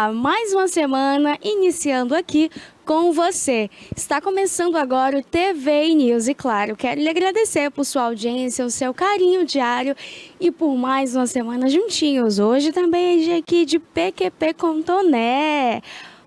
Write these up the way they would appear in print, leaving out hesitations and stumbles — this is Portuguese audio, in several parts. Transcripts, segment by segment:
Olá, mais uma semana iniciando aqui com você. Está começando agora o TV News e, claro, quero lhe agradecer por sua audiência, o seu carinho diário e por mais uma semana juntinhos. Hoje também é dia aqui de PQP com Toné.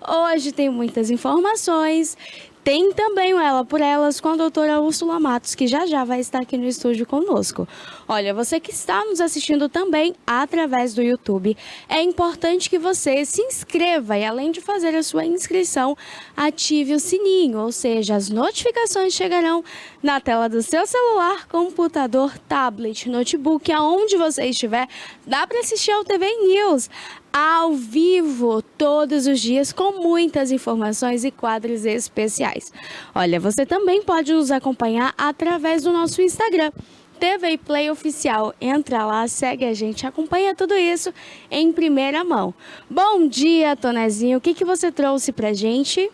Hoje tem muitas informações. Tem também o Ela por Elas com a doutora Úrsula Matos, que já vai estar aqui no estúdio conosco. Olha, você que está nos assistindo também através do YouTube, é importante que você se inscreva e, além de fazer a sua inscrição, ative o sininho, ou seja, as notificações chegarão na tela do seu celular, computador, tablet, notebook, aonde você estiver. Dá para assistir ao TV News ao vivo, todos os dias, com muitas informações e quadros especiais. Olha, você também pode nos acompanhar através do nosso Instagram, TV Play Oficial. Entra lá, segue a gente, acompanha tudo isso em primeira mão. Bom dia, Tonezinho, o que você trouxe pra gente?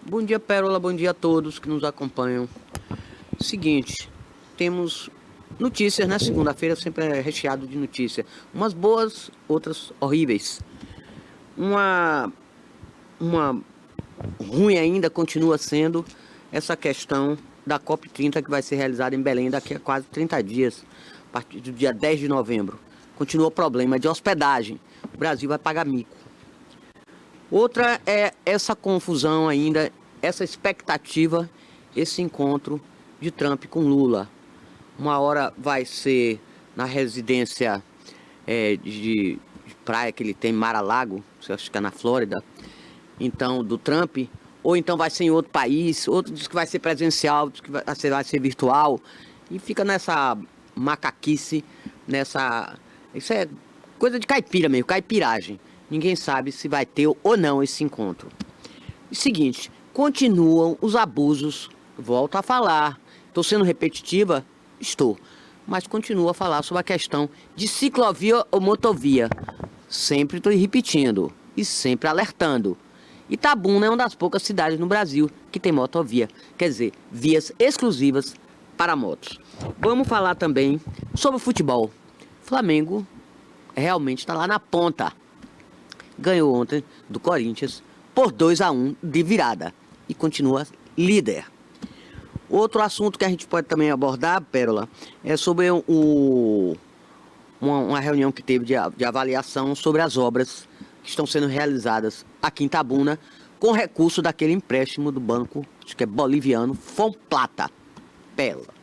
Bom dia, Pérola, bom dia a todos que nos acompanham. Seguinte, temos notícias, né? Segunda-feira sempre é recheado de notícias. Umas boas, outras horríveis. Uma ruim ainda continua sendo essa questão da COP30 que vai ser realizada em Belém daqui a quase 30 dias, a partir do dia 10 de novembro. Continua o problema de hospedagem. O Brasil vai pagar mico. Outra é essa confusão ainda, essa expectativa, esse encontro de Trump com Lula. Uma hora vai ser na residência de praia que ele tem, Mar-a-Lago, acho que é na Flórida, então, do Trump, ou então vai ser em outro país, outro diz que vai ser presencial, diz que vai ser virtual, e fica nessa macaquice, isso é coisa de caipira mesmo, caipiragem. Ninguém sabe se vai ter ou não esse encontro. E seguinte, continuam os abusos, volto a falar, estou sendo repetitiva? Estou, mas continuo a falar sobre a questão de ciclovia ou motovia. Sempre estou repetindo e sempre alertando. Itabuna é uma das poucas cidades no Brasil que tem motovia, quer dizer, vias exclusivas para motos. Vamos falar também sobre o futebol. O Flamengo realmente está lá na ponta. Ganhou ontem do Corinthians por 2-1 de virada e continua líder. Outro assunto que a gente pode também abordar, Pérola, é sobre uma reunião que teve de avaliação sobre as obras que estão sendo realizadas aqui em Itabuna com recurso daquele empréstimo do banco, acho que é boliviano, Fomplata. Pérola.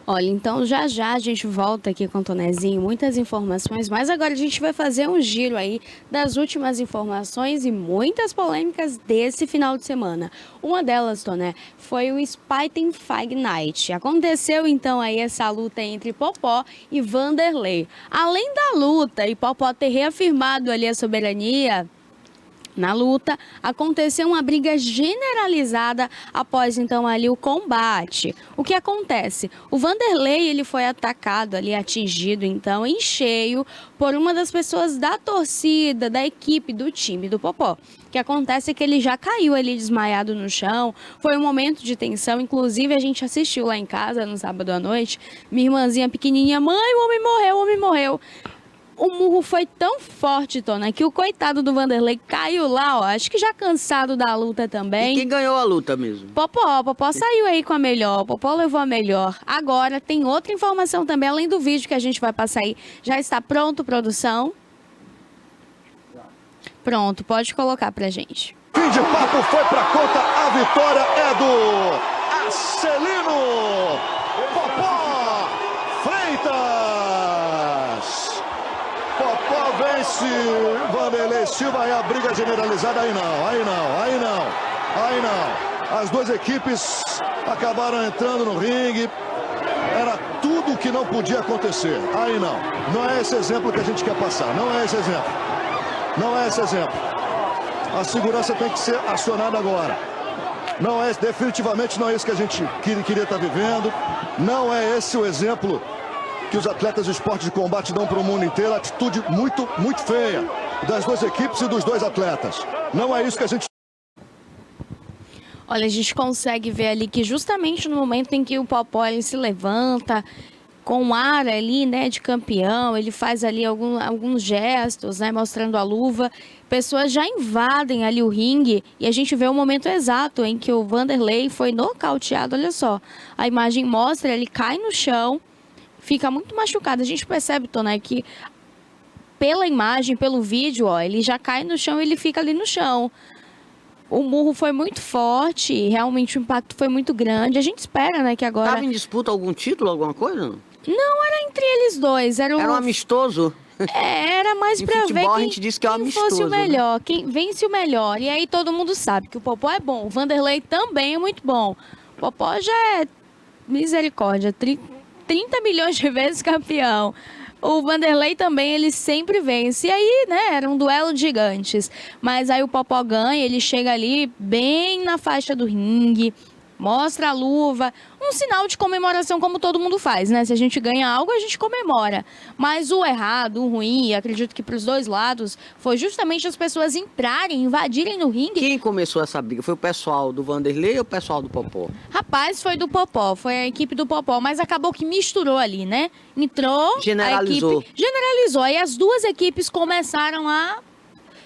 Olha, então já a gente volta aqui com o Tonezinho, muitas informações, mas agora a gente vai fazer um giro aí das últimas informações e muitas polêmicas desse final de semana. Uma delas, Toné, foi o Spiten Fight Night. Aconteceu então aí essa luta entre Popó e Vanderlei. Além da luta e Popó ter reafirmado ali a soberania na luta, aconteceu uma briga generalizada após então ali o combate. O que acontece? O Vanderlei, ele foi atacado ali, atingido então em cheio por uma das pessoas da torcida, da equipe, do time do Popó. O que acontece é que ele já caiu ali desmaiado no chão, foi um momento de tensão, inclusive a gente assistiu lá em casa no sábado à noite, minha irmãzinha pequenininha, mãe, o homem morreu. O murro foi tão forte, Tona, que o coitado do Vanderlei caiu lá, ó, acho que já cansado da luta também. E quem ganhou a luta mesmo? Popó saiu aí com a melhor, Popó levou a melhor. Agora, tem outra informação também, além do vídeo que a gente vai passar aí. Já está pronto, produção? Pronto, pode colocar pra gente. Fim de papo, foi pra conta, a vitória é do Arcelino Popó Freitas. Popó vence Vanderlei Silva e a briga generalizada. Aí não. As duas equipes acabaram entrando no ringue. Era tudo o que não podia acontecer. Aí não. Não é esse exemplo que a gente quer passar. Não é esse exemplo. A segurança tem que ser acionada agora. Definitivamente não é isso que a gente queria estar vivendo. Não é esse o exemplo que os atletas de esporte de combate dão para o mundo inteiro. Atitude muito, muito feia das duas equipes e dos dois atletas. Não é isso que a gente... Olha, a gente consegue ver ali que justamente no momento em que o Popó ele se levanta, com ar ali, né, de campeão, ele faz ali alguns gestos, né, mostrando a luva. Pessoas já invadem ali o ringue e a gente vê o momento exato em que o Vanderlei foi nocauteado. Olha só, a imagem mostra, ele cai no chão, fica muito machucado. A gente percebe, Tonai, que pela imagem, pelo vídeo, ó, ele já cai no chão e ele fica ali no chão. O murro foi muito forte, realmente o impacto foi muito grande. A gente espera, né, que agora... Estava em disputa algum título, alguma coisa? Não, era entre eles dois. Era um amistoso? Era mais em pra futebol, ver a gente diz que é um quem amistoso, fosse o melhor, né? quem vence o melhor. E aí todo mundo sabe que o Popó é bom, o Vanderlei também é muito bom. O Popó já é misericórdia, 30 milhões de vezes campeão. O Vanderlei também, ele sempre vence. E aí, né, era um duelo de gigantes. Mas aí o Popó ganha, ele chega ali bem na faixa do ringue, mostra a luva, um sinal de comemoração como todo mundo faz, né? Se a gente ganha algo, a gente comemora. Mas o errado, o ruim, acredito que para os dois lados, foi justamente as pessoas entrarem, invadirem no ringue. Quem começou essa briga? Foi o pessoal do Vanderlei ou o pessoal do Popó? Rapaz, foi do Popó, foi a equipe do Popó, mas acabou que misturou ali, né? Entrou, generalizou. A equipe generalizou, aí as duas equipes começaram a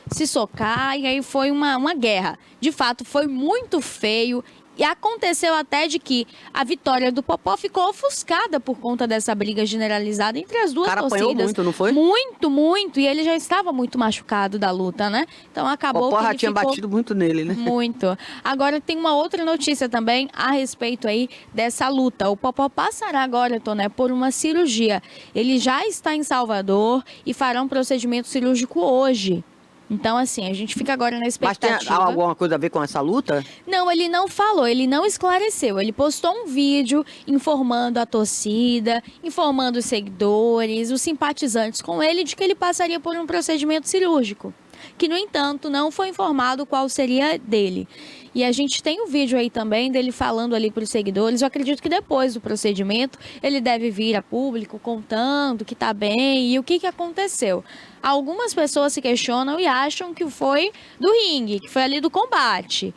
se socar e aí foi uma guerra. De fato, foi muito feio. E aconteceu até de que a vitória do Popó ficou ofuscada por conta dessa briga generalizada entre as duas torcidas. O cara apanhou muito, não foi? Muito, muito. E ele já estava muito machucado da luta, né? Então acabou que ele já tinha batido muito nele, né? Muito. Agora tem uma outra notícia também a respeito aí dessa luta. O Popó passará agora, Toné, por uma cirurgia. Ele já está em Salvador e fará um procedimento cirúrgico hoje. Então, assim, a gente fica agora na expectativa. Mas tem alguma coisa a ver com essa luta? Não, ele não falou, ele não esclareceu. Ele postou um vídeo informando a torcida, informando os seguidores, os simpatizantes com ele de que ele passaria por um procedimento cirúrgico. Que, no entanto, não foi informado qual seria dele. E a gente tem um vídeo aí também dele falando ali para os seguidores. Eu acredito que depois do procedimento ele deve vir a público contando que está bem e o que aconteceu. Algumas pessoas se questionam e acham que foi do ringue, que foi ali do combate.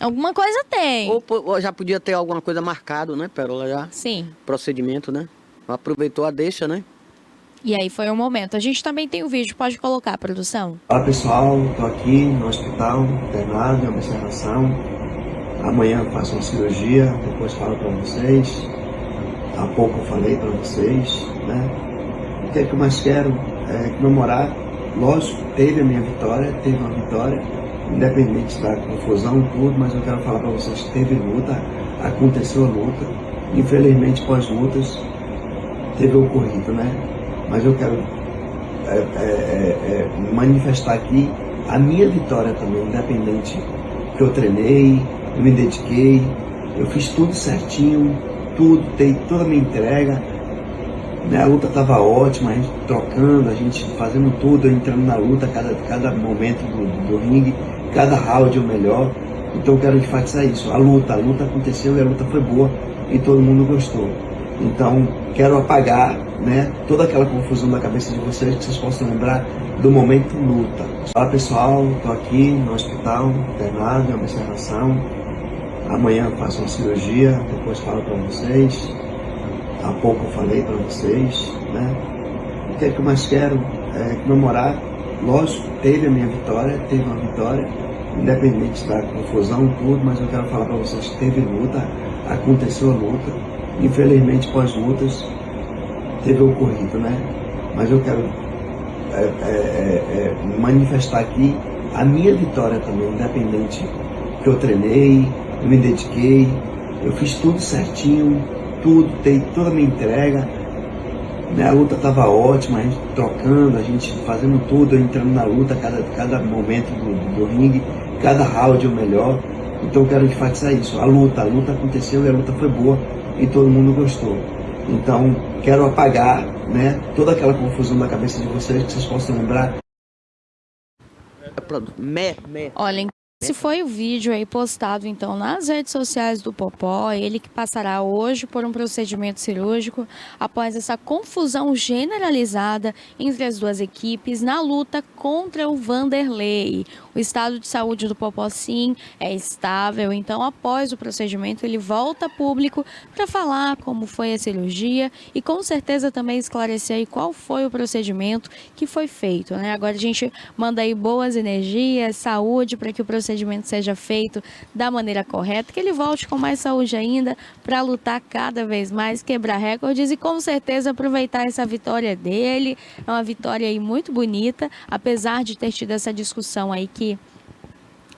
Alguma coisa tem. Ou já podia ter alguma coisa marcado, né, Pérola? Já? Sim. Procedimento, né? Aproveitou a deixa, né? E aí foi um momento. A gente também tem o vídeo, pode colocar, produção. Olá pessoal, estou aqui no hospital, internado, em observação. Amanhã faço uma cirurgia, depois falo para vocês. Há pouco eu falei para vocês, né? O que é que eu mais quero é comemorar. Lógico, teve a minha vitória, teve uma vitória, independente da confusão e tudo, mas eu quero falar para vocês que teve luta, aconteceu a luta. Infelizmente, pós-lutas, teve ocorrido, né? Mas eu quero manifestar aqui a minha vitória também, independente que eu treinei, eu me dediquei, eu fiz tudo certinho, tudo, dei toda a minha entrega, né? A luta estava ótima, a gente trocando, a gente fazendo tudo, eu entrando na luta, cada momento do ringue, cada round o melhor. Então eu quero enfatizar isso, a luta aconteceu e a luta foi boa e todo mundo gostou. Então, quero apagar, né, toda aquela confusão da cabeça de vocês, que vocês possam lembrar do momento luta. Olá pessoal, estou aqui no hospital, internado, em observação. Amanhã faço uma cirurgia, depois falo para vocês. Há pouco eu falei para vocês, né? O que é que eu mais quero é comemorar. Lógico, teve a minha vitória, teve uma vitória, independente da confusão e tudo, mas eu quero falar para vocês que teve luta, aconteceu a luta. Infelizmente, pós-lutas, teve ocorrido, né? Mas eu quero manifestar aqui a minha vitória também, independente que eu treinei, eu me dediquei, eu fiz tudo certinho, tudo, dei toda a minha entrega, né? A luta estava ótima, a gente trocando, a gente fazendo tudo, eu entrando na luta, cada momento do ringue, cada round o melhor. Então eu quero enfatizar isso, a luta aconteceu e a luta foi boa e todo mundo gostou. Então quero apagar, né, toda aquela confusão da cabeça de vocês, que vocês possam lembrar. Olha, Esse foi o vídeo aí postado então nas redes sociais do Popó, ele que passará hoje por um procedimento cirúrgico após essa confusão generalizada entre as duas equipes na luta contra o Vanderlei. O estado de saúde do Popó sim é estável, então após o procedimento ele volta a público para falar como foi a cirurgia e com certeza também esclarecer aí qual foi o procedimento que foi feito, né? Agora a gente manda aí boas energias, saúde para que o procedimento seja feito da maneira correta, que ele volte com mais saúde ainda para lutar cada vez mais, quebrar recordes e com certeza aproveitar essa vitória dele. É uma vitória aí muito bonita, apesar de ter tido essa discussão aí que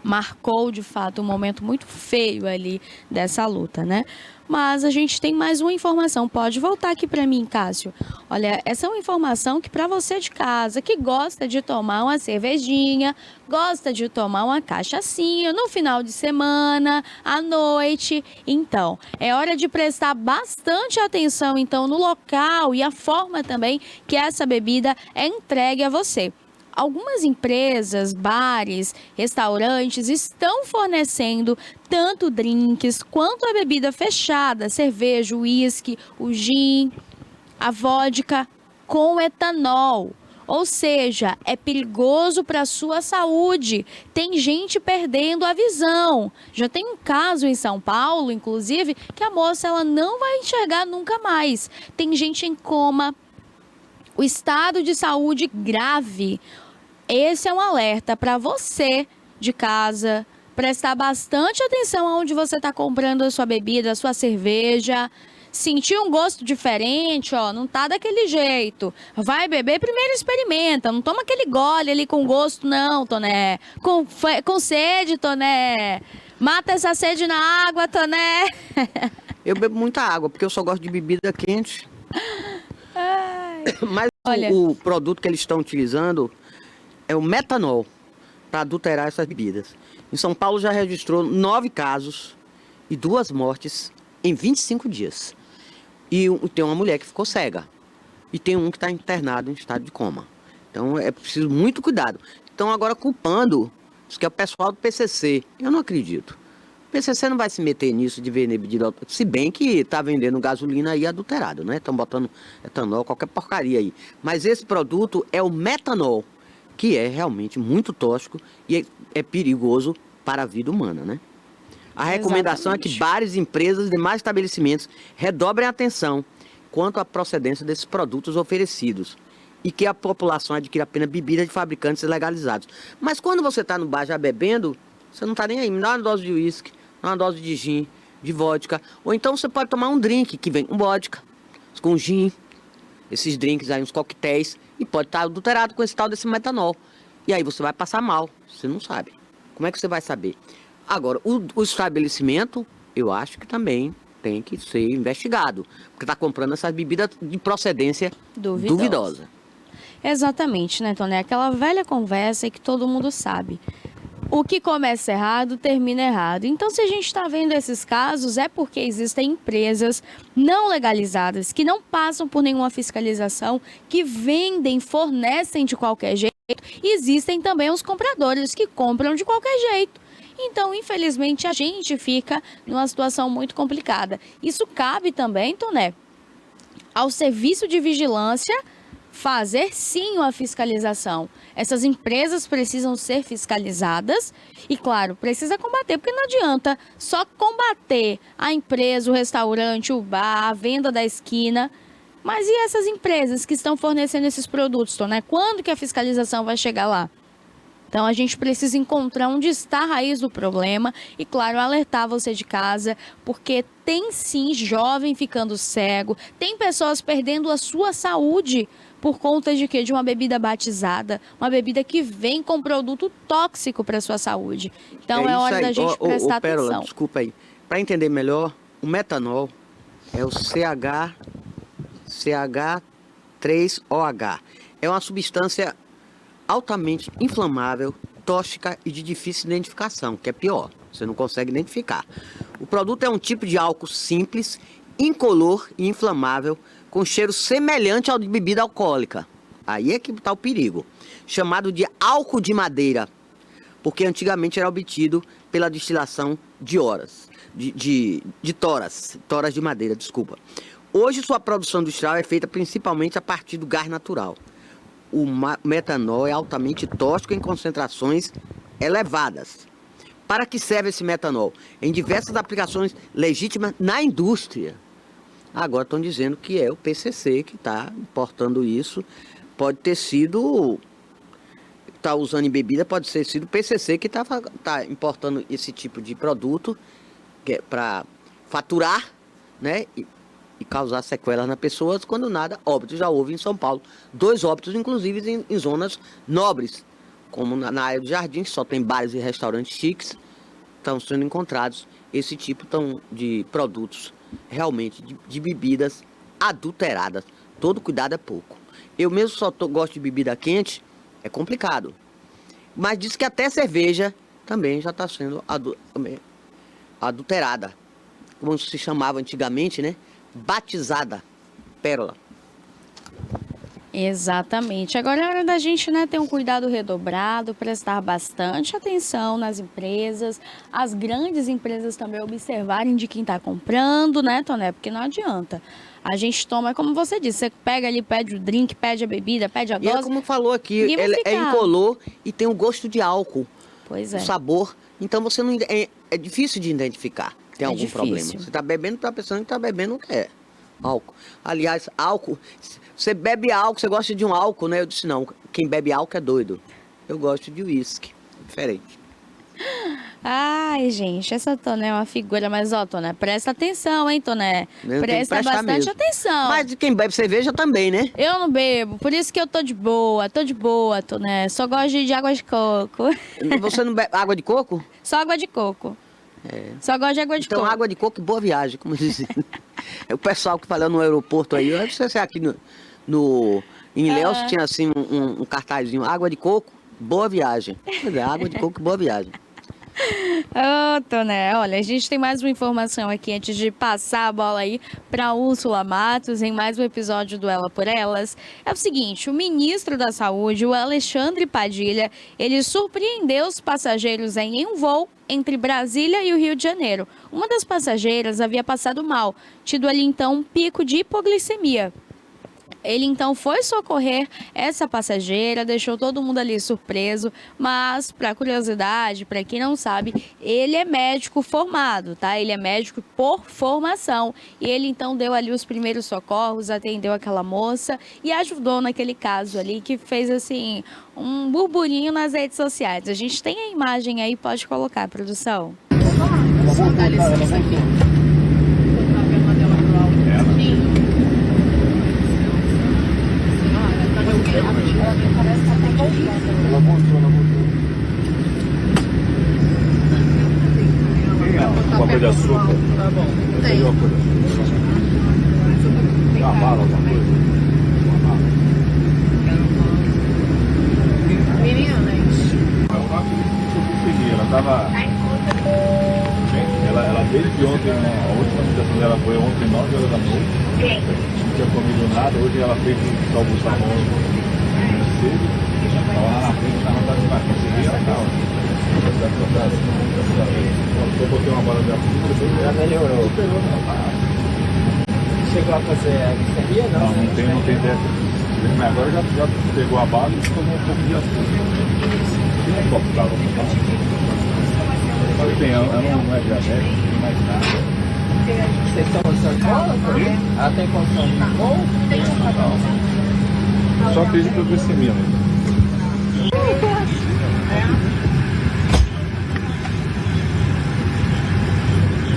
marcou de fato um momento muito feio ali dessa luta, né? Mas a gente tem mais uma informação. Pode voltar aqui para mim, Cássio. Olha, essa é uma informação que para você de casa que gosta de tomar uma cervejinha, gosta de tomar uma cachaçinha no final de semana, à noite, então é hora de prestar bastante atenção então no local e a forma também que essa bebida é entregue a você. Algumas empresas, bares, restaurantes estão fornecendo tanto drinks quanto a bebida fechada, cerveja, uísque, o gin, a vodka com etanol. Ou seja, é perigoso para a sua saúde. Tem gente perdendo a visão. Já tem um caso em São Paulo, inclusive, que a moça ela não vai enxergar nunca mais. Tem gente em coma, o estado de saúde grave. Esse é um alerta para você de casa, prestar bastante atenção aonde você está comprando a sua bebida, a sua cerveja. Sentir um gosto diferente, ó, não tá daquele jeito. Vai beber, primeiro experimenta. Não toma aquele gole ali com gosto, não, Toné. Com sede, Toné. Mata essa sede na água, Toné. Eu bebo muita água, porque eu só gosto de bebida quente. Ai. Mas Olha, o produto que eles estão utilizando é o metanol para adulterar essas bebidas. Em São Paulo já registrou 9 casos e 2 mortes em 25 dias. E tem uma mulher que ficou cega. E tem um que está internado em estado de coma. Então é preciso muito cuidado. Então agora culpando, isso que é o pessoal do PCC. Eu não acredito. O PCC não vai se meter nisso de vender bebida, se bem que está vendendo gasolina aí adulterado, né? Estão botando etanol, qualquer porcaria aí. Mas esse produto é o metanol, que é realmente muito tóxico e é perigoso para a vida humana, né? A recomendação é que bares, empresas e demais estabelecimentos redobrem a atenção quanto à procedência desses produtos oferecidos e que a população adquira apenas bebidas de fabricantes legalizados. Mas quando você está no bar já bebendo, você não está nem aí. Me dá uma dose de uísque, uma dose de gin, de vodka. Ou então você pode tomar um drink que vem com vodka, com gin, esses drinks aí, uns coquetéis, e pode estar adulterado com esse tal desse metanol. E aí você vai passar mal, você não sabe. Como é que você vai saber? Agora, o estabelecimento, eu acho que também tem que ser investigado, porque está comprando essas bebidas de procedência duvidosa. Exatamente, né, Tony? Aquela velha conversa que todo mundo sabe. O que começa errado, termina errado. Então, se a gente está vendo esses casos, é porque existem empresas não legalizadas, que não passam por nenhuma fiscalização, que vendem, fornecem de qualquer jeito. E existem também os compradores que compram de qualquer jeito. Então, infelizmente, a gente fica numa situação muito complicada. Isso cabe também, Toné, ao serviço de vigilância fazer sim uma fiscalização. Essas empresas precisam ser fiscalizadas e, claro, precisa combater, porque não adianta só combater a empresa, o restaurante, o bar, a venda da esquina. Mas e essas empresas que estão fornecendo esses produtos, Toné? Quando que a fiscalização vai chegar lá? Então, a gente precisa encontrar onde está a raiz do problema e, claro, alertar você de casa, porque tem sim jovem ficando cego, tem pessoas perdendo a sua saúde por conta de quê? De uma bebida batizada, uma bebida que vem com produto tóxico para a sua saúde. Então, é hora da gente prestar Pérola, atenção. Desculpa aí. Para entender melhor, o metanol é o CH3OH. É uma substância altamente inflamável, tóxica e de difícil identificação, que é pior, você não consegue identificar. O produto é um tipo de álcool simples, incolor e inflamável, com cheiro semelhante ao de bebida alcoólica. Aí é que está o perigo. Chamado de álcool de madeira. porque antigamente era obtido pela destilação de toras de madeira, desculpa. Hoje sua produção industrial é feita principalmente a partir do gás natural. O metanol é altamente tóxico em concentrações elevadas. Para que serve esse metanol? Em diversas aplicações legítimas na indústria. Agora estão dizendo que é o PCC que está importando isso. Pode ter sido, está usando em bebida, pode ter sido o PCC que está importando esse tipo de produto para faturar, né, e causar sequelas nas pessoas, quando nada, óbitos já houve em São Paulo. 2 óbitos, inclusive, em zonas nobres, como na área do Jardim, que só tem bares e restaurantes chiques, estão sendo encontrados esse tipo de produtos, realmente, de bebidas adulteradas. Todo cuidado é pouco. Eu mesmo só gosto de bebida quente, é complicado. Mas diz que até cerveja também já está sendo adulterada. Como se chamava antigamente, né? Batizada. Pérola. Exatamente. Agora é hora da gente, né, ter um cuidado redobrado, prestar bastante atenção nas empresas, as grandes empresas também observarem de quem está comprando, né, Toné? Porque não adianta. A gente toma, como você disse, você pega ali, pede o drink, pede a bebida, pede a dose. E como falou aqui, ele é incolor e tem um gosto de álcool. Pois é. O sabor. Então você não é difícil de identificar que tem algum problema. Você está bebendo, está pensando que está bebendo álcool. Aliás, álcool, você bebe álcool, você gosta de um álcool, né? Eu disse, não, quem bebe álcool é doido. Eu gosto de uísque, diferente. Ai, gente, essa Toné é uma figura, mas ó, Toné, presta atenção, hein, Toné? Presta bastante atenção. Mas quem bebe cerveja também, né? Eu não bebo, por isso que eu tô de boa, Toné. Só gosto de água de coco. Você não bebe água de coco? Só água de coco. É. Só gosto de água de coco. Então, água de coco e boa viagem, como dizem. O pessoal que fala no aeroporto aí, eu não sei se é aqui em Ilhéus tinha assim um cartazinho, água de coco, boa viagem. Pois é, água de coco e boa viagem. Ô, Toné, olha, a gente tem mais uma informação aqui antes de passar a bola aí para Úrsula Matos em mais um episódio do Ela por Elas. É o seguinte, o ministro da Saúde, o Alexandre Padilha, ele surpreendeu os passageiros em um voo entre Brasília e o Rio de Janeiro. Uma das passageiras havia passado mal, tido ali então um pico de hipoglicemia. Ele então foi socorrer essa passageira, deixou todo mundo ali surpreso, mas para curiosidade, para quem não sabe, ele é médico formado, tá? Ele é médico por formação e ele então deu ali os primeiros socorros, atendeu aquela moça e ajudou naquele caso ali que fez assim um burburinho nas redes sociais. A gente tem a imagem aí, pode colocar, produção. Dá licença aqui. Ela voltou. Uma coisa de açúcar? Tá bom. Tem. Uma coisa de açúcar. Uma bala, alguma coisa? Uma bala. Meninas. Ela tava... Ela desde ontem, né? A última visitação dela foi ontem, 9 horas da noite. Não tinha comido nada. Hoje ela fez o almoço cedo. Estava lá na frente, estava na cidade. Consegui, ela estava. Eu botei uma bola de açúcar, depois já melhorou. Chegou a fazer a glicemia? Não tem dessa. Mas agora já pegou a bala e tomou um pouco de açúcar. Não é copo d'água. Ela não é diabética, não tem mais nada. Você toma sua bola? Ela tem condição de voo? Só fez hipoglicemia mesmo.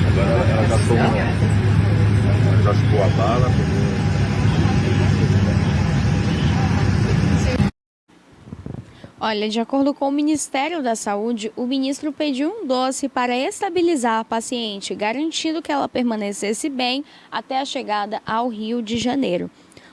Agora ela já tomou. Ela já chupou a bala. Olha, de acordo com o Ministério da Saúde, o ministro pediu um doce para estabilizar a paciente, garantindo que ela permanecesse bem até a chegada ao Rio de Janeiro.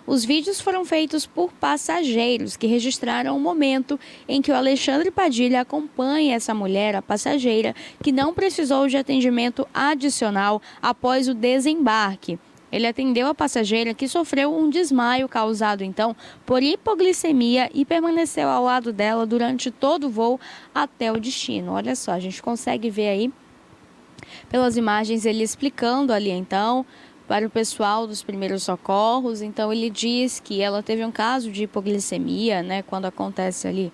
Os vídeos foram feitos por passageiros que registraram o momento em que o Alexandre Padilha acompanha essa mulher, a passageira, que não precisou de atendimento adicional após o desembarque. Ele atendeu a passageira que sofreu um desmaio causado, então, por hipoglicemia e permaneceu ao lado dela durante todo o voo até o destino. Olha só, a gente consegue ver aí, pelas imagens, ele explicando ali, então, para o pessoal dos primeiros socorros. Então, ele diz que ela teve um caso de hipoglicemia, né, quando acontece ali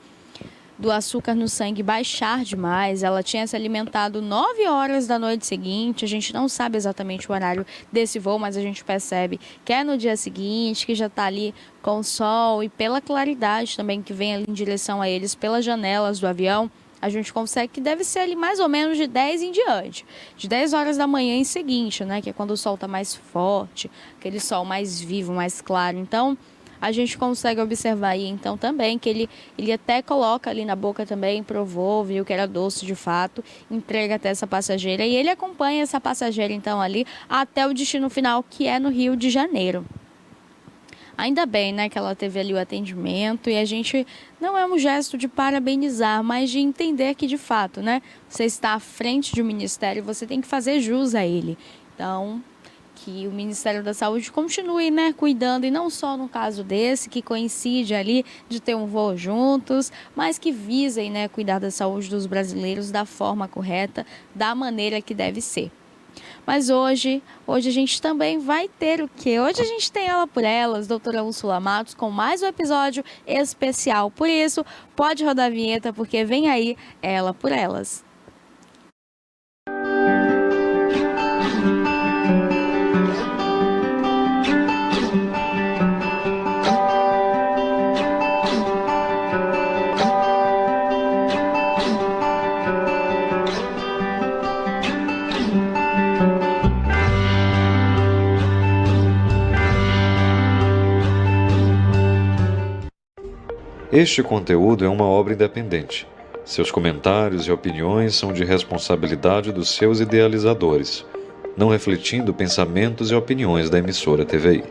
do açúcar no sangue baixar demais. Ela tinha se alimentado 9 horas da noite seguinte. A gente não sabe exatamente o horário desse voo, mas a gente percebe que é no dia seguinte, que já está ali com o sol e pela claridade também que vem ali em direção a eles pelas janelas do avião. A gente consegue que deve ser ali mais ou menos de 10 em diante, de 10 horas da manhã em seguinte, né? Que é quando o sol está mais forte, aquele sol mais vivo, mais claro. Então, a gente consegue observar aí, então, também que ele até coloca ali na boca também, provou, viu que era doce de fato, entrega até essa passageira e ele acompanha essa passageira, então, ali até o destino final, que é no Rio de Janeiro. Ainda bem, né, que ela teve ali o atendimento e a gente não é um gesto de parabenizar, mas de entender que, de fato, né, você está à frente de um ministério, você tem que fazer jus a ele. Então, que o Ministério da Saúde continue, né, cuidando, e não só no caso desse, que coincide ali de ter um voo juntos, mas que visem, né, cuidar da saúde dos brasileiros da forma correta, da maneira que deve ser. Mas hoje a gente também vai ter o quê? Hoje a gente tem Ela por Elas, doutora Úrsula Matos, com mais um episódio especial. Por isso, pode rodar a vinheta, porque vem aí Ela por Elas. Este conteúdo é uma obra independente. Seus comentários e opiniões são de responsabilidade dos seus idealizadores, não refletindo pensamentos e opiniões da emissora TVI.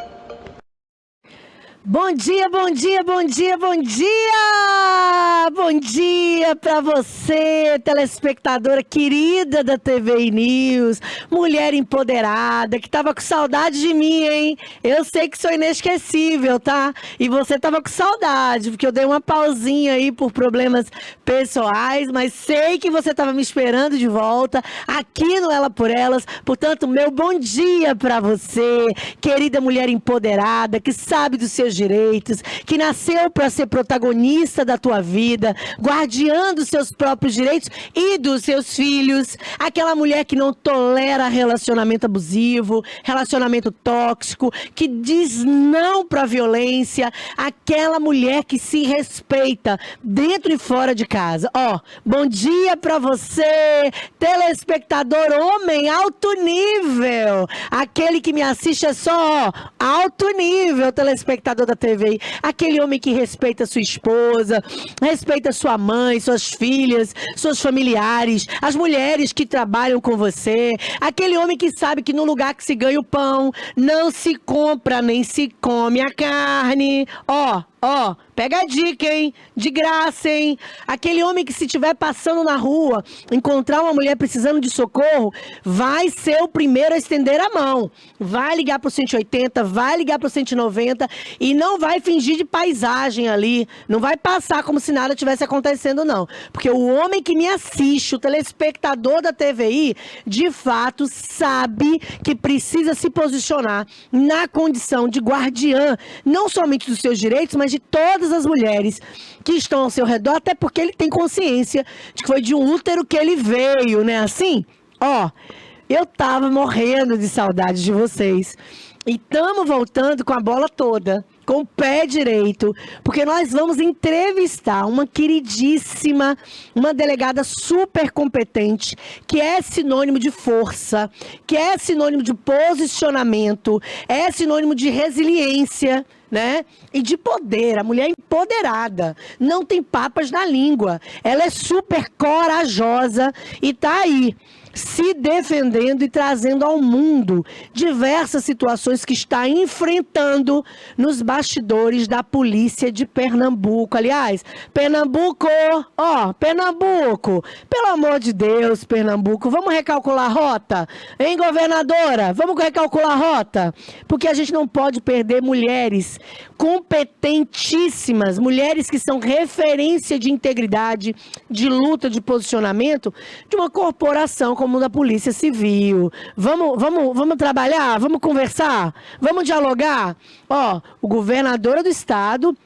Bom dia, bom dia, bom dia, bom dia! Bom dia para você, telespectadora querida da TVI News, mulher empoderada, que tava com saudade de mim, hein? Eu sei que sou inesquecível, tá? E você tava com saudade, porque eu dei uma pausinha aí por problemas pessoais, mas sei que você tava me esperando de volta aqui no Ela por Elas. Portanto, meu bom dia para você, querida mulher empoderada, que sabe dos seus direitos, que nasceu para ser protagonista da tua vida, guardiã dos seus próprios direitos e dos seus filhos, aquela mulher que não tolera relacionamento abusivo, relacionamento tóxico, que diz não para a violência, aquela mulher que se respeita dentro e fora de casa. Ó, bom dia para você, telespectador homem alto nível, aquele que me assiste é só alto nível, telespectador da TV, aquele homem que respeita sua esposa, respeita sua mãe, suas filhas, seus familiares, as mulheres que trabalham com você, aquele homem que sabe que no lugar que se ganha o pão, não se compra nem se come a carne. Ó, pega a dica, hein? De graça, hein? Aquele homem que, se estiver passando na rua, encontrar uma mulher precisando de socorro, vai ser o primeiro a estender a mão. Vai ligar pro 180, vai ligar pro 190 e não vai fingir de paisagem ali. Não vai passar como se nada tivesse acontecendo, não. Porque o homem que me assiste, o telespectador da TVI, de fato sabe que precisa se posicionar na condição de guardiã, não somente dos seus direitos, mas de todas as mulheres que estão ao seu redor, até porque ele tem consciência de que foi de um útero que ele veio, né? Assim, ó, eu tava morrendo de saudade de vocês. E estamos voltando com a bola toda, com o pé direito, porque nós vamos entrevistar uma queridíssima, uma delegada super competente, que é sinônimo de força, que é sinônimo de posicionamento, é sinônimo de resiliência, né? E de poder. A mulher empoderada, não tem papas na língua, ela é super corajosa e tá aí se defendendo e trazendo ao mundo diversas situações que está enfrentando nos bastidores da polícia de Pernambuco. Aliás, Pernambuco, Pernambuco, pelo amor de Deus, Pernambuco, vamos recalcular a rota? Hein, governadora? Vamos recalcular a rota? Porque a gente não pode perder mulheres competentíssimas, mulheres que são referência de integridade, de luta, de posicionamento de uma corporação como a da Polícia Civil. Vamos trabalhar? Vamos conversar? Vamos dialogar? O governador do estado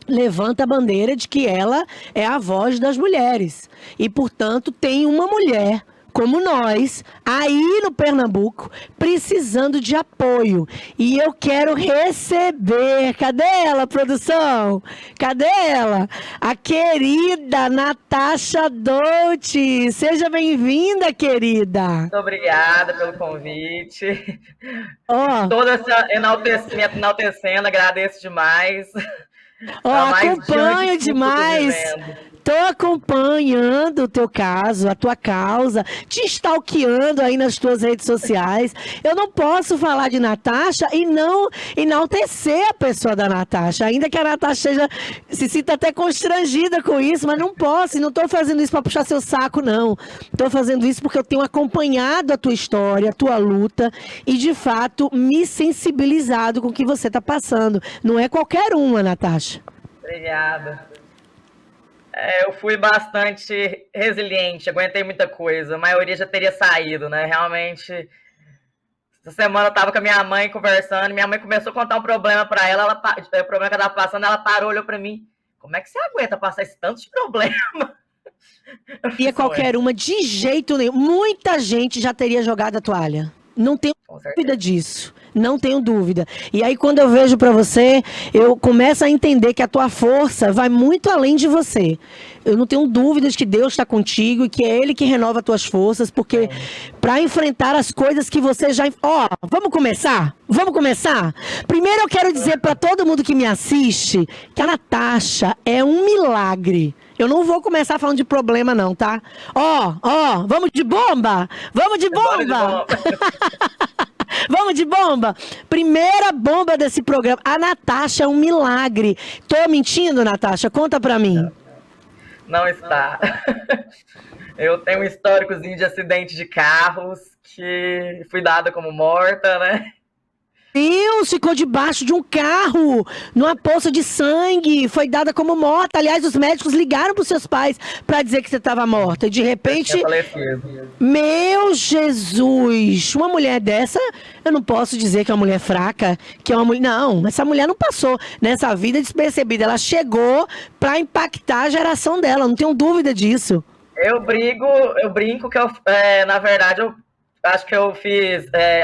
levanta a bandeira de que ela é a voz das mulheres. E, portanto, tem uma mulher como nós, aí no Pernambuco, precisando de apoio. E eu quero receber, cadê ela, produção? Cadê ela? A querida Natasha Dolce. Seja bem-vinda, querida. Muito obrigada pelo convite. Toda essa enaltecendo, agradeço demais. Acompanho demais. Estou acompanhando o teu caso, a tua causa, te stalkeando aí nas tuas redes sociais. Eu não posso falar de Natasha e não enaltecer a pessoa da Natasha, ainda que a Natasha se sinta até constrangida com isso, mas não posso, e não estou fazendo isso para puxar seu saco, não. Estou fazendo isso porque eu tenho acompanhado a tua história, a tua luta, e de fato me sensibilizado com o que você está passando. Não é qualquer uma, Natasha. Obrigada. Eu fui bastante resiliente, aguentei muita coisa. A maioria já teria saído, né? Realmente, essa semana eu estava com a minha mãe conversando, minha mãe começou a contar um problema para ela, o problema que ela estava passando, ela parou, olhou para mim. Como é que você aguenta passar esse tanto de problema? E é qualquer uma, de jeito nenhum. Muita gente já teria jogado a toalha. Não tenho dúvida disso. Não tenho dúvida. E aí, quando eu vejo para você, eu começo a entender que a tua força vai muito além de você. Eu não tenho dúvidas que Deus está contigo e que é Ele que renova as tuas forças, porque para enfrentar as coisas que você já... vamos começar? Vamos começar? Primeiro eu quero dizer para todo mundo que me assiste que a Natasha é um milagre. Eu não vou começar falando de problema, não, tá? Vamos de bomba? Vamos de bomba! Vamos de bomba? Primeira bomba desse programa. A Natasha é um milagre. Tô mentindo, Natasha? Conta pra mim. Não está. Eu tenho um históricozinho de acidente de carros, que fui dada como morta, né? Deus, ficou debaixo de um carro, numa poça de sangue, foi dada como morta. Aliás, os médicos ligaram para os seus pais para dizer que você estava morta. E de repente, meu Jesus, uma mulher dessa, eu não posso dizer que é uma mulher fraca, que é uma mulher... Não, essa mulher não passou nessa vida despercebida. Ela chegou para impactar a geração dela, não tenho dúvida disso. Eu brinco que na verdade, eu acho que eu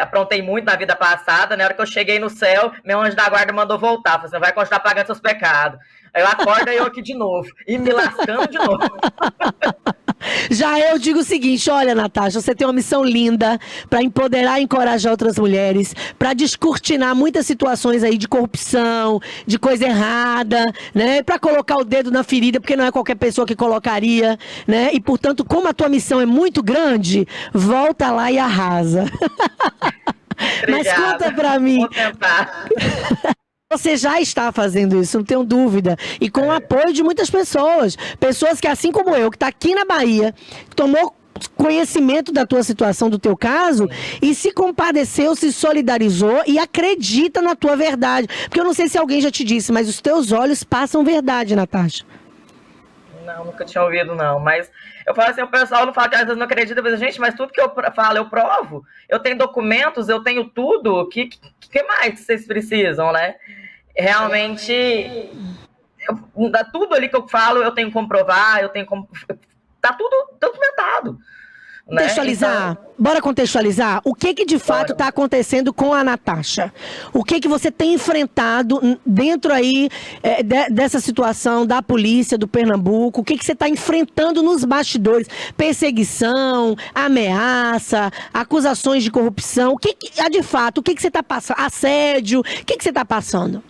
aprontei muito na vida passada. Na hora que eu cheguei no céu, meu anjo da guarda mandou voltar. Falei, você vai continuar pagando seus pecados. Aí eu acordo e eu aqui de novo. E me lascando de novo. Já eu digo o seguinte, olha, Natasha, você tem uma missão linda para empoderar e encorajar outras mulheres, para descortinar muitas situações aí de corrupção, de coisa errada, né? Para colocar o dedo na ferida, porque não é qualquer pessoa que colocaria, né? E, portanto, como a tua missão é muito grande, volta lá e arrasa. Mas conta para mim. Vou tentar. Você já está fazendo isso, não tenho dúvida. E com o apoio de muitas pessoas. Pessoas que, assim como eu, que está aqui na Bahia, tomou conhecimento da tua situação, do teu caso, e se compadeceu, se solidarizou e acredita na tua verdade. Porque eu não sei se alguém já te disse, mas os teus olhos passam verdade, Natasha. Não, nunca tinha ouvido, não. Mas eu falo assim, o pessoal não fala que às vezes não acredita, mas, gente, mas tudo que eu falo, eu provo. Eu tenho documentos, eu tenho tudo. O que mais vocês precisam, né? Realmente, tudo ali que eu falo, eu tenho que comprovar, tá tudo documentado. Contextualizar, né? Então, bora contextualizar o que de fato está acontecendo com a Natasha. O que você tem enfrentado dentro aí dessa situação da polícia do Pernambuco, o que você está enfrentando nos bastidores, perseguição, ameaça, acusações de corrupção, de fato, o que você está passando, assédio, o que você está passando?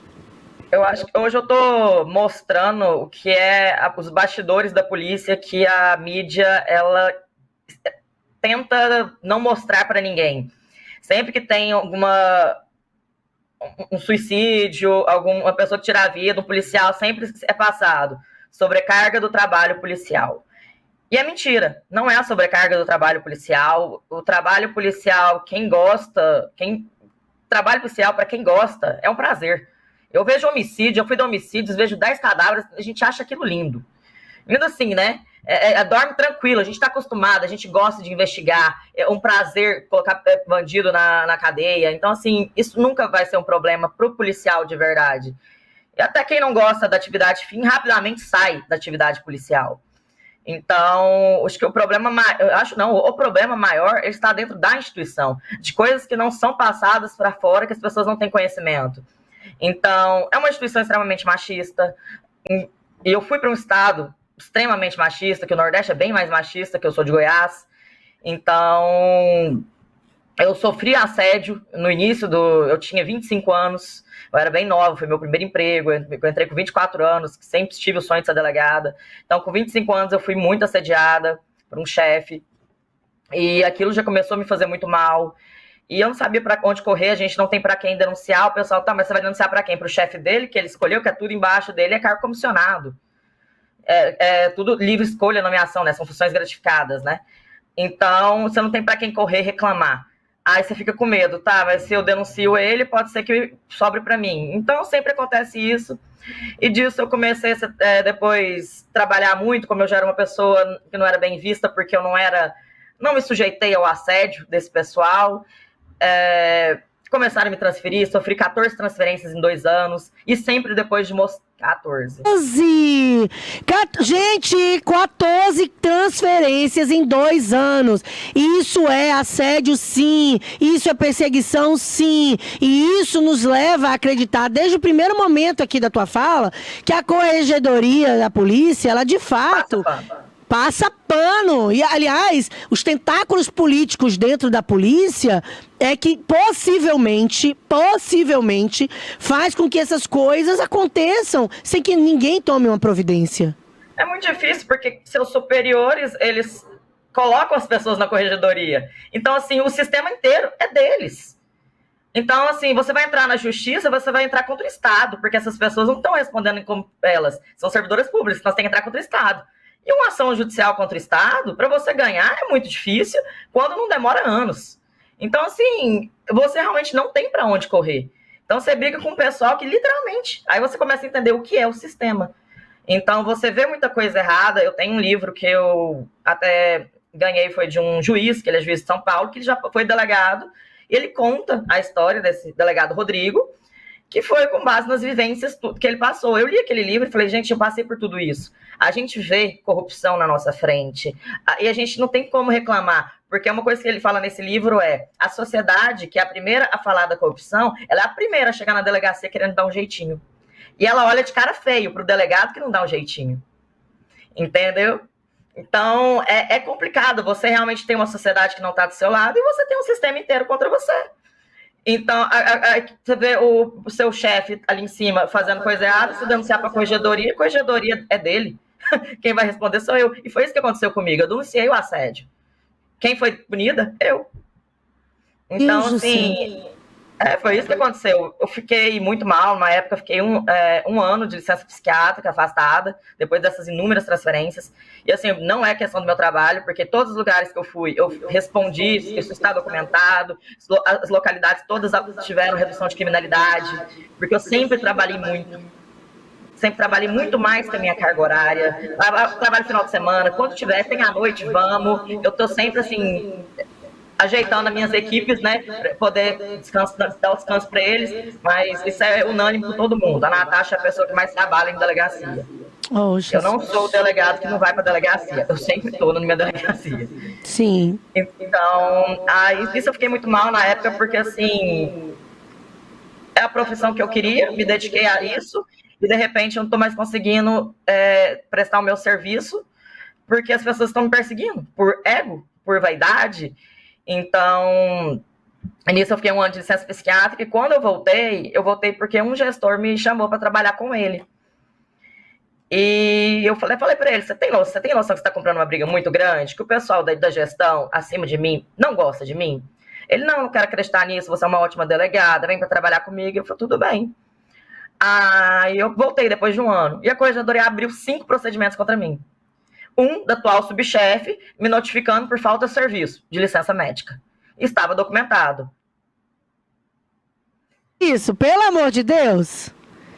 Eu acho que hoje eu estou mostrando o que é os bastidores da polícia, que a mídia, ela tenta não mostrar para ninguém. Sempre que tem um suicídio, alguma pessoa que tira a vida, um policial, sempre é passado sobrecarga do trabalho policial. E é mentira, não é a sobrecarga do trabalho policial. O trabalho policial, trabalho policial, para quem gosta, é um prazer. Eu vejo homicídio, eu fui de homicídios, vejo 10 cadáveres, a gente acha aquilo lindo. Lindo assim, né? Dorme tranquilo, a gente está acostumado, a gente gosta de investigar, é um prazer colocar bandido na cadeia. Então, assim, isso nunca vai ser um problema para o policial de verdade. E até quem não gosta da atividade fim, rapidamente sai da atividade policial. Então, acho que o problema maior ele está dentro da instituição, de coisas que não são passadas para fora, que as pessoas não têm conhecimento. Então, é uma instituição extremamente machista, e eu fui para um estado extremamente machista, que o Nordeste é bem mais machista, que eu sou de Goiás. Então, eu sofri assédio no início eu tinha 25 anos, eu era bem nova, foi meu primeiro emprego, eu entrei com 24 anos, sempre tive o sonho de ser delegada. Então, com 25 anos, eu fui muito assediada por um chefe, e aquilo já começou a me fazer muito mal. E eu não sabia para onde correr, a gente não tem para quem denunciar. O pessoal, tá, mas você vai denunciar para quem? Para o chefe dele, que ele escolheu, que é tudo embaixo dele, é cargo comissionado. É tudo livre escolha, nomeação, né? São funções gratificadas, né? Então, você não tem para quem correr reclamar. Aí você fica com medo, tá? Mas se eu denuncio ele, pode ser que sobre para mim. Então, sempre acontece isso. E disso eu comecei depois trabalhar muito, como eu já era uma pessoa que não era bem vista, porque eu não me sujeitei ao assédio desse pessoal. Começaram a me transferir, sofri 14 transferências em 2 anos, e sempre depois de 14. Gente, 14 transferências em 2 anos. Isso é assédio, sim. Isso é perseguição, sim. E isso nos leva a acreditar, desde o primeiro momento aqui da tua fala, que a corregedoria da polícia, ela de fato passa pano. E, aliás, os tentáculos políticos dentro da polícia é que possivelmente faz com que essas coisas aconteçam sem que ninguém tome uma providência. É muito difícil, porque seus superiores, eles colocam as pessoas na corregedoria. Então, assim, o sistema inteiro é deles. Então, assim, você vai entrar na justiça, você vai entrar contra o Estado, porque essas pessoas não estão respondendo como elas. São servidoras públicas, então você tem que entrar contra o Estado. E uma ação judicial contra o Estado, para você ganhar, é muito difícil, quando não demora anos. Então, assim, você realmente não tem para onde correr. Então, você briga com o pessoal que, literalmente, aí você começa a entender o que é o sistema. Então, você vê muita coisa errada. Eu tenho um livro que eu até ganhei, foi de um juiz, que ele é juiz de São Paulo, que já foi delegado, e ele conta a história desse delegado Rodrigo, que foi com base nas vivências que ele passou. Eu li aquele livro e falei, gente, eu passei por tudo isso. A gente vê corrupção na nossa frente, e a gente não tem como reclamar, porque uma coisa que ele fala nesse livro a sociedade, que é a primeira a falar da corrupção, ela é a primeira a chegar na delegacia querendo dar um jeitinho. E ela olha de cara feio pro delegado que não dá um jeitinho. Entendeu? Então, é complicado. Você realmente tem uma sociedade que não está do seu lado e você tem um sistema inteiro contra você. Então, você vê o seu chefe ali em cima fazendo coisa errada, se denunciar para a corregedoria é dele. Quem vai responder sou eu. E foi isso que aconteceu comigo. Eu denunciei o assédio. Quem foi punida? Eu. Então, assim, foi isso que aconteceu. Eu fiquei muito mal. Na época, eu fiquei um ano de licença psiquiátrica afastada, depois dessas inúmeras transferências. E, assim, não é questão do meu trabalho, porque todos os lugares que eu fui, eu respondi, isso está documentado, as localidades todas tiveram redução de criminalidade, porque eu sempre trabalhei muito mais que a minha carga horária. Trabalho final de semana, quando tiver, tem à noite, vamos. Eu estou sempre, assim, ajeitando as minhas equipes, né, para poder dar o descanso para eles, mas isso é unânime com todo mundo. A Natasha é a pessoa que mais trabalha em delegacia. Eu não sou o delegado que não vai para delegacia, eu sempre estou na minha delegacia. Sim. Então, isso eu fiquei muito mal na época, porque, assim, é a profissão que eu queria, me dediquei a isso, e de repente eu não estou mais conseguindo prestar o meu serviço, porque as pessoas estão me perseguindo, por ego, por vaidade. Então, nisso eu fiquei um ano de licença psiquiátrica, e quando eu voltei porque um gestor me chamou para trabalhar com ele. E eu falei pra ele, você tem noção que você está comprando uma briga muito grande? Que o pessoal da gestão, acima de mim, não gosta de mim? Ele, não quero acreditar nisso, você é uma ótima delegada, vem para trabalhar comigo. Eu falei, tudo bem. Aí eu voltei depois de um ano. E a Corregedoria abriu 5 procedimentos contra mim. Um, da atual subchefe, me notificando por falta de serviço, de licença médica. Estava documentado. Isso, pelo amor de Deus.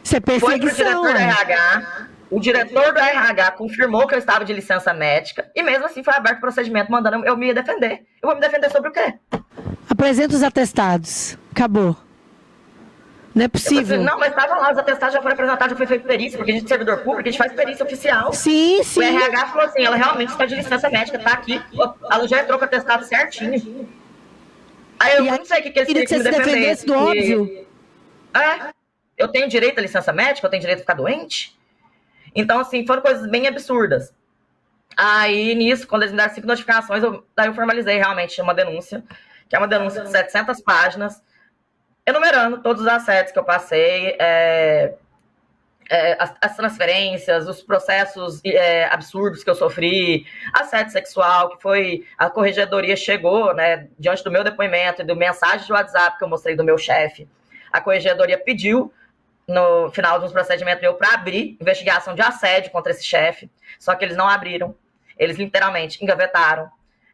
Isso é Foi pro perseguição. diretor do RH. O diretor do RH confirmou que eu estava de licença médica. E mesmo assim foi aberto o procedimento mandando eu me defender. Eu vou me defender sobre o quê? Apresenta os atestados. Acabou. Não é possível. Não, mas estava lá, os atestados já foram apresentados, já foi feito perícia, porque a gente é servidor público, a gente faz perícia oficial. Sim, O sim. RH falou assim, ela realmente está de licença médica, tá aqui, ela já entrou com o atestado certinho. Aí eu não sei o que eles queria queriam que que você me se defendesse defendesse. do óbvio. Eu tenho direito à licença médica, eu tenho direito a ficar doente. Então, assim, foram coisas bem absurdas. Aí, nisso, quando eles me deram 5 notificações, daí eu formalizei realmente uma denúncia, que é uma denúncia de 700 páginas, enumerando todos os assédios que eu passei, as transferências, os processos absurdos que eu sofri, assédio sexual, que foi... A Corregedoria chegou, né, diante do meu depoimento e do mensagem de WhatsApp que eu mostrei do meu chefe. A Corregedoria pediu, no final de uns procedimentos meu, para abrir investigação de assédio contra esse chefe, só que eles não abriram. Eles literalmente engavetaram.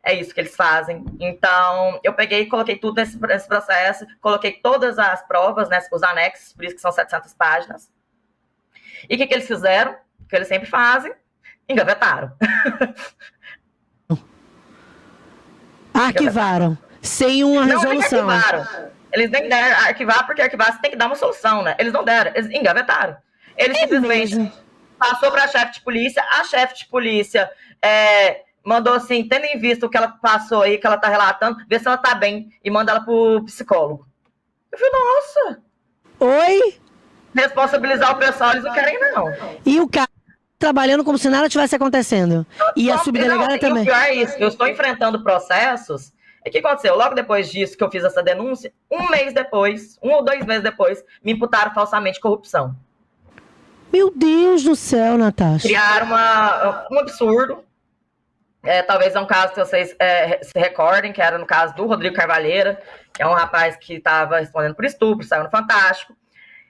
É isso que eles fazem. Então, eu peguei e coloquei tudo nesse processo, coloquei todas as provas, né, os anexos, por isso que são 700 páginas. E o que eles fizeram? O que eles sempre fazem? Engavetaram. Arquivaram. Sem uma resolução. Não arquivaram. Eles nem deram arquivar, porque arquivar você tem que dar uma solução, né? Eles não deram, eles engavetaram. Eles simplesmente passou para a chefe de polícia, a chefe de polícia mandou assim, tendo em vista o que ela passou aí, que ela tá relatando, ver se ela tá bem, e manda ela pro psicólogo. Eu falei, nossa! Oi? Responsabilizar o pessoal, eles não querem, não. E o cara trabalhando como se nada tivesse acontecendo. E a subdelegada também. O pior é isso, eu estou enfrentando processos. E o que aconteceu? Logo depois disso que eu fiz essa denúncia, 1 mês depois, 1 ou 2 meses depois, me imputaram falsamente corrupção. Meu Deus do céu, Natasha. Criaram um absurdo. Talvez é um caso que vocês se recordem, que era no caso do Rodrigo Carvalheira, que é um rapaz que estava respondendo por estupro, saiu no Fantástico.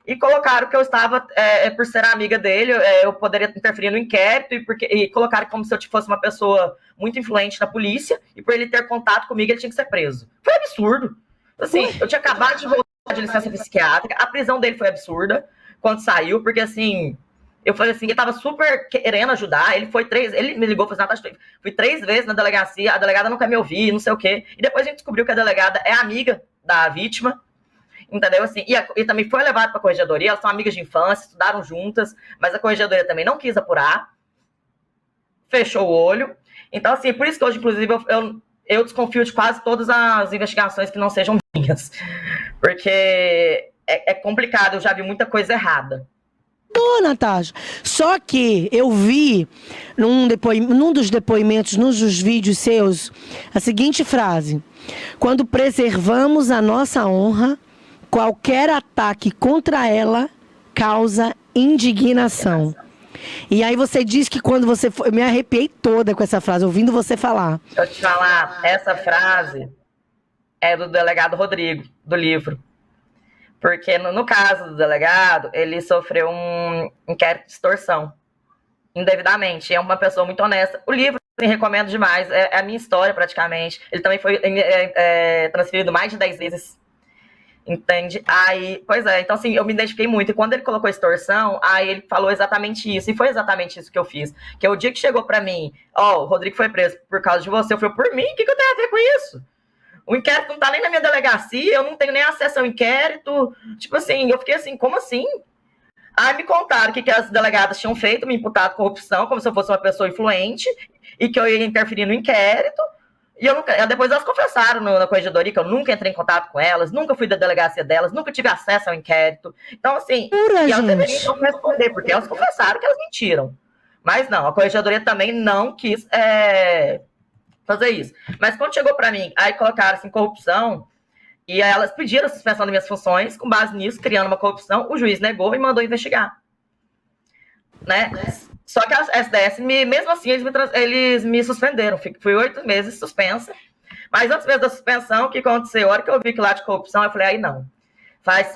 E colocaram que eu estava, por ser amiga dele, eu poderia interferir no inquérito, e colocaram como se eu fosse uma pessoa muito influente na polícia, e por ele ter contato comigo, ele tinha que ser preso. Foi absurdo. Assim, eu tinha acabado de voltar de licença psiquiátrica, a prisão dele foi absurda, quando saiu, porque assim, eu falei assim, ele estava super querendo ajudar, ele me ligou, falou assim, fui 3 vezes na delegacia, a delegada não quer me ouvir, não sei o quê, e depois a gente descobriu que a delegada é amiga da vítima, entendeu? Assim, e também foi levado para a Corregedoria, elas são amigas de infância, estudaram juntas, mas a Corregedoria também não quis apurar, fechou o olho. Então, assim, por isso que hoje, inclusive, eu desconfio de quase todas as investigações que não sejam minhas, porque é complicado, eu já vi muita coisa errada. Natasha. Só que eu vi num dos depoimentos, nos vídeos seus, a seguinte frase: quando preservamos a nossa honra, qualquer ataque contra ela causa indignação. E aí você diz que quando você foi... Eu me arrepiei toda com essa frase, ouvindo você falar. Deixa eu te falar, essa frase é do delegado Rodrigo, do livro. Porque no caso do delegado, ele sofreu um inquérito de extorsão, indevidamente. É uma pessoa muito honesta. O livro, eu recomendo demais, é a minha história praticamente. Ele também foi transferido mais de 10 vezes. Entende? Aí, pois é, então assim, eu me identifiquei muito. E quando ele colocou extorsão, aí ele falou exatamente isso. E foi exatamente isso que eu fiz. Que é o dia que chegou pra mim, o Rodrigo foi preso por causa de você. Eu falei, por mim? O que eu tenho a ver com isso? O inquérito não tá nem na minha delegacia, eu não tenho nem acesso ao inquérito. Tipo assim, eu fiquei assim, como assim? Aí me contaram que as delegadas tinham feito, me imputado corrupção, como se eu fosse uma pessoa influente, e que eu ia interferir no inquérito. E depois elas confessaram na Corregedoria que eu nunca entrei em contato com elas, nunca fui da delegacia delas, nunca tive acesso ao inquérito. Então, assim, e elas deveriam responder, porque elas confessaram que elas mentiram. Mas não, a Corregedoria também não quis fazer isso. Mas quando chegou para mim, aí colocaram assim, corrupção, e aí elas pediram a suspensão das minhas funções, com base nisso, criando uma corrupção, o juiz negou e mandou investigar. Né? Só que a SDS, mesmo assim, eles me suspenderam. Fui 8 meses suspensa. Mas antes mesmo da suspensão, o que aconteceu? A hora que eu vi que lá de corrupção, eu falei, aí não. Faz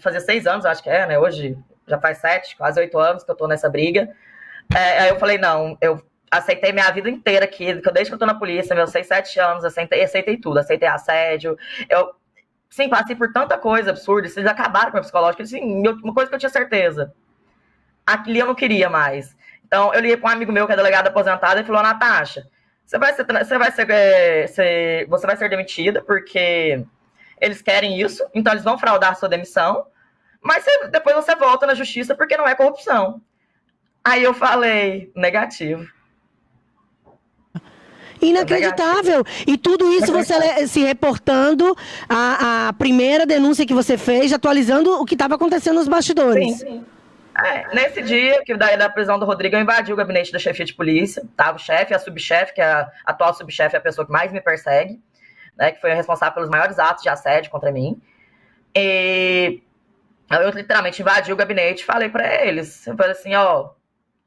fazia 6 anos, acho que né? Hoje já faz 7, quase 8 anos que eu tô nessa briga. Aí eu falei, não, eu aceitei minha vida inteira aqui, desde que eu tô na polícia, meus 6, 7 anos, aceitei tudo, aceitei assédio. Sim, passei por tanta coisa absurda, eles acabaram com o meu psicológico, assim, uma coisa que eu tinha certeza. Aquilo eu não queria mais. Então, eu liguei para um amigo meu que é delegado aposentado e falou, Natasha, você vai ser demitida porque eles querem isso, então eles vão fraudar a sua demissão, mas depois você volta na justiça porque não é corrupção. Aí eu falei, negativo. Inacreditável. E tudo isso você se reportando a primeira denúncia que você fez, atualizando o que estava acontecendo nos bastidores. Sim. Nesse dia, que da prisão do Rodrigo, eu invadi o gabinete da chefia de polícia. Tava o chefe, a subchefe, que é a atual subchefe, é a pessoa que mais me persegue, né, que foi a responsável pelos maiores atos de assédio contra mim. E eu literalmente invadi o gabinete e falei pra eles. Eu falei assim, ó,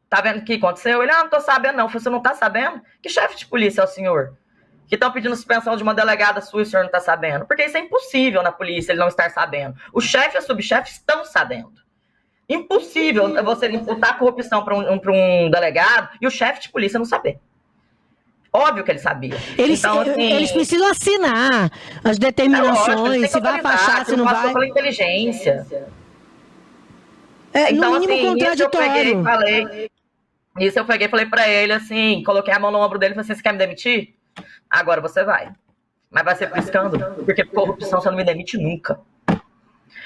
tá vendo o que aconteceu? Ele, não tô sabendo não. Eu falei, você não tá sabendo? Que chefe de polícia é o senhor? Que estão pedindo suspensão de uma delegada sua e o senhor não tá sabendo? Porque isso é impossível na polícia, ele não estar sabendo. O chefe e a subchefe estão sabendo. Impossível você imputar corrupção para um delegado e o chefe de polícia não saber. Óbvio que ele sabia. Eles precisam assinar as determinações, se vai afastar, se não vai. Passou pela inteligência. Então, no mínimo contraditório. Eu peguei e falei pra ele, assim, coloquei a mão no ombro dele e falei assim, você quer me demitir? Agora você vai. Mas vai ser por escândalo, porque corrupção você não me demite nunca.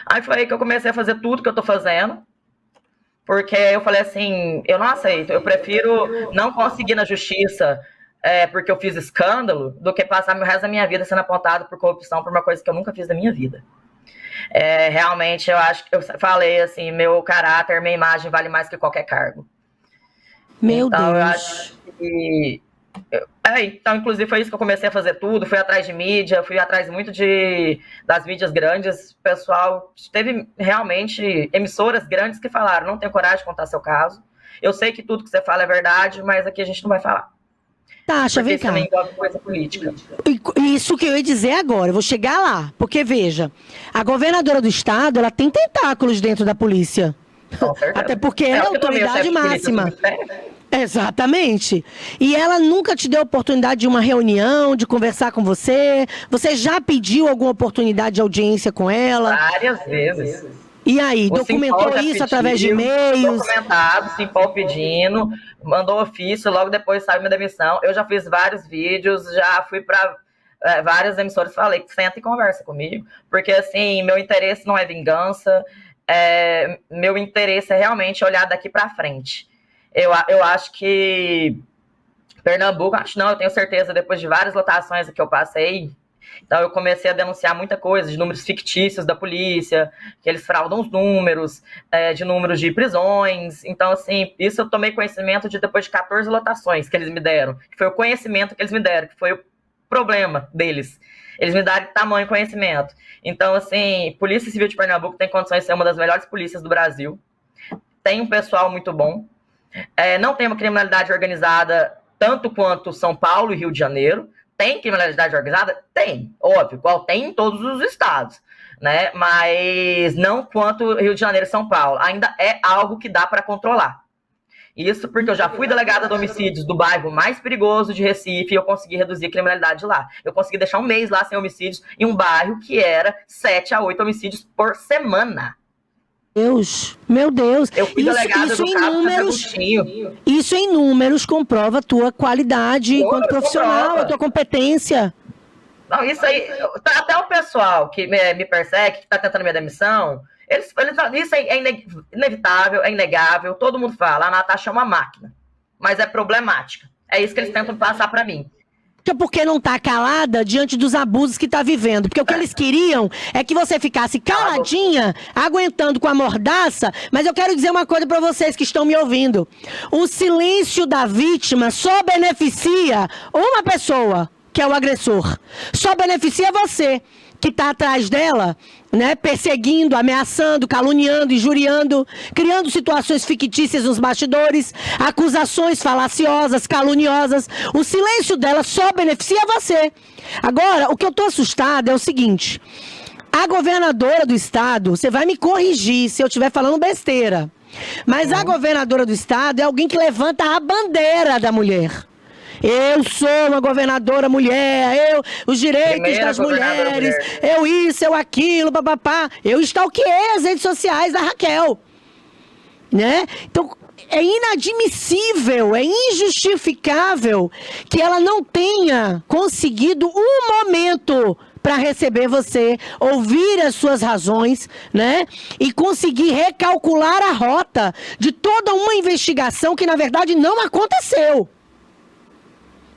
Aí foi aí que eu comecei a fazer tudo que eu tô fazendo. Porque eu falei assim, eu não aceito, eu prefiro não conseguir na justiça porque eu fiz escândalo, do que passar o resto da minha vida sendo apontado por corrupção por uma coisa que eu nunca fiz na minha vida. Realmente, eu acho que eu falei assim, meu caráter, minha imagem vale mais que qualquer cargo. Meu Deus. Eu acho que... Então, inclusive, foi isso que eu comecei a fazer tudo, fui atrás de mídia, fui atrás muito das mídias grandes, o pessoal, teve realmente emissoras grandes que falaram, não tenho coragem de contar seu caso, eu sei que tudo que você fala é verdade, mas aqui a gente não vai falar. Tasha, vem cá. Porque isso também envolve coisa política. Isso que eu ia dizer agora, eu vou chegar lá, porque veja, a governadora do estado, ela tem tentáculos dentro da polícia, até porque ela é a autoridade máxima. Exatamente. E ela nunca te deu oportunidade de uma reunião, de conversar com você? Você já pediu alguma oportunidade de audiência com ela? Várias vezes. E aí, documentou isso pediu, através de e-mails? Documentado, Simpol pedindo, mandou ofício, logo depois saiu minha demissão. Eu já fiz vários vídeos, já fui para várias emissoras, falei, senta e conversa comigo, porque assim, meu interesse não é vingança, meu interesse é realmente olhar daqui para frente. Eu acho que Pernambuco, eu tenho certeza, depois de várias lotações que eu passei, então eu comecei a denunciar muita coisa, de números fictícios da polícia, que eles fraudam os números, de números de prisões, então assim, isso eu tomei conhecimento depois de 14 lotações que eles me deram, que foi o conhecimento que eles me deram, que foi o problema deles, eles me deram tamanho conhecimento. Então assim, Polícia Civil de Pernambuco tem condições de ser uma das melhores polícias do Brasil, tem um pessoal muito bom, não tem uma criminalidade organizada tanto quanto São Paulo e Rio de Janeiro. Tem criminalidade organizada? Tem, óbvio, igual tem em todos os estados, né? Mas não quanto Rio de Janeiro e São Paulo. Ainda é algo que dá para controlar. Isso porque eu já fui delegada de homicídios do bairro mais perigoso de Recife e eu consegui reduzir a criminalidade lá. Eu consegui deixar um mês lá sem homicídios em um bairro que era 7 a 8 homicídios por semana. Meu Deus, eu fui delegada do isso em números comprova a tua qualidade enquanto profissional, a tua competência. Não, isso aí, até o pessoal que me persegue, que está tentando minha demissão, eles isso é inevitável, é inegável, todo mundo fala, a Natasha é uma máquina, mas é problemática. É isso que eles tentam passar para mim. Porque não está calada diante dos abusos que está vivendo. Porque o que eles queriam é que você ficasse caladinha, aguentando com a mordaça. Mas eu quero dizer uma coisa para vocês que estão me ouvindo. O silêncio da vítima só beneficia uma pessoa, que é o agressor. Só beneficia você, que está atrás dela, né, perseguindo, ameaçando, caluniando, injuriando, criando situações fictícias nos bastidores, acusações falaciosas, caluniosas. O silêncio dela só beneficia você. Agora, o que eu estou assustada é o seguinte: a governadora do estado, você vai me corrigir se eu estiver falando besteira, mas a governadora do estado é alguém que levanta a bandeira da mulher. Eu sou uma governadora mulher, os direitos das mulheres, eu isso, eu aquilo, papapá. Eu stalkeei as redes sociais da Raquel, né? Então, é inadmissível, é injustificável que ela não tenha conseguido um momento para receber você, ouvir as suas razões, né? E conseguir recalcular a rota de toda uma investigação que, na verdade, não aconteceu.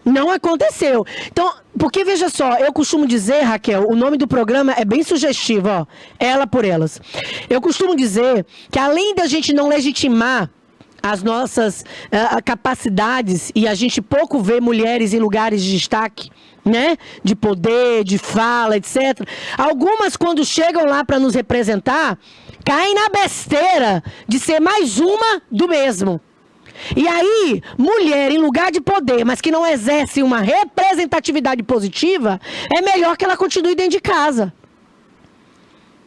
Não aconteceu. Então, porque veja só, eu costumo dizer, Raquel, o nome do programa é bem sugestivo, ó, Ela por Elas. Eu costumo dizer que além da gente não legitimar as nossas capacidades, e a gente pouco vê mulheres em lugares de destaque, né, de poder, de fala, etc. Algumas, quando chegam lá para nos representar, caem na besteira de ser mais uma do mesmo. E aí, mulher em lugar de poder, mas que não exerce uma representatividade positiva, é melhor que ela continue dentro de casa.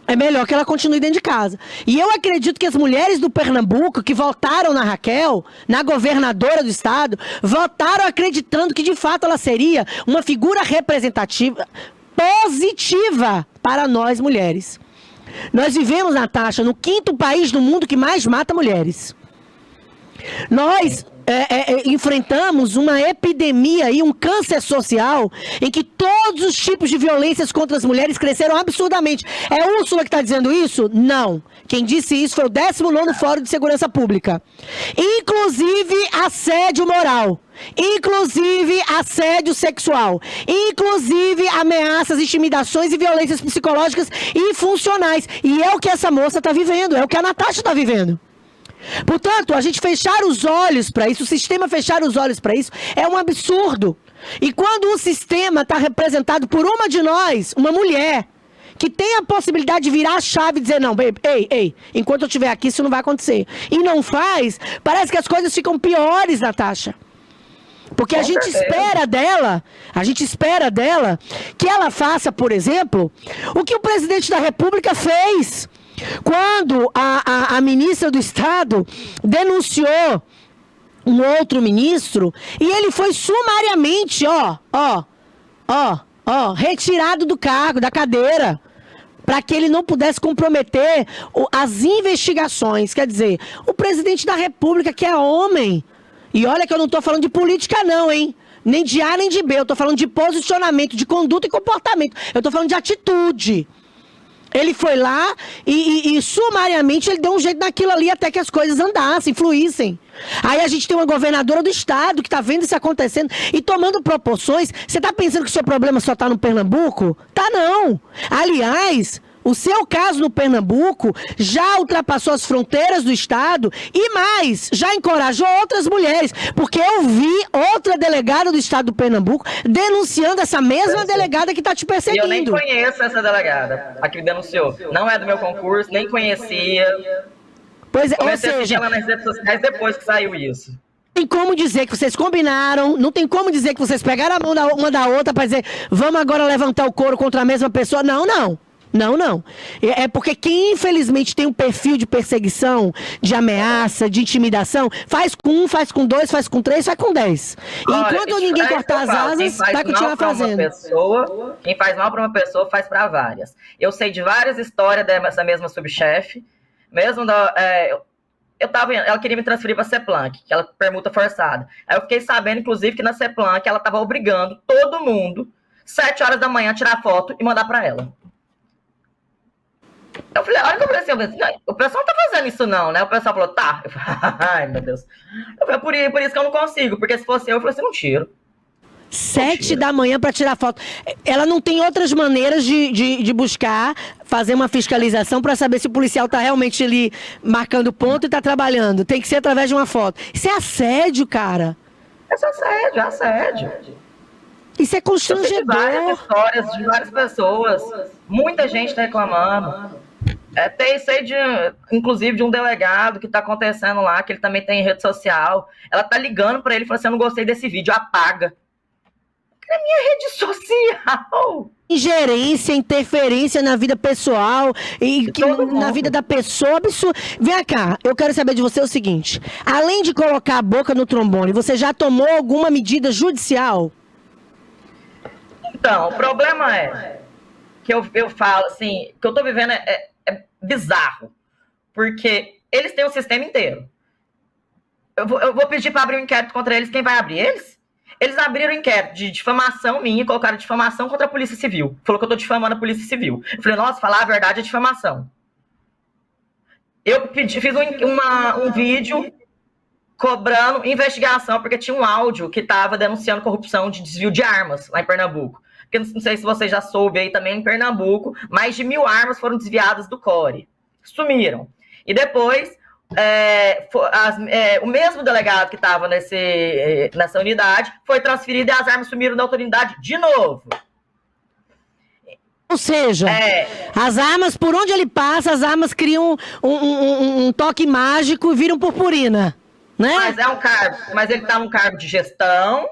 É melhor que ela continue dentro de casa. E eu acredito que as mulheres do Pernambuco que votaram na Raquel, na governadora do estado, votaram acreditando que de fato ela seria uma figura representativa positiva para nós mulheres. Nós vivemos, Natasha, no 5º país do mundo que mais mata mulheres. Nós enfrentamos uma epidemia e um câncer social em que todos os tipos de violências contra as mulheres cresceram absurdamente. É Úrsula que está dizendo isso? Não. Quem disse isso foi o 19º Fórum de Segurança Pública. Inclusive assédio moral. Inclusive assédio sexual. Inclusive ameaças, intimidações e violências psicológicas e funcionais. E é o que essa moça está vivendo, é o que a Natasha está vivendo. Portanto, a gente fechar os olhos para isso, o sistema fechar os olhos para isso, é um absurdo. E quando o sistema está representado por uma de nós, uma mulher, que tem a possibilidade de virar a chave e dizer, não, ei, enquanto eu estiver aqui isso não vai acontecer. E não faz, parece que as coisas ficam piores, Natasha. Porque a gente espera dela que ela faça, por exemplo, o que o presidente da República fez. Quando a ministra do Estado denunciou um outro ministro, e ele foi sumariamente, retirado do cargo, da cadeira, para que ele não pudesse comprometer as investigações. Quer dizer, o presidente da República, que é homem, e olha que eu não estou falando de política não, hein? Nem de A nem de B, eu estou falando de posicionamento, de conduta e comportamento, eu estou falando de atitude. Ele foi lá e sumariamente ele deu um jeito naquilo ali até que as coisas andassem, fluíssem. Aí a gente tem uma governadora do estado que está vendo isso acontecendo e tomando proporções. Você está pensando que o seu problema só está no Pernambuco? Tá não. Aliás, o seu caso no Pernambuco já ultrapassou as fronteiras do estado e mais, já encorajou outras mulheres. Porque eu vi outra delegada do estado do Pernambuco denunciando essa mesma delegada que está te perseguindo. E eu nem conheço essa delegada, a que denunciou. Não é do meu concurso, nem conhecia. Pois é, comecei ou seja, a seguir ela nas redes sociais depois que saiu isso. Não tem como dizer que vocês combinaram, não tem como dizer que vocês pegaram a mão uma da outra para dizer, vamos agora levantar o couro contra a mesma pessoa. Não. Não. É porque quem infelizmente tem um perfil de perseguição, de ameaça, de intimidação, faz com 1, faz com 2, faz com 3, faz com 10. E enquanto ninguém cortar as asas, vai continuar fazendo. Quem faz mal para uma pessoa, faz para várias. Eu sei de várias histórias dessa mesma subchefe, mesmo ela queria me transferir para a CEPLANC, que ela permuta forçada. Aí eu fiquei sabendo, inclusive, que na CEPLANC ela estava obrigando todo mundo, 7 horas da manhã, a tirar foto e mandar para ela. Eu falei, olha que eu falei assim, o pessoal não tá fazendo isso não, né? O pessoal falou, tá. Eu falei, ai, meu Deus. Eu falei, por isso que eu não consigo, porque se fosse eu falei assim, não tiro. 7 da manhã para tirar foto. Ela não tem outras maneiras de buscar, fazer uma fiscalização para saber se o policial tá realmente ali marcando ponto e tá trabalhando. Tem que ser através de uma foto. Isso é assédio, cara. É assédio. Isso é constrangedor. Várias histórias de várias pessoas, muita gente tá reclamando. Inclusive de um delegado que tá acontecendo lá, que ele também tem rede social. Ela tá ligando para ele e falando assim: eu não gostei desse vídeo, apaga. É minha rede social. Ingerência, interferência na vida pessoal e na vida da pessoa, absurdo. Vem cá, eu quero saber de você o seguinte: além de colocar a boca no trombone, você já tomou alguma medida judicial? Então, o problema é que eu falo assim, que eu tô vivendo é bizarro, porque eles têm o sistema inteiro. Eu vou pedir para abrir um inquérito contra eles. Quem vai abrir? Eles abriram um inquérito de difamação minha e colocaram difamação contra a Polícia Civil. Falou que eu tô difamando a Polícia Civil. Eu falei: nossa, falar a verdade é difamação. Eu fiz um vídeo cobrando investigação, porque tinha um áudio que estava denunciando corrupção de desvio de armas lá em Pernambuco. Porque não sei se você já soube aí também, em Pernambuco, mais de 1.000 armas foram desviadas do CORE. Sumiram. E depois, o mesmo delegado que estava nessa unidade foi transferido e as armas sumiram da autoridade de novo. Ou seja, as armas, por onde ele passa, as armas criam um toque mágico e viram purpurina, né? Mas ele está num cargo de gestão,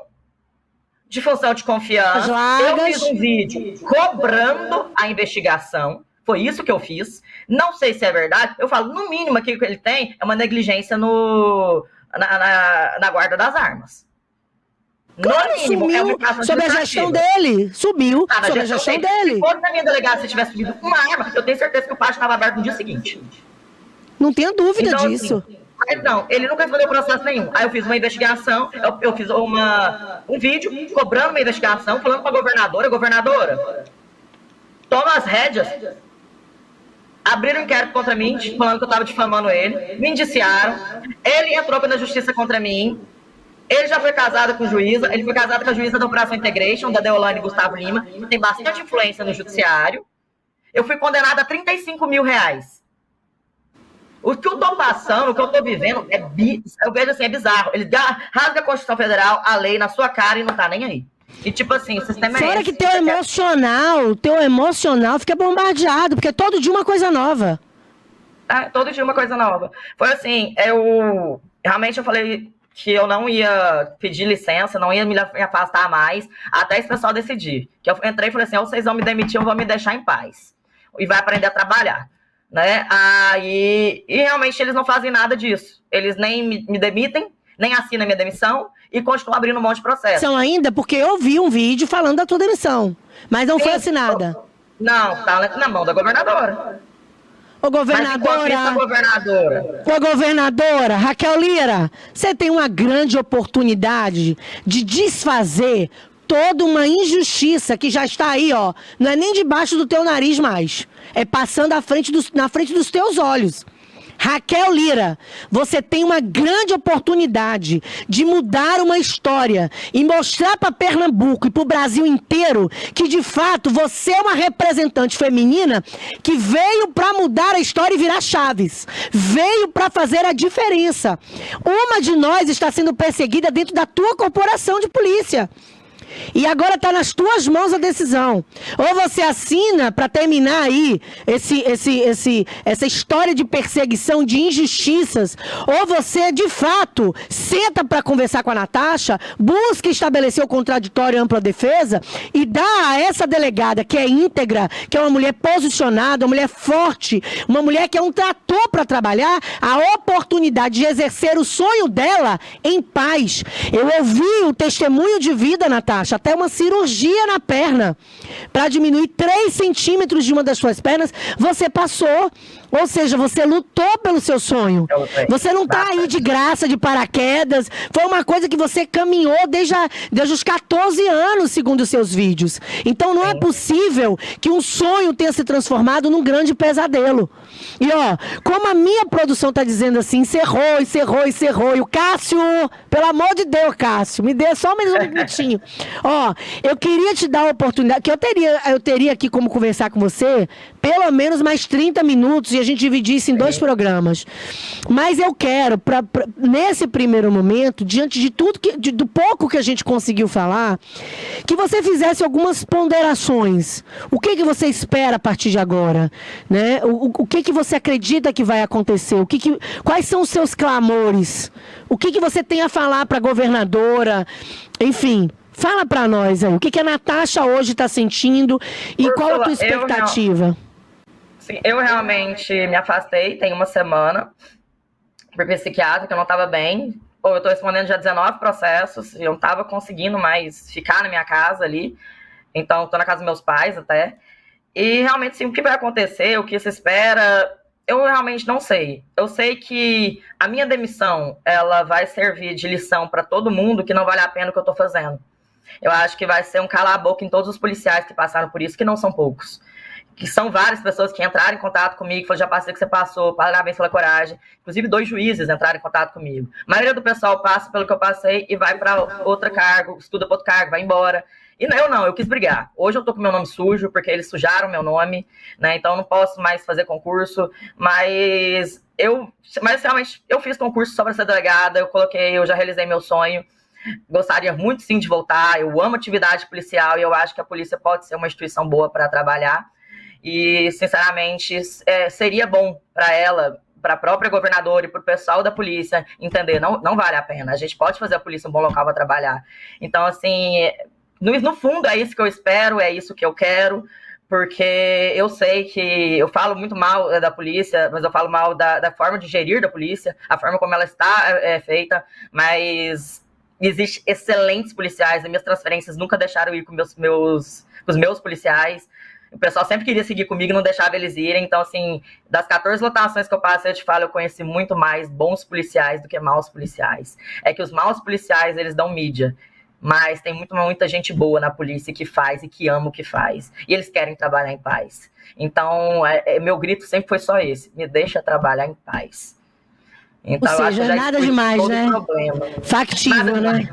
de função de confiança. Eu fiz um vídeo cobrando a investigação. Foi isso que eu fiz. Não sei se é verdade. Eu falo, no mínimo, aquilo que ele tem é uma negligência na guarda das armas. Claro, no mínimo, sumiu sob a gestão dele. Subiu sob a gestão dele. Se fosse na minha delegacia tivesse subido uma arma, eu tenho certeza que o pátio estava aberto no dia seguinte. Não tenha dúvida disso. Assim, mas não, ele nunca respondeu processo nenhum. Aí eu fiz uma investigação, eu fiz um vídeo cobrando uma investigação, falando para a governadora, toma as rédeas. Abriram um inquérito contra mim, falando que eu estava difamando ele, me indiciaram, ele entrou na justiça contra mim, ele já foi casado com juíza, ele foi casado com a juíza da Operação Integration, da Deolane Gustavo Lima, que tem bastante influência no judiciário. Eu fui condenada a R$35 mil. O que eu tô passando, o que eu tô vivendo, eu vejo assim, é bizarro. Ele rasga a Constituição Federal, a lei na sua cara e não tá nem aí. E tipo assim, o sistema Fora que teu emocional fica bombardeado, porque todo dia uma coisa nova. Todo dia uma coisa nova. Foi assim, realmente eu falei que eu não ia pedir licença, não ia me afastar mais, até esse pessoal decidir. Que eu entrei e falei assim: ou vocês vão me demitir ou vão me deixar em paz. E vai aprender a trabalhar. Né? E realmente eles não fazem nada disso. Eles nem me demitem, nem assinam a minha demissão e continuam abrindo um monte de processo. São ainda porque eu vi um vídeo falando da tua demissão, mas não foi assinada. Não, tá na mão da governadora. Ô governadora, Raquel Lira, você tem uma grande oportunidade de desfazer toda uma injustiça que já está aí, ó. Não é nem debaixo do teu nariz mais. É passando na frente dos teus olhos. Raquel Lira, você tem uma grande oportunidade de mudar uma história e mostrar para Pernambuco e para o Brasil inteiro que, de fato, você é uma representante feminina que veio para mudar a história e virar chaves. Veio para fazer a diferença. Uma de nós está sendo perseguida dentro da tua corporação de polícia. E agora está nas tuas mãos a decisão. Ou você assina para terminar aí essa história de perseguição, de injustiças, ou você, de fato, senta para conversar com a Natasha, busca estabelecer o contraditório e ampla defesa e dá a essa delegada, que é íntegra, que é uma mulher posicionada, uma mulher forte, uma mulher que é um trator para trabalhar, a oportunidade de exercer o sonho dela em paz. Eu ouvi o testemunho de vida, Natasha, até uma cirurgia na perna para diminuir 3 centímetros de uma das suas pernas, você passou. Ou seja, você lutou pelo seu sonho. Você não está aí de graça, de paraquedas. Foi uma coisa que você caminhou desde os 14 anos, segundo os seus vídeos. Então não é possível que um sonho tenha se transformado num grande pesadelo. E ó, como a minha produção está dizendo assim, encerrou. E o Cássio, pelo amor de Deus, Cássio, me dê só mais um minutinho. Ó, eu queria te dar a oportunidade, que eu teria aqui como conversar com você, pelo menos mais 30 minutos, e a gente dividir isso em 2 programas. Mas eu quero, nesse primeiro momento, diante de tudo, do pouco que a gente conseguiu falar, que você fizesse algumas ponderações. O que você espera a partir de agora? Né? O que você acredita que vai acontecer? Quais são os seus clamores? O que você tem a falar para a governadora? Enfim, fala para nós aí. O que a Natasha hoje está sentindo e qual a tua expectativa? Sim, eu realmente me afastei, tem uma semana, por psiquiatra, que eu não estava bem. Eu estou respondendo já 19 processos, eu não estava conseguindo mais ficar na minha casa ali. Então, estou na casa dos meus pais até. E realmente, sim, o que vai acontecer, o que se espera, eu realmente não sei. Eu sei que a minha demissão, ela vai servir de lição para todo mundo que não vale a pena o que eu estou fazendo. Eu acho que vai ser um cala-a-boca em todos os policiais que passaram por isso, que não são poucos. Que são várias pessoas que entraram em contato comigo, que falaram, já passei o que você passou, parabéns pela coragem. Inclusive, 2 juízes entraram em contato comigo. A maioria do pessoal passa pelo que eu passei e vai para outro cargo, estuda para outro cargo, vai embora. E eu quis brigar. Hoje eu tô com meu nome sujo, porque eles sujaram meu nome, né? Então eu não posso mais fazer concurso, mas realmente eu fiz concurso só para ser delegada, eu já realizei meu sonho. Gostaria muito sim de voltar, eu amo atividade policial e eu acho que a polícia pode ser uma instituição boa para trabalhar. E, sinceramente, seria bom para ela, para a própria governadora e para o pessoal da polícia entender, não vale a pena. A gente pode fazer a polícia um bom local para trabalhar. Então, assim, no fundo é isso que eu espero, é isso que eu quero, porque eu sei que eu falo muito mal da polícia, mas eu falo mal da forma de gerir da polícia, a forma como ela está feita, mas existem excelentes policiais, as minhas transferências nunca deixaram ir com os meus policiais. O pessoal sempre queria seguir comigo e não deixava eles irem. Então, assim, das 14 lotações que eu passei, eu te falo, eu conheci muito mais bons policiais do que maus policiais. É que os maus policiais, eles dão mídia. Mas tem muita gente boa na polícia que faz e que ama o que faz. E eles querem trabalhar em paz. Então, meu grito sempre foi só esse. Me deixa trabalhar em paz. Então, ou seja, nada demais, né? Factível, né?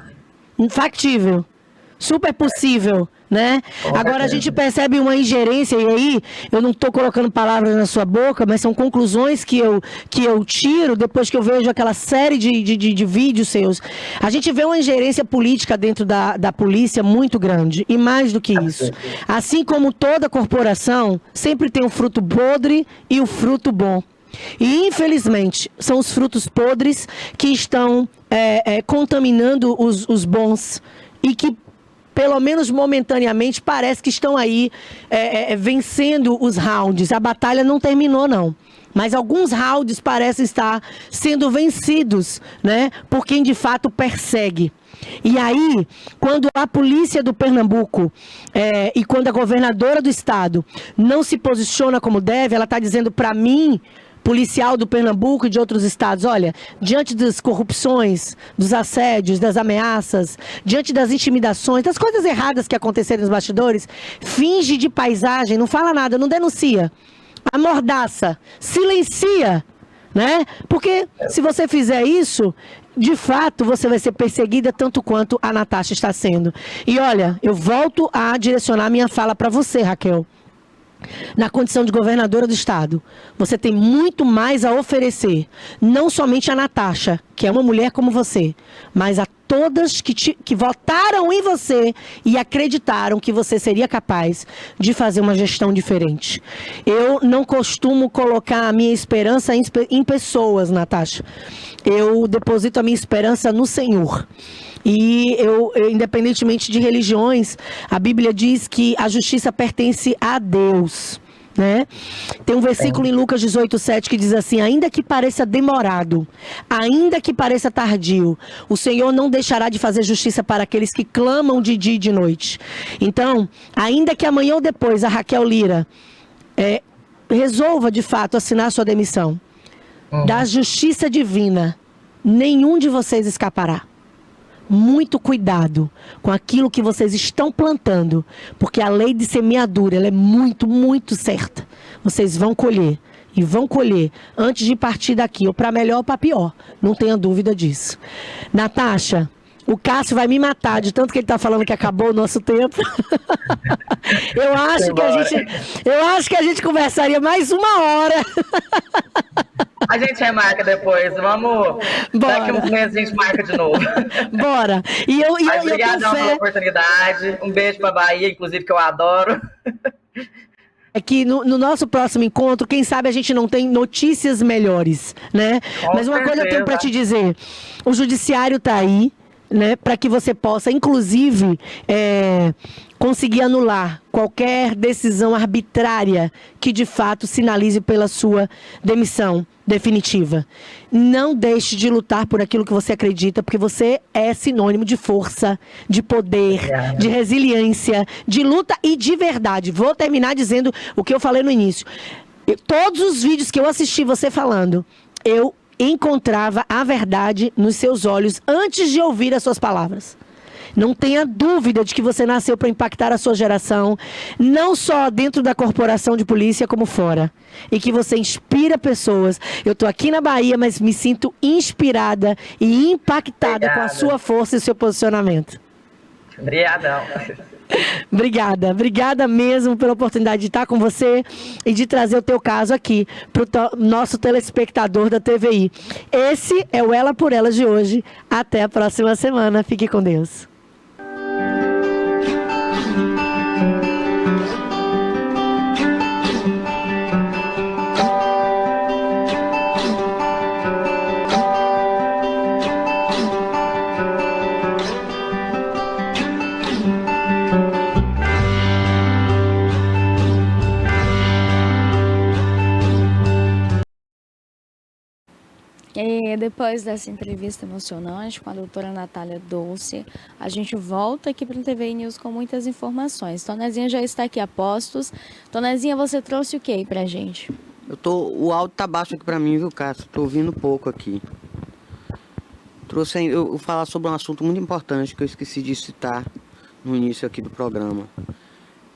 Factível. Super possível, né? Agora a gente percebe uma ingerência, e aí eu não estou colocando palavras na sua boca, mas são conclusões que eu tiro depois que eu vejo aquela série de vídeos seus. A gente vê uma ingerência política dentro da polícia muito grande, e mais do que isso. Assim como toda corporação, sempre tem o fruto podre e o fruto bom. E, infelizmente, são os frutos podres que estão contaminando os bons e que, pelo menos momentaneamente, parece que estão aí vencendo os rounds. A batalha não terminou, não. Mas alguns rounds parecem estar sendo vencidos, né, por quem de fato persegue. E aí, quando a polícia do Pernambuco e quando a governadora do estado não se posiciona como deve, ela está dizendo para mim, policial do Pernambuco e de outros estados, olha, diante das corrupções, dos assédios, das ameaças, diante das intimidações, das coisas erradas que aconteceram nos bastidores, finge de paisagem, não fala nada, não denuncia, amordaça, silencia, né? Porque se você fizer isso, de fato, você vai ser perseguida tanto quanto a Natasha está sendo. E olha, eu volto a direcionar minha fala para você, Raquel. Na condição de governadora do estado, você tem muito mais a oferecer, não somente a Natasha, que é uma mulher como você, mas a todas que votaram em você e acreditaram que você seria capaz de fazer uma gestão diferente. Eu não costumo colocar a minha esperança em pessoas, Natasha. Eu deposito a minha esperança no Senhor. E independentemente de religiões, a Bíblia diz que a justiça pertence a Deus, né? Tem um versículo em Lucas 18:7 que diz assim: ainda que pareça demorado, ainda que pareça tardio, o Senhor não deixará de fazer justiça para aqueles que clamam de dia e de noite. Então, ainda que amanhã ou depois a Raquel Lira resolva de fato assinar sua demissão, da justiça divina, nenhum de vocês escapará. Muito cuidado com aquilo que vocês estão plantando, porque a lei de semeadura, ela é muito, muito certa. Vocês vão colher, e vão colher antes de partir daqui, ou para melhor ou para pior, não tenha dúvida disso. Natasha, O Cássio vai me matar de tanto que ele tá falando que acabou o nosso tempo. Eu acho que a gente conversaria mais 1 hora. A gente remarca depois, vamos. Bora. Daqui uns meses a gente marca de novo. Bora. Mas obrigada pela oportunidade. Um beijo pra Bahia, inclusive, que eu adoro. É que no nosso próximo encontro, quem sabe a gente não tem notícias melhores, né? Mas uma coisa eu tenho para te dizer: o judiciário tá aí, né, para que você possa, inclusive, conseguir anular qualquer decisão arbitrária que, de fato, sinalize pela sua demissão definitiva. Não deixe de lutar por aquilo que você acredita, porque você é sinônimo de força, de poder, de resiliência, de luta e de verdade. Vou terminar dizendo o que eu falei no início. Todos os vídeos que eu assisti você falando, eu encontrava a verdade nos seus olhos antes de ouvir as suas palavras. Não tenha dúvida de que você nasceu para impactar a sua geração, não só dentro da corporação de polícia, como fora. E que você inspira pessoas. Eu estou aqui na Bahia, mas me sinto inspirada e impactada com a sua força e o seu posicionamento. Obrigadão. Obrigada mesmo pela oportunidade de estar com você e de trazer o teu caso aqui para o nosso telespectador da TVI. Esse é o Ela por Ela de hoje. Até a próxima semana. Fique com Deus. E depois dessa entrevista emocionante com a doutora Natália Dolce, a gente volta aqui para o TVI News com muitas informações. Tonezinha já está aqui a postos. Tonezinha, você trouxe o que aí pra gente? O áudio tá baixo aqui pra mim, viu, Cássio? Tô ouvindo pouco aqui. Eu vou falar sobre um assunto muito importante que eu esqueci de citar no início aqui do programa.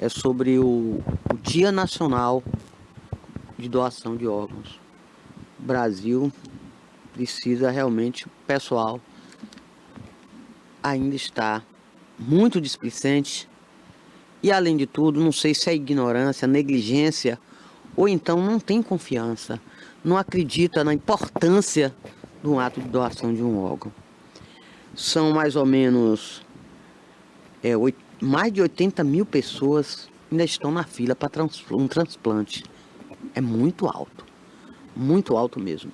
É sobre o Dia Nacional de Doação de Órgãos. O Brasil precisa realmente, o pessoal ainda está muito displicente e, além de tudo, não sei se é ignorância, negligência, ou então não tem confiança, não acredita na importância do ato de doação de um órgão. São mais ou menos mais de 80 mil pessoas ainda estão na fila para um transplante. É muito alto mesmo.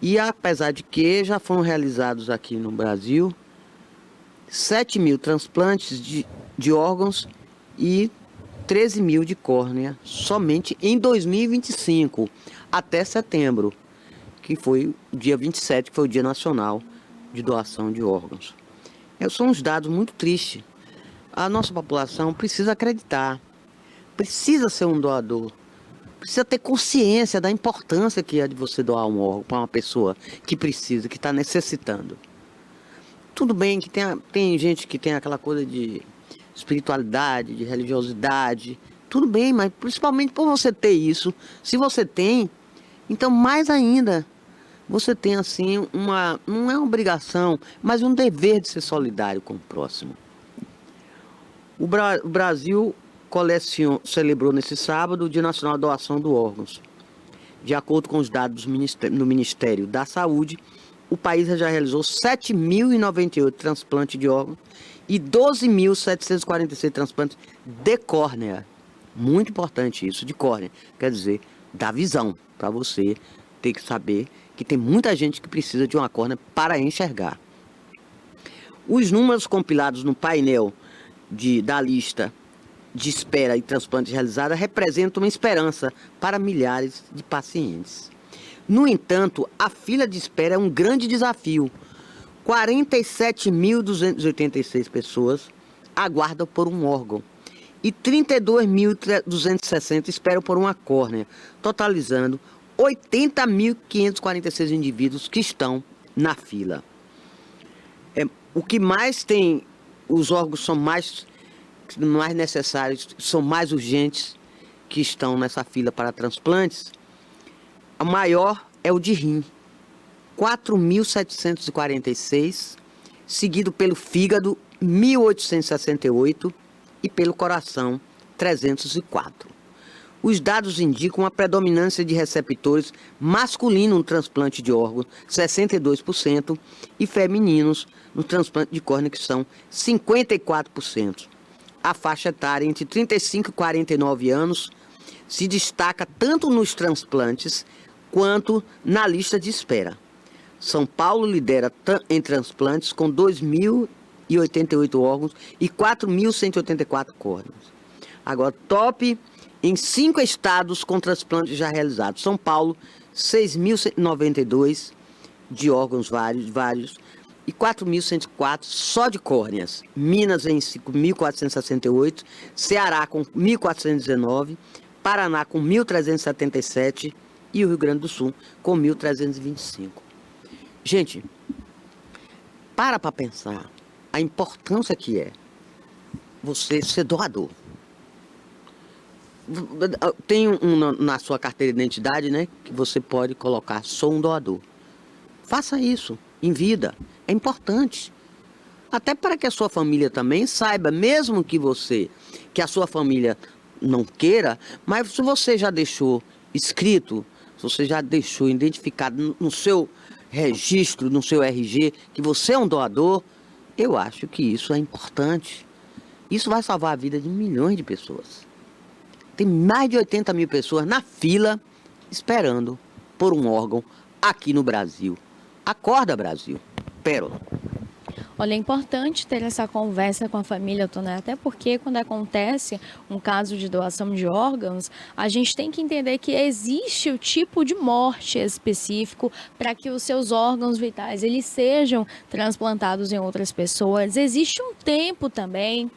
E apesar de que já foram realizados aqui no Brasil 7 mil transplantes de órgãos e 13 mil de córnea somente em 2025, até setembro, que foi o dia 27, que foi o Dia Nacional de Doação de Órgãos. São uns dados muito tristes. A nossa população precisa acreditar, precisa ser um doador. Precisa ter consciência da importância que é de você doar um órgão para uma pessoa que precisa, que está necessitando. Tudo bem que tem gente que tem aquela coisa de espiritualidade, de religiosidade. Tudo bem, mas principalmente por você ter isso, se você tem, então mais ainda, você tem assim não é uma obrigação, mas um dever de ser solidário com o próximo. O Brasil celebrou nesse sábado o Dia Nacional de Doação de Órgãos. De acordo com os dados do Ministério da Saúde, o país já realizou 7.098 transplantes de órgãos e 12.746 transplantes de córnea. Muito importante isso, de córnea. Quer dizer, da visão, para você ter que saber que tem muita gente que precisa de uma córnea para enxergar. Os números compilados no painel da lista de espera e transplantes realizados representam uma esperança para milhares de pacientes. No entanto, a fila de espera é um grande desafio. 47.286 pessoas aguardam por um órgão e 32.260 esperam por uma córnea, totalizando 80.546 indivíduos que estão na fila. O que mais tem, os órgãos são mais necessários, são mais urgentes, que estão nessa fila para transplantes. A maior é o de rim, 4.746, seguido pelo fígado, 1.868, e pelo coração, 304. Os dados indicam a predominância de receptores masculinos no transplante de órgãos, 62%, e femininos no transplante de córnea, que são 54%. A faixa etária entre 35 e 49 anos se destaca tanto nos transplantes quanto na lista de espera. São Paulo lidera em transplantes com 2.088 órgãos e 4.184 córneas. Agora, top em 5 estados com transplantes já realizados. São Paulo, 6.192 de órgãos vários e 4.104 só de córneas. Minas em 5.468, Ceará com 1.419, Paraná com 1.377 e o Rio Grande do Sul com 1.325. Gente, para pensar a importância que é você ser doador. Tem na sua carteira de identidade, né, que você pode colocar, sou um doador. Faça isso em vida, é importante. Até para que a sua família também saiba, mesmo que a sua família não queira, mas se você já deixou escrito, se você já deixou identificado no seu registro, no seu RG, que você é um doador, eu acho que isso é importante. Isso vai salvar a vida de milhões de pessoas. Tem mais de 80 mil pessoas na fila esperando por um órgão aqui no Brasil. Acorda, Brasil. Pérola. Olha, é importante ter essa conversa com a família, Toné, até porque quando acontece um caso de doação de órgãos, a gente tem que entender que existe o tipo de morte específico para que os seus órgãos vitais eles sejam transplantados em outras pessoas. Existe um tempo também.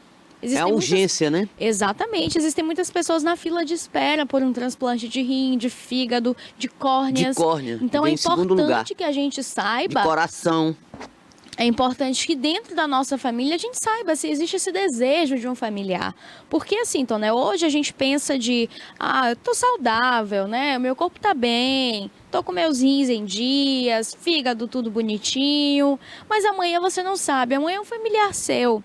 É a urgência, né? Exatamente. Existem muitas pessoas na fila de espera por um transplante de rim, de fígado, de córneas. De córnea. Então é importante que a gente saiba. De coração. É importante que dentro da nossa família a gente saiba se existe esse desejo de um familiar. Porque assim, Toné, hoje a gente pensa eu tô saudável, né? O meu corpo tá bem, tô com meus rins em dias, fígado tudo bonitinho. Mas amanhã você não sabe, amanhã é um familiar seu.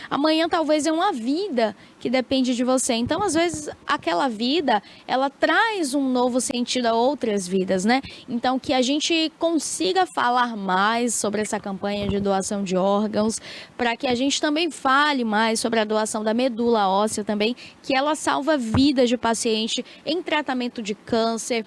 Amanhã talvez é uma vida que depende de você. Então, às vezes, aquela vida, ela traz um novo sentido a outras vidas, né? Então, que a gente consiga falar mais sobre essa campanha de doação de órgãos, para que a gente também fale mais sobre a doação da medula óssea também, que ela salva vidas de paciente em tratamento de câncer,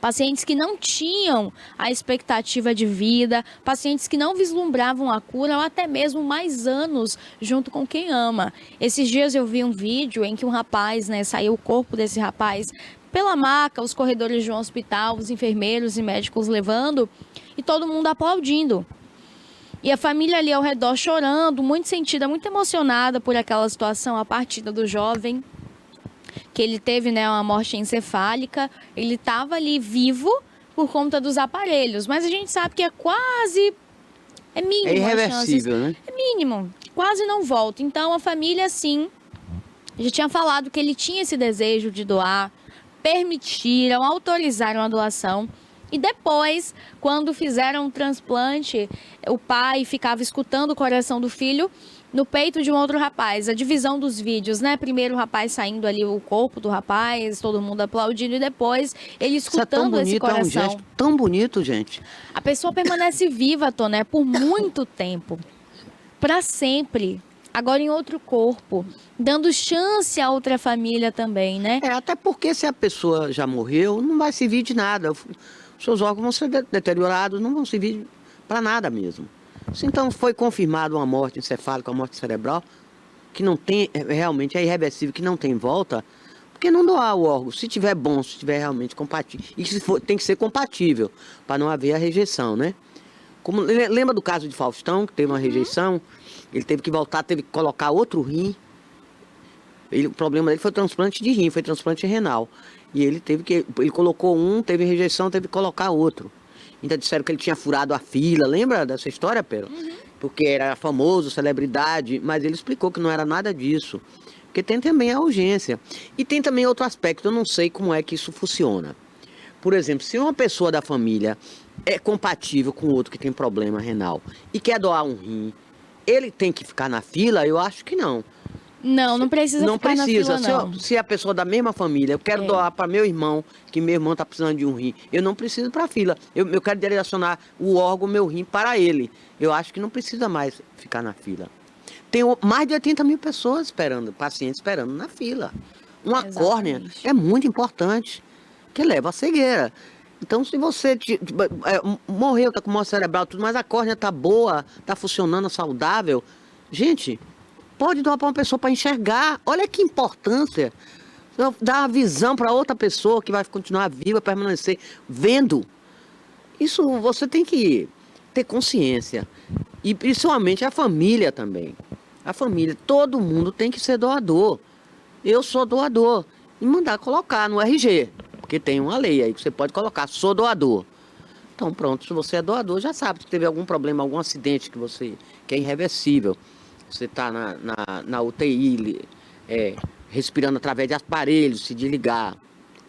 pacientes que não tinham a expectativa de vida, pacientes que não vislumbravam a cura ou até mesmo mais anos junto com quem ama. Esses dias eu vi um vídeo em que um rapaz, saiu o corpo desse rapaz pela maca, os corredores de um hospital, os enfermeiros e médicos levando e todo mundo aplaudindo. E a família ali ao redor chorando, muito sentida, muito emocionada por aquela situação, a partida do jovem, que ele teve uma morte encefálica, ele estava ali vivo por conta dos aparelhos, mas a gente sabe que é mínimo. É irreversível, né? É mínimo, quase não volta. Então a família, sim, já tinha falado que ele tinha esse desejo de doar, permitiram, autorizaram a doação. E depois, quando fizeram o transplante, o pai ficava escutando o coração do filho no peito de um outro rapaz. A divisão dos vídeos, né? Primeiro o rapaz saindo ali, o corpo do rapaz, todo mundo aplaudindo, e depois ele escutando esse coração. É um gesto tão bonito, gente. A pessoa permanece viva, Toné, por muito tempo. Para sempre. Agora em outro corpo. Dando chance a outra família também, né? Até porque se a pessoa já morreu, não vai servir de nada. Os seus órgãos vão ser deteriorados, não vão servir para nada mesmo. Se então foi confirmada uma morte encefálica, uma morte cerebral, que não tem, realmente é irreversível, que não tem volta, por que não doar o órgão? Se tiver bom, se tiver realmente compatível. E se for, tem que ser compatível, para não haver a rejeição, né? Lembra do caso de Faustão, que teve uma rejeição? Ele teve que voltar, teve que colocar outro rim. O problema dele foi transplante de rim, foi transplante renal. E ele colocou um, teve rejeição, teve que colocar outro. Ainda disseram que ele tinha furado a fila, lembra dessa história, Pedro? Porque era famoso, celebridade, mas ele explicou que não era nada disso. Porque tem também a urgência. E tem também outro aspecto, eu não sei como é que isso funciona. Por exemplo, se uma pessoa da família é compatível com outro que tem problema renal e quer doar um rim, ele tem que ficar na fila? Eu acho que não. Não precisa Não ficar precisa. na fila, não. Se a pessoa da mesma família, eu quero doar para meu irmão, que meu irmão está precisando de um rim, eu não preciso para a fila. Eu quero direcionar o órgão, meu rim, para ele. Eu acho que não precisa mais ficar na fila. Tem mais de 80 mil pessoas esperando, pacientes esperando na fila. Uma córnea é muito importante, que leva à cegueira. Então, se você morreu, está com morte cerebral, tudo, mas a córnea está boa, está funcionando, saudável, gente, pode doar para uma pessoa para enxergar. Olha que importância. Dar a visão para outra pessoa que vai continuar viva, permanecer vendo. Isso você tem que ter consciência. E principalmente a família também. A família, todo mundo tem que ser doador. Eu sou doador. E mandar colocar no RG. Porque tem uma lei aí que você pode colocar, sou doador. Então pronto, se você é doador, já sabe que teve algum problema, algum acidente que é irreversível. Você está na UTI, respirando através de aparelhos, se desligar,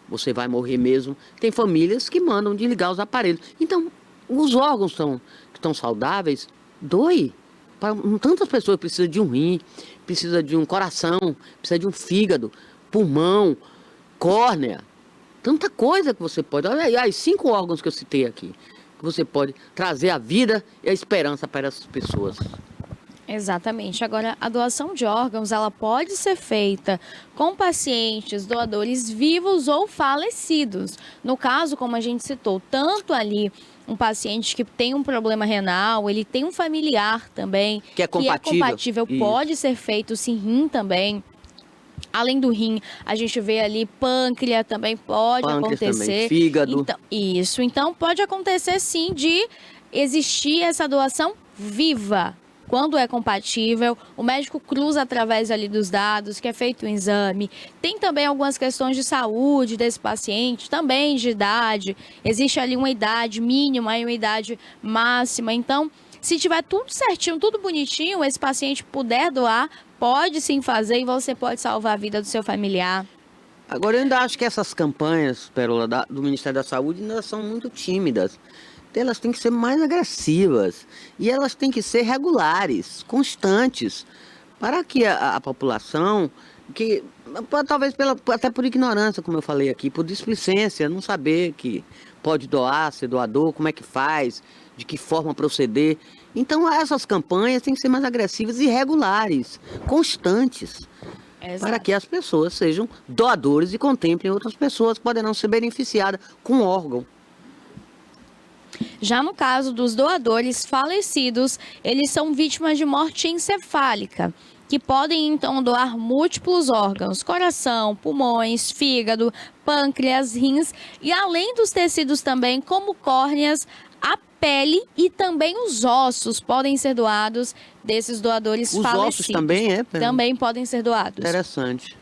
você vai morrer mesmo. Tem famílias que mandam desligar os aparelhos. Então, os órgãos que estão saudáveis, doe. Tantas pessoas precisam de um rim, precisa de um coração, precisa de um fígado, pulmão, córnea. Tanta coisa que você pode... Olha aí, 5 órgãos que eu citei aqui, que você pode trazer a vida e a esperança para essas pessoas. Exatamente. Agora, a doação de órgãos, ela pode ser feita com pacientes, doadores vivos ou falecidos. No caso, como a gente citou, tanto ali um paciente que tem um problema renal, ele tem um familiar também que é compatível, pode ser feito sim, rim também. Além do rim, a gente vê ali pâncreas também pode acontecer. Também, fígado. Então pode acontecer sim de existir essa doação viva. Quando é compatível, o médico cruza através ali dos dados, que é feito o exame. Tem também algumas questões de saúde desse paciente, também de idade. Existe ali uma idade mínima e uma idade máxima. Então, se tiver tudo certinho, tudo bonitinho, esse paciente puder doar, pode sim fazer e você pode salvar a vida do seu familiar. Agora, eu ainda acho que essas campanhas, Pérola, do Ministério da Saúde ainda são muito tímidas. Elas têm que ser mais agressivas e elas têm que ser regulares, constantes, para que a população, que talvez até por ignorância, como eu falei aqui, por displicência, não saber que pode doar, ser doador, como é que faz, de que forma proceder. Então essas campanhas têm que ser mais agressivas e regulares, constantes. Exato. Para que as pessoas sejam doadores e contemplem outras pessoas que poderão ser beneficiadas com órgão. Já no caso dos doadores falecidos, eles são vítimas de morte encefálica, que podem então doar múltiplos órgãos, coração, pulmões, fígado, pâncreas, rins e além dos tecidos também, como córneas, a pele e também os ossos podem ser doados desses doadores falecidos. Os ossos também Também podem ser doados. Interessante.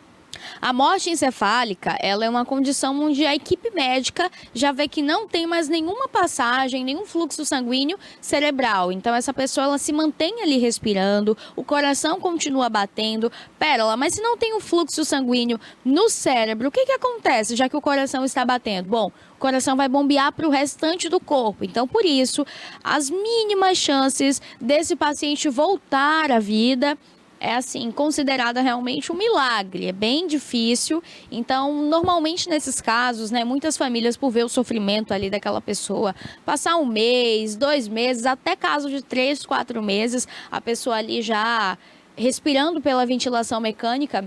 A morte encefálica, ela é uma condição onde a equipe médica já vê que não tem mais nenhuma passagem, nenhum fluxo sanguíneo cerebral. Então, essa pessoa, ela se mantém ali respirando, o coração continua batendo. Pérola, mas se não tem um fluxo sanguíneo no cérebro, o que acontece, já que o coração está batendo? Bom, o coração vai bombear para o restante do corpo. Então, por isso, as mínimas chances desse paciente voltar à vida é assim, considerada realmente um milagre, é bem difícil. Então, normalmente nesses casos, né, muitas famílias, por ver o sofrimento ali daquela pessoa, passar 1 mês, 2 meses, até caso de 3, 4 meses, a pessoa ali já respirando pela ventilação mecânica,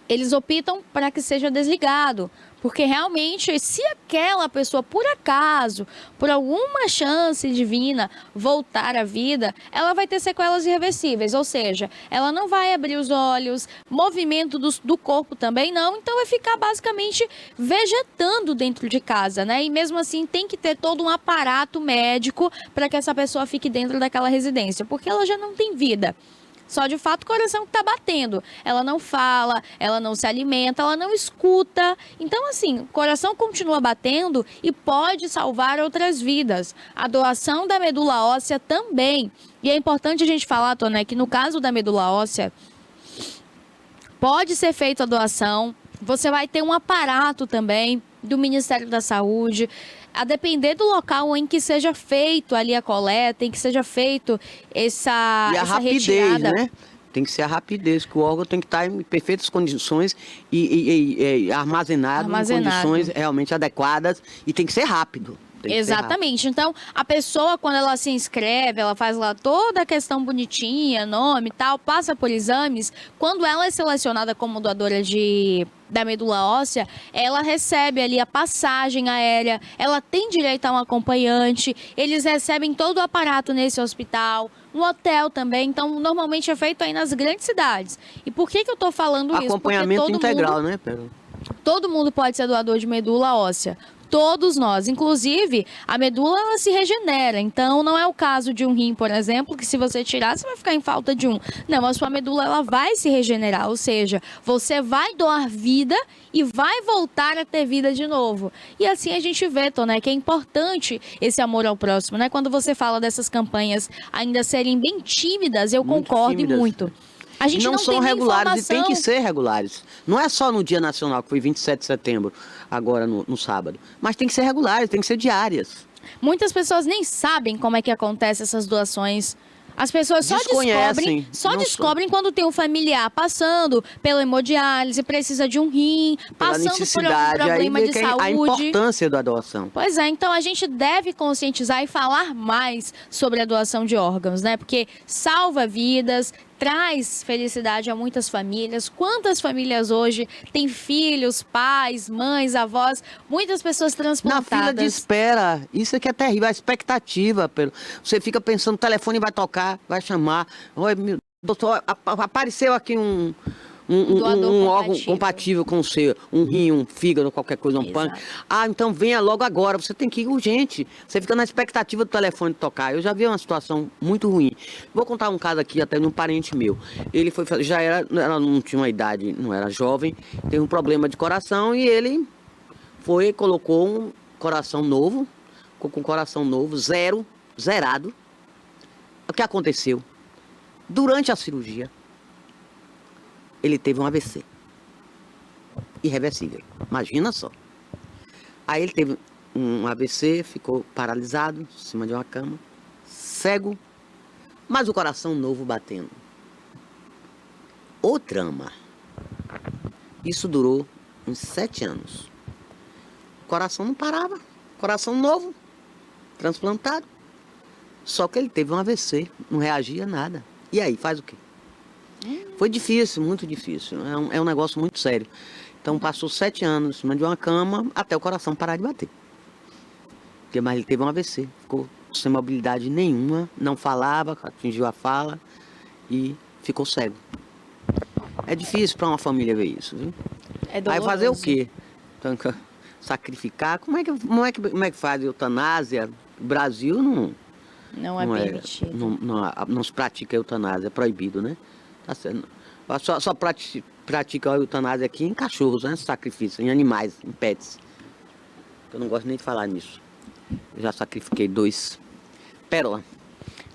eles optam para que seja desligado. Porque realmente, se aquela pessoa, por acaso, por alguma chance divina, voltar à vida, ela vai ter sequelas irreversíveis. Ou seja, ela não vai abrir os olhos, movimento do corpo também não. Então, vai ficar basicamente vegetando dentro de casa, né? E mesmo assim, tem que ter todo um aparato médico para que essa pessoa fique dentro daquela residência. Porque ela já não tem vida. Só de fato o coração que está batendo. Ela não fala, ela não se alimenta, ela não escuta. Então, assim, o coração continua batendo e pode salvar outras vidas. A doação da medula óssea também. E é importante a gente falar, Toné, que no caso da medula óssea, pode ser feita a doação. Você vai ter um aparato também do Ministério da Saúde, a depender do local em que seja feito ali a coleta, em que seja feito essa rapidez, retirada. Né? Tem que ser a rapidez, que o órgão tem que estar em perfeitas condições e armazenado em condições realmente adequadas e tem que ser rápido. Exatamente. Então, a pessoa, quando ela se inscreve, ela faz lá toda a questão bonitinha, nome e tal, passa por exames. Quando ela é selecionada como doadora da medula óssea, ela recebe ali a passagem aérea, ela tem direito a um acompanhante, eles recebem todo o aparato nesse hospital, um hotel também. Então, normalmente é feito aí nas grandes cidades. E por que eu tô falando isso? Acompanhamento integral, né, Pedro? Todo mundo pode ser doador de medula óssea. Todos nós. Inclusive, a medula ela se regenera. Então, não é o caso de um rim, por exemplo, que se você tirar, você vai ficar em falta de um. Não, a sua medula ela vai se regenerar. Ou seja, você vai doar vida e vai voltar a ter vida de novo. E assim a gente vê, Toné, que é importante esse amor ao próximo, né? Quando você fala dessas campanhas ainda serem bem tímidas, eu concordo muito. A gente não são tem regulares informação. e tem que ser regulares. Não é só no Dia Nacional, que foi 27 de setembro, agora no sábado. Mas tem que ser regulares, tem que ser diárias. Muitas pessoas nem sabem como é que acontece essas doações. As pessoas só descobrem quando tem um familiar passando pela hemodiálise, precisa de um rim, passando por algum problema de saúde. A importância da doação. Pois é, então a gente deve conscientizar e falar mais sobre a doação de órgãos, né? Porque salva vidas, traz felicidade a muitas famílias. Quantas famílias hoje têm filhos, pais, mães, avós, muitas pessoas transplantadas. Na fila de espera, isso é que é terrível, a expectativa. Você fica pensando, o telefone vai tocar, vai chamar. Oi, meu doutor, apareceu aqui um órgão compatível com o seu, um rim, um fígado, qualquer coisa, um pâncreas. Ah, então venha logo agora, você tem que ir urgente. Você fica na expectativa do telefone tocar. Eu já vi uma situação muito ruim. Vou contar um caso aqui até de um parente meu. Ele foi, ela não tinha uma idade, não era jovem, teve um problema de coração e ele colocou um coração novo, com um coração novo, zerado. O que aconteceu? Durante a cirurgia, ele teve um AVC. Irreversível. Imagina só. Aí ele teve um AVC, ficou paralisado, em cima de uma cama, cego, mas o coração novo batendo. O drama. Isso durou uns 7 anos. O coração não parava. Coração novo, transplantado. Só que ele teve um AVC, não reagia a nada. E aí, faz o quê? Foi difícil, muito difícil. É um negócio muito sério. Então passou 7 anos em cima de uma cama até o coração parar de bater. Mas ele teve um AVC, ficou sem mobilidade nenhuma, não falava, atingiu a fala e ficou cego. É difícil para uma família ver isso, viu? É doloroso. Aí fazer o quê? Então, sacrificar? Como é que faz eutanásia? O Brasil não é permitido. Não se pratica eutanásia, é proibido, né? Tá certo. Só pratica a eutanásia aqui em cachorros, né? Sacrifício, em animais, em pets. Eu não gosto nem de falar nisso. Eu já sacrifiquei 2. Pérola.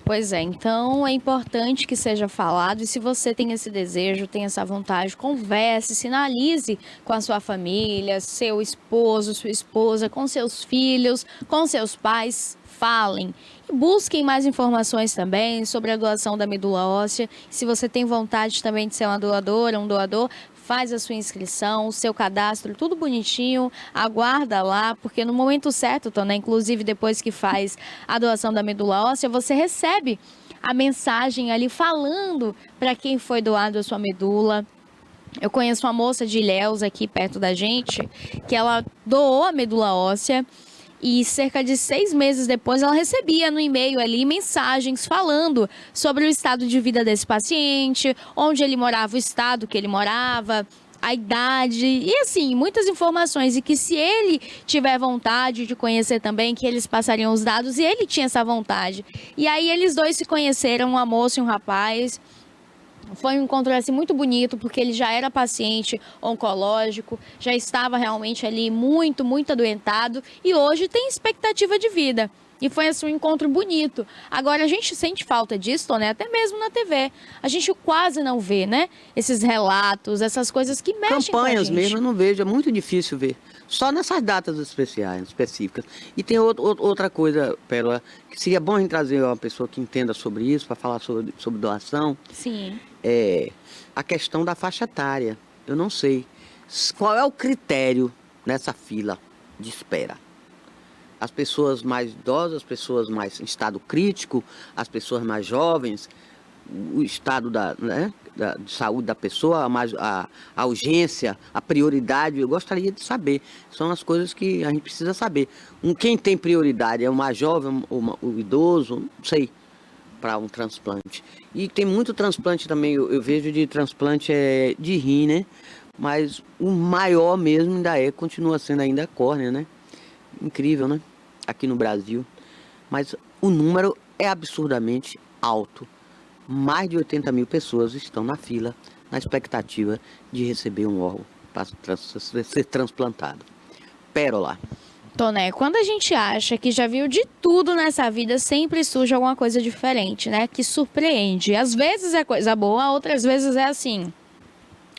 Pois é, então é importante que seja falado, e se você tem esse desejo, tem essa vontade, converse, sinalize com a sua família, seu esposo, sua esposa, com seus filhos, com seus pais, falem. E busquem mais informações também sobre a doação da medula óssea. Se você tem vontade também de ser uma doadora, um doador, faz a sua inscrição, o seu cadastro, tudo bonitinho, aguarda lá, porque no momento certo, Toné, inclusive depois que faz a doação da medula óssea, você recebe a mensagem ali falando para quem foi doado a sua medula. Eu conheço uma moça de Ilhéus aqui perto da gente, que ela doou a medula óssea, e cerca de 6 meses depois ela recebia no e-mail ali mensagens falando sobre o estado de vida desse paciente, onde ele morava, o estado que ele morava, a idade e assim, muitas informações. E que se ele tiver vontade de conhecer também, que eles passariam os dados, e ele tinha essa vontade. E aí eles dois se conheceram, uma moça e um rapaz. Foi um encontro assim, muito bonito, porque ele já era paciente oncológico, já estava realmente ali muito adoentado e hoje tem expectativa de vida. E foi assim, um encontro bonito. Agora, a gente sente falta disso, né? Até mesmo na TV. A gente quase não vê, né? Esses relatos, essas coisas que mexem com a gente. Campanhas mesmo, eu não vejo. É muito difícil ver. Só nessas datas específicas. E tem outra coisa, Pérola, que seria bom a gente trazer uma pessoa que entenda sobre isso, para falar sobre doação. Sim. A questão da faixa etária. Eu não sei. Qual é o critério nessa fila de espera? As pessoas mais idosas, as pessoas mais em estado crítico, as pessoas mais jovens, o estado de saúde da pessoa, a urgência, a prioridade, eu gostaria de saber. São as coisas que a gente precisa saber. Quem tem prioridade é o mais jovem, o idoso, não sei, para um transplante. E tem muito transplante também, eu vejo de transplante de rim, né? Mas o maior mesmo continua sendo ainda a córnea, né? Incrível, né? Aqui no Brasil. Mas o número é absurdamente alto. Mais de 80 mil pessoas estão na fila, na expectativa de receber um órgão para ser transplantado. Pérola. Toné, quando a gente acha que já viu de tudo nessa vida, sempre surge alguma coisa diferente, né? Que surpreende. Às vezes é coisa boa, outras vezes é assim,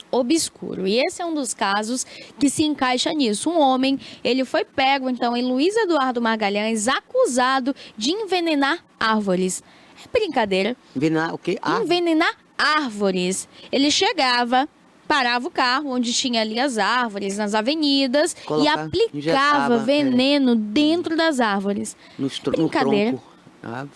obscuro. E esse é um dos casos que se encaixa nisso. Um homem, ele foi pego, então, em Luiz Eduardo Magalhães, acusado de envenenar árvores. É brincadeira. Envenenar o quê? Envenenar árvores. Ele chegava, parava o carro onde tinha ali as árvores, nas avenidas, e aplicava veneno dentro das árvores. Brincadeira. No tronco.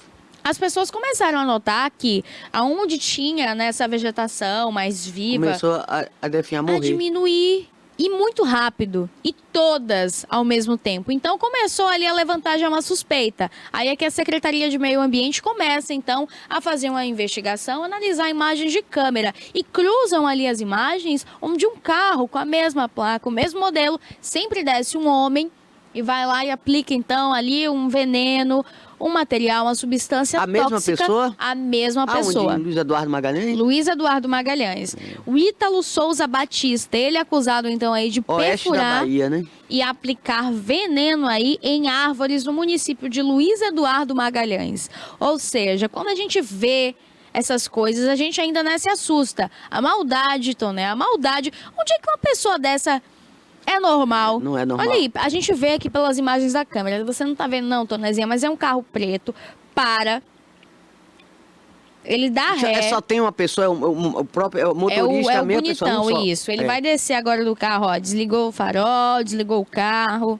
As pessoas começaram a notar que aonde tinha nessa vegetação mais viva, começou a definhar, morrer. A diminuir, e muito rápido, e todas ao mesmo tempo. Então começou ali a levantar já uma suspeita. Aí é que a Secretaria de Meio Ambiente começa então a fazer uma investigação, analisar imagens de câmera, e cruzam ali as imagens onde um carro com a mesma placa, o mesmo modelo, sempre desce um homem e vai lá e aplica então ali um veneno, um material, uma substância tóxica. A mesma pessoa? A mesma pessoa. Onde? Luiz Eduardo Magalhães? Luiz Eduardo Magalhães. O Ítalo Souza Batista, ele é acusado então aí de perfurar da Bahia, né? E aplicar veneno aí em árvores no município de Luiz Eduardo Magalhães. Ou seja, quando a gente vê essas coisas, a gente ainda se assusta. A maldade, Toné, a maldade. Onde é que uma pessoa dessa é normal? Não é normal. Olha aí, a gente vê aqui pelas imagens da câmera. Você não tá vendo não, Tonézinha, mas é um carro preto. Ele dá ré. Só tem uma pessoa, o próprio motorista, é o meia bonitão, pessoa, isso. Ele vai descer agora do carro, ó. Desligou o farol, desligou o carro.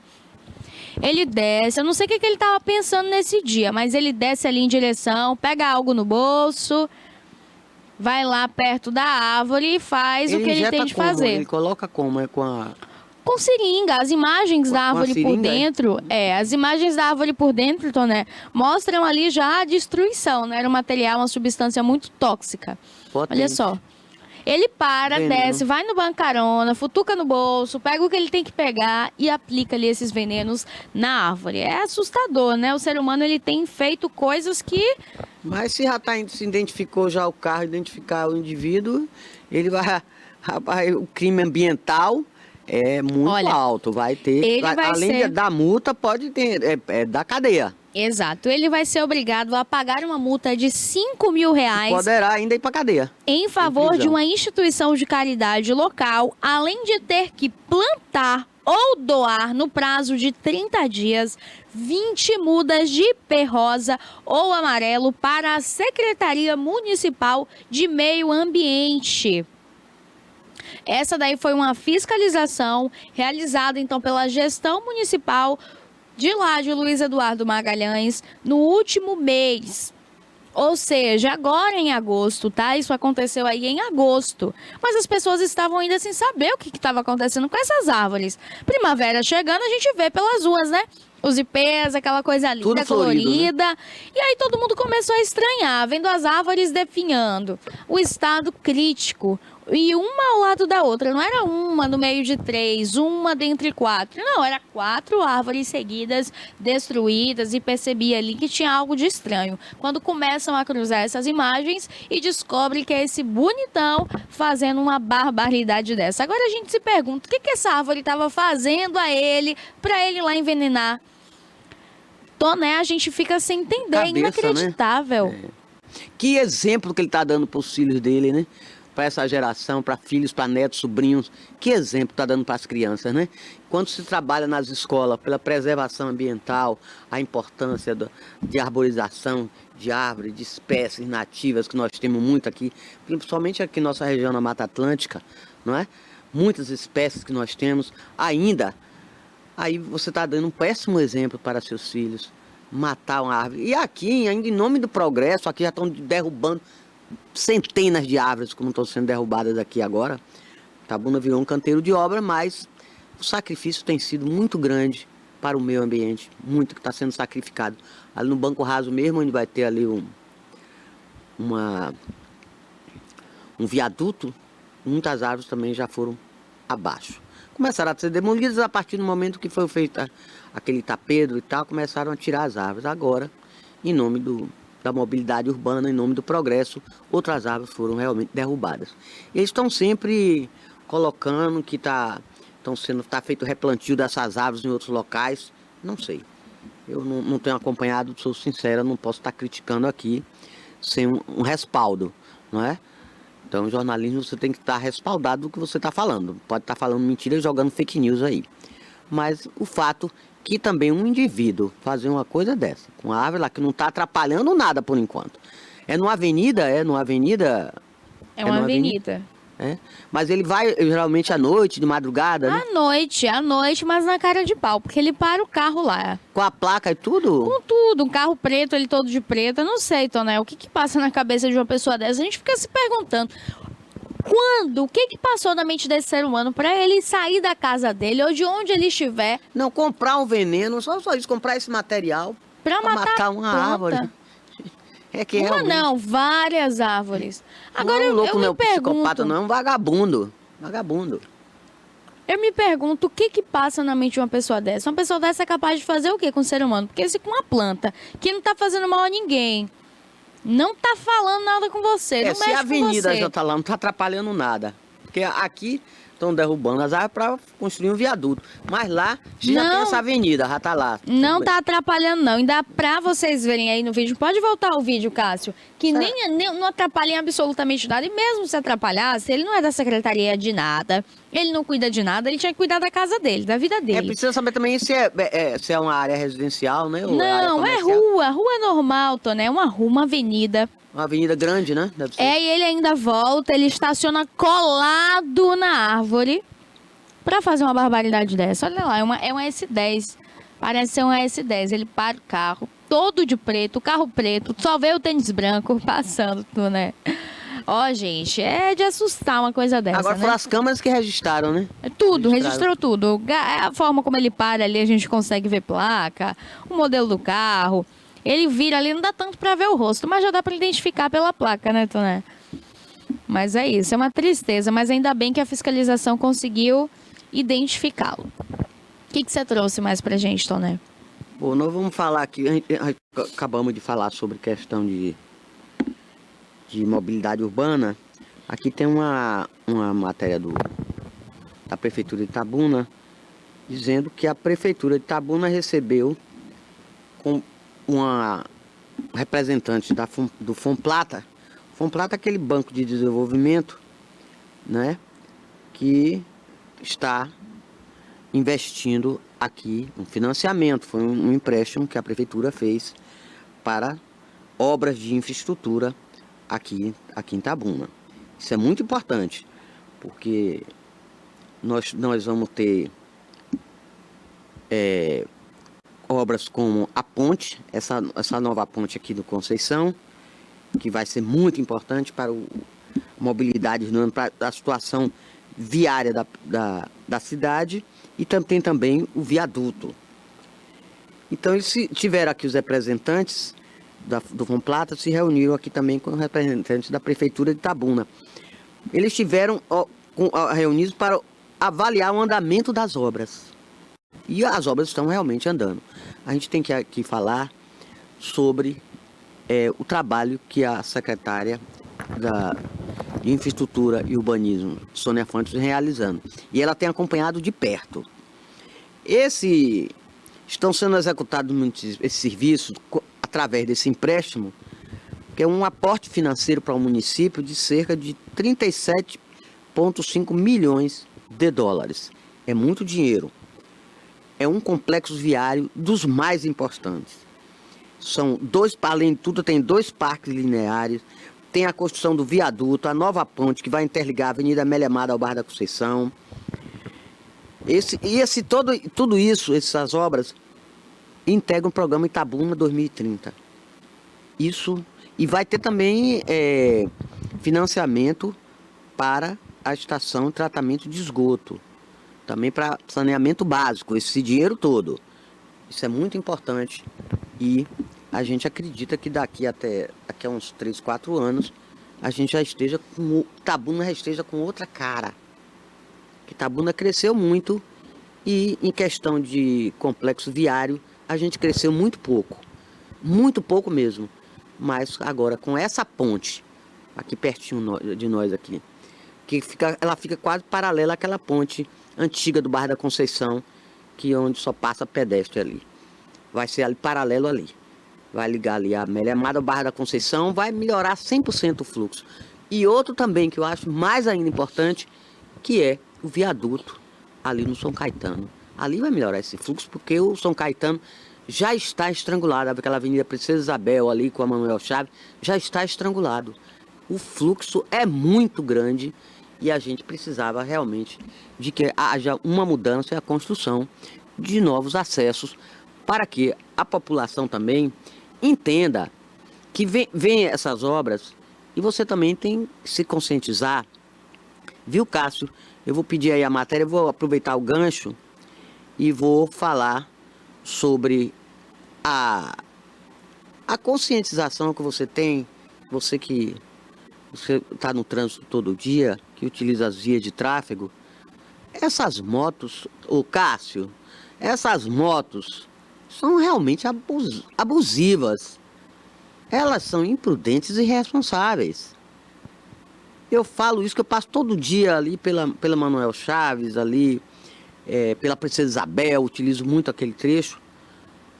Ele desce. Eu não sei o que ele tava pensando nesse dia, mas ele desce ali em direção, pega algo no bolso, vai lá perto da árvore e faz o que ele tem de fazer. Ele coloca como? Com seringa. As imagens da árvore por dentro, as imagens da árvore por dentro, Toné, mostram ali já a destruição, né? Era um material, uma substância muito tóxica. Potente. Olha só. Ele desce, vai no bancarona, futuca no bolso, pega o que ele tem que pegar e aplica ali esses venenos na árvore. É assustador, né? O ser humano, ele tem feito coisas que... Mas se já se identificou já o carro, identificar o indivíduo, ele vai... O crime ambiental é muito alto, vai ter... além da multa, pode ter... da cadeia. Exato. Ele vai ser obrigado a pagar uma multa de R$5.000. Poderá ainda ir para cadeia. Em favor de uma instituição de caridade local, além de ter que plantar ou doar no prazo de 30 dias 20 mudas de ipê rosa ou amarelo para a Secretaria Municipal de Meio Ambiente. Essa daí foi uma fiscalização realizada então pela gestão municipal de lá de Luiz Eduardo Magalhães no último mês. Ou seja, agora em agosto, tá? Isso aconteceu aí em agosto. Mas as pessoas estavam ainda sem saber o que estava acontecendo com essas árvores. Primavera chegando, a gente vê pelas ruas, né? Os ipês, aquela coisa linda, tudo florido, colorida. Né? E aí todo mundo começou a estranhar, vendo as árvores definhando. O estado crítico. E uma ao lado da outra. Não era uma no meio de 3, uma dentre 4. Não, era 4 árvores seguidas, destruídas. E percebia ali que tinha algo de estranho. Quando começam a cruzar essas imagens e descobre que é esse bonitão fazendo uma barbaridade dessa. Agora a gente se pergunta, o que essa árvore estava fazendo a ele, para ele lá envenenar? Toné, a gente fica sem entender, inacreditável. Né? Que exemplo que ele está dando para os filhos dele, né? para essa geração, para filhos, para netos, sobrinhos. Que exemplo está dando para as crianças, né? Quando se trabalha nas escolas pela preservação ambiental, a importância de arborização, de árvores, de espécies nativas, que nós temos muito aqui, principalmente aqui na nossa região, na Mata Atlântica, não é? Muitas espécies que nós temos ainda. Aí você está dando um péssimo exemplo para seus filhos, matar uma árvore. E aqui, ainda em nome do progresso, aqui já estão derrubando centenas de árvores, como estão sendo derrubadas aqui agora. Itabuna virou um canteiro de obra, mas o sacrifício tem sido muito grande para o meio ambiente, muito que está sendo sacrificado. Ali no Banco Raso mesmo, onde vai ter ali um viaduto, muitas árvores também já foram abaixo. Começaram a ser demolidas a partir do momento que foi feito aquele tapedo e tal, começaram a tirar as árvores. Agora, em nome da mobilidade urbana, em nome do progresso, outras árvores foram realmente derrubadas. E eles estão sempre colocando que tá feito replantio dessas árvores em outros locais. Não sei. Eu não tenho acompanhado, sou sincera, não posso estar criticando aqui sem um respaldo, não é? Então, o jornalismo, você tem que estar respaldado do que você está falando. Pode estar falando mentira e jogando fake news aí. Mas o fato que também um indivíduo fazer uma coisa dessa, com a árvore lá que não está atrapalhando nada por enquanto. É numa avenida? É uma avenida, É? Mas ele vai geralmente à noite, de madrugada, né? À noite, mas na cara de pau, porque ele para o carro lá. Com a placa e tudo? Com tudo, um carro preto, ele todo de preto. Eu não sei, Toné, o que passa na cabeça de uma pessoa dessa? A gente fica se perguntando, o que passou na mente desse ser humano para ele sair da casa dele ou de onde ele estiver? Não, comprar um veneno, só isso, comprar esse material pra matar uma árvore. É que uma realmente... não, várias árvores. Agora não, eu me pergunto... psicopata não, é um vagabundo. Vagabundo. Eu me pergunto o que passa na mente de uma pessoa dessa. Uma pessoa dessa é capaz de fazer o quê com o ser humano? Porque se com uma planta que não tá fazendo mal a ninguém, não tá falando nada com você, não mexe com você. Se a avenida já tá lá, não tá atrapalhando nada. Porque aqui estão derrubando as árvores para construir um viaduto. Mas lá já tem essa avenida, já tá lá. Não tá atrapalhando, não. Ainda pra vocês verem aí no vídeo, pode voltar o vídeo, Cássio, que nem não atrapalha em absolutamente nada. E mesmo se atrapalhasse, ele não é da secretaria de nada, ele não cuida de nada, ele tinha que cuidar da casa dele, da vida dele. Precisa saber também se é uma área residencial, né? Ou não, é rua normal, Toné, é uma rua, uma avenida. Uma avenida grande, né? Deve ser. E ele ainda volta, ele estaciona colado na árvore pra fazer uma barbaridade dessa. Olha lá, é uma S10. Parece ser uma S10. Ele para o carro, todo de preto, o carro preto, só vê o tênis branco passando, né? Ó, gente, é de assustar uma coisa dessa, Agora foram as câmeras que registraram, né? Tudo, registrou tudo. A forma como ele para ali, a gente consegue ver placa, o modelo do carro. Ele vira ali, não dá tanto pra ver o rosto, mas já dá pra identificar pela placa, né, Toné? Mas é isso, é uma tristeza, mas ainda bem que a fiscalização conseguiu identificá-lo. O que você trouxe mais pra gente, Toné? Bom, nós vamos falar aqui, acabamos de falar sobre questão de mobilidade urbana. Aqui tem uma matéria da Prefeitura de Itabuna, dizendo que a Prefeitura de Itabuna recebeu com uma representante do Fomplata. Fomplata é aquele banco de desenvolvimento, né, que está investindo aqui um financiamento, foi um empréstimo que a prefeitura fez para obras de infraestrutura aqui em Itabuna. Isso é muito importante, porque nós vamos ter obras como a ponte, essa nova ponte aqui do Conceição, que vai ser muito importante para a mobilidade, para a situação viária da cidade, e tem também o viaduto. Então eles tiveram aqui os representantes do Fomplata, se reuniram aqui também com os representantes da Prefeitura de Itabuna. Eles estiveram reunidos para avaliar o andamento das obras. E as obras estão realmente andando. A gente tem que aqui falar sobre o trabalho que a secretária de Infraestrutura e Urbanismo, Sônia Fontes, vem realizando. E ela tem acompanhado de perto. Estão sendo executados esses serviços através desse empréstimo que é um aporte financeiro para o município de cerca de 37,5 milhões de dólares. É muito dinheiro. É um complexo viário dos mais importantes. São dois, além de tudo, tem 2 parques lineares, tem a construção do viaduto, a nova ponte que vai interligar a Avenida Amélia Amada ao Barra da Conceição. Tudo isso, essas obras, integram o programa Itabuna 2030. Isso, e vai ter também financiamento para a estação de tratamento de esgoto, também para saneamento básico, esse dinheiro todo. Isso é muito importante e a gente acredita que daqui a uns 3, 4 anos, a gente já esteja Itabuna já esteja com outra cara. Que Itabuna cresceu muito e em questão de complexo viário, a gente cresceu muito pouco mesmo. Mas agora com essa ponte, aqui pertinho de nós aqui, ela fica quase paralela àquela ponte antiga do Barra da Conceição, que é onde só passa pedestre ali. Vai ser ali paralelo ali. Vai ligar ali a Amélia Amada ao Barra da Conceição, vai melhorar 100% o fluxo. E outro também que eu acho mais ainda importante, que é o viaduto ali no São Caetano. Ali vai melhorar esse fluxo, porque o São Caetano já está estrangulado. Aquela Avenida Princesa Isabel ali com a Manuel Chaves já está estrangulado. O fluxo é muito grande e a gente precisava realmente de que haja uma mudança e a construção de novos acessos para que a população também entenda que vem essas obras e você também tem que se conscientizar. Viu, Cássio? Eu vou pedir aí a matéria, eu vou aproveitar o gancho e vou falar sobre a conscientização que você tem, você está no trânsito todo dia, que utiliza as vias de tráfego. Essas motos, Cássio, essas motos são realmente abusivas. Elas são imprudentes e irresponsáveis. Eu falo isso que eu passo todo dia ali pela Manuel Chaves, ali, pela Princesa Isabel, utilizo muito aquele trecho,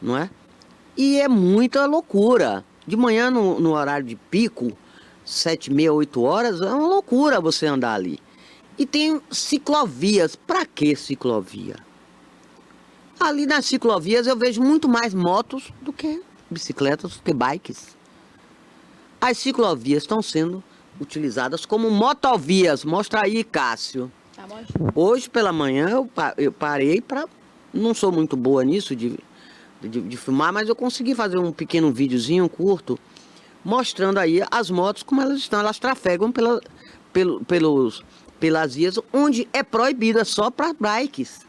não é? E é muita loucura. De manhã, no horário de pico, 7h30, 8 horas, é uma loucura você andar ali. E tem ciclovias. Para que ciclovia? Ali nas ciclovias eu vejo muito mais motos do que bicicletas, do que bikes. As ciclovias estão sendo utilizadas como motovias. Mostra aí, Cássio. Tá bom. Hoje pela manhã eu parei para... Não sou muito boa nisso de filmar, mas eu consegui fazer um pequeno videozinho curto mostrando aí as motos como elas estão. Elas trafegam pelas vias onde é proibida só para bikes.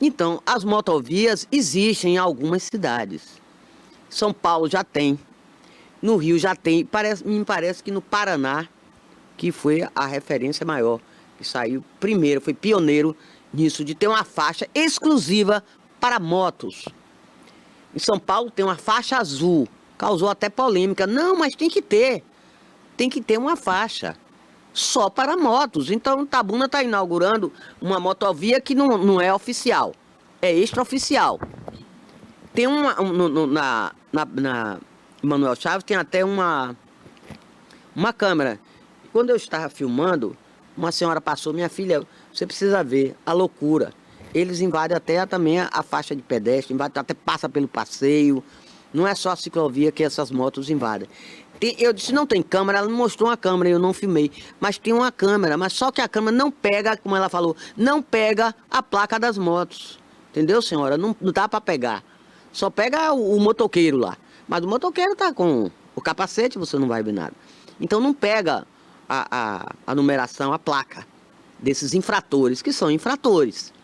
Então, as motovias existem em algumas cidades. São Paulo já tem. No Rio já tem. Me parece que no Paraná, que foi a referência maior, que saiu primeiro, foi pioneiro nisso, de ter uma faixa exclusiva para motos. Em São Paulo tem uma faixa azul. Causou até polêmica. Não, mas tem que ter. Tem que ter uma faixa só para motos. Então, Itabuna está inaugurando uma motovia que não é oficial. É extraoficial. Tem na Manuel Chaves tem até uma câmera. Quando eu estava filmando, uma senhora passou, minha filha, você precisa ver a loucura. Eles invadem até também a faixa de pedestre, até passa pelo passeio. Não é só a ciclovia que essas motos invadem. Eu disse, não tem câmera, ela me mostrou uma câmera, eu não filmei. Mas tem uma câmera, mas só que a câmera não pega, como ela falou, não pega a placa das motos. Entendeu, senhora? Não dá para pegar. Só pega o motoqueiro lá. Mas o motoqueiro tá com o capacete, você não vai ver nada. Então não pega a numeração, a placa desses infratores, que são infratores.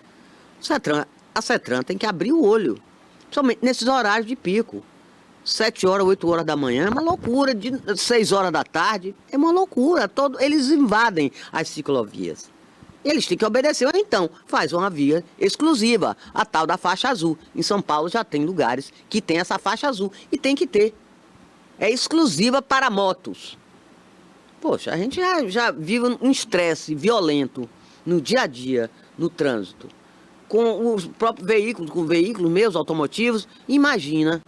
A CETRAN tem que abrir o olho, somente nesses horários de pico. 7 horas, 8 horas da manhã, é uma loucura. De 6 horas da tarde, é uma loucura. Eles invadem as ciclovias. Eles têm que obedecer. Então, faz uma via exclusiva, a tal da faixa azul. Em São Paulo já tem lugares que tem essa faixa azul. E tem que ter. É exclusiva para motos. Poxa, a gente já vive um estresse violento no dia a dia, no trânsito. Com os próprios veículos, com veículos meus automotivos, imagine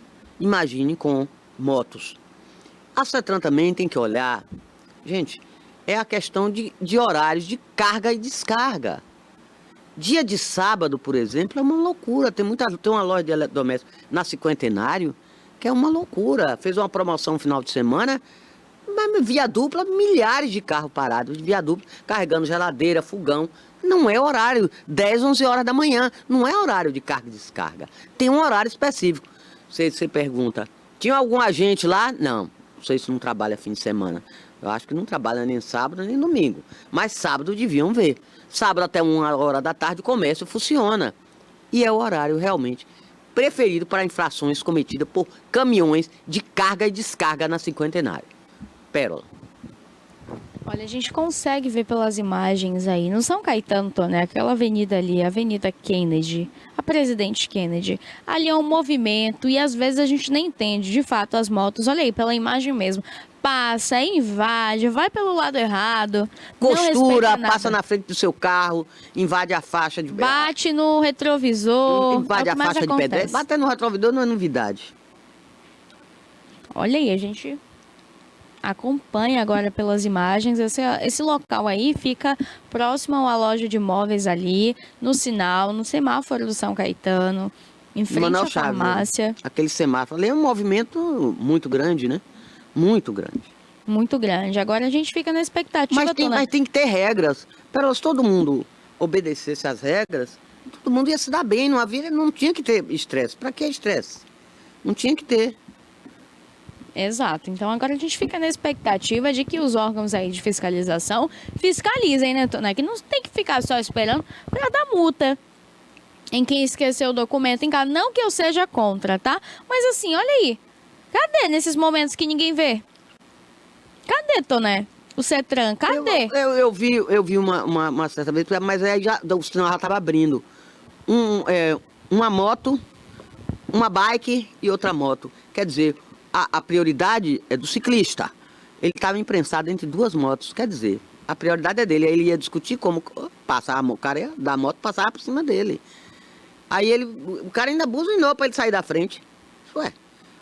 com motos. A CETRAN também tem que olhar, gente, é a questão de horários de carga e descarga. Dia de sábado, por exemplo, é uma loucura. Tem uma loja de eletrodomésticos na Cinquentenário que é uma loucura. Fez uma promoção no final de semana, mas via dupla, milhares de carros parados, via dupla, carregando geladeira, fogão. Não é horário, 10, 11 horas da manhã, não é horário de carga e descarga. Tem um horário específico. Você pergunta, tinha algum agente lá? Não sei se não trabalha fim de semana. Eu acho que não trabalha nem sábado nem domingo. Mas sábado deviam ver. Sábado até 1h da tarde o comércio funciona. E é o horário realmente preferido para infrações cometidas por caminhões de carga e descarga na Cinquentenário. Pérola. Olha, a gente consegue ver pelas imagens aí, no São Caetano, né? Aquela avenida ali, a Avenida Kennedy, a Presidente Kennedy. Ali é um movimento e às vezes a gente nem entende, de fato, as motos. Olha aí, pela imagem mesmo. Passa, invade, vai pelo lado errado. Costura, passa na frente do seu carro, invade a faixa de... Bate no retrovisor. Invade a faixa de pedestre. Bater no retrovisor não é novidade. Olha aí, a gente acompanha agora pelas imagens. Esse local aí fica próximo à loja de imóveis ali, no sinal, no semáforo do São Caetano, em frente à farmácia. Né? Aquele semáforo ali é um movimento muito grande, né? Muito grande. Muito grande. Agora a gente fica na expectativa. Mas tem que ter regras. Se todo mundo obedecesse às regras, todo mundo ia se dar bem. Não tinha que ter estresse. Para que estresse? Não tinha que ter. Exato. Então agora a gente fica na expectativa de que os órgãos aí de fiscalização fiscalizem, né, Que não tem que ficar só esperando para dar multa em quem esqueceu o documento em casa. Não que eu seja contra, tá? Mas assim, olha aí. Cadê nesses momentos que ninguém vê? Cadê, Toné? O CETRAN, cadê? Eu vi uma certa vez, mas aí o sinal já estava abrindo. Uma moto, uma bike e outra moto. Quer dizer, a prioridade é do ciclista. Ele estava imprensado entre duas motos. Quer dizer, a prioridade é dele. Aí ele ia discutir como passar, o cara da moto passava por cima dele. Aí o cara ainda buzinou para ele sair da frente. Ué.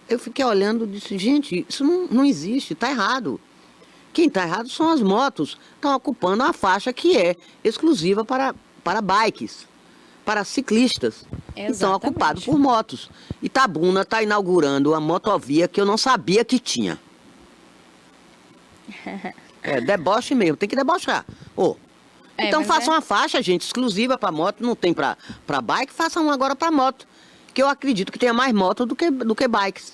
Eu fiquei olhando e disse, gente, isso não existe, está errado. Quem está errado são as motos, estão ocupando a faixa que é exclusiva para bikes, para ciclistas. Estão ocupados por motos. Itabuna está inaugurando uma motovia que eu não sabia que tinha. Deboche mesmo, tem que debochar. Então façam uma faixa, gente, exclusiva para moto, não tem para bike, façam uma agora para moto. Que eu acredito que tenha mais motos do que bikes.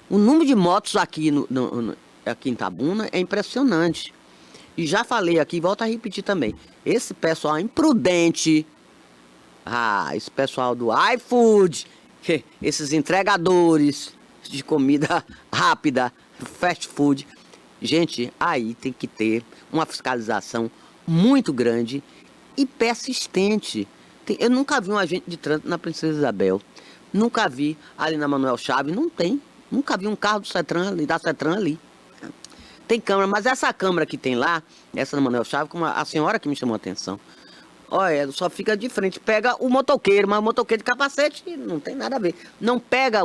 O número de motos aqui, aqui em Itabuna é impressionante. E já falei aqui, volto a repetir também. Esse pessoal imprudente, esse pessoal do iFood, esses entregadores de comida rápida, fast food. Gente, aí tem que ter uma fiscalização muito grande e persistente. Eu nunca vi um agente de trânsito na Princesa Isabel. Nunca vi ali na Manuel Chaves. Não tem. Nunca vi um carro do CETRAN ali, da CETRAN ali. Tem câmera, mas essa câmera que tem lá, essa na Manuel Chaves, como a senhora que me chamou a atenção. Olha, só fica de frente. Pega o motoqueiro, mas o motoqueiro de capacete não tem nada a ver. Não pega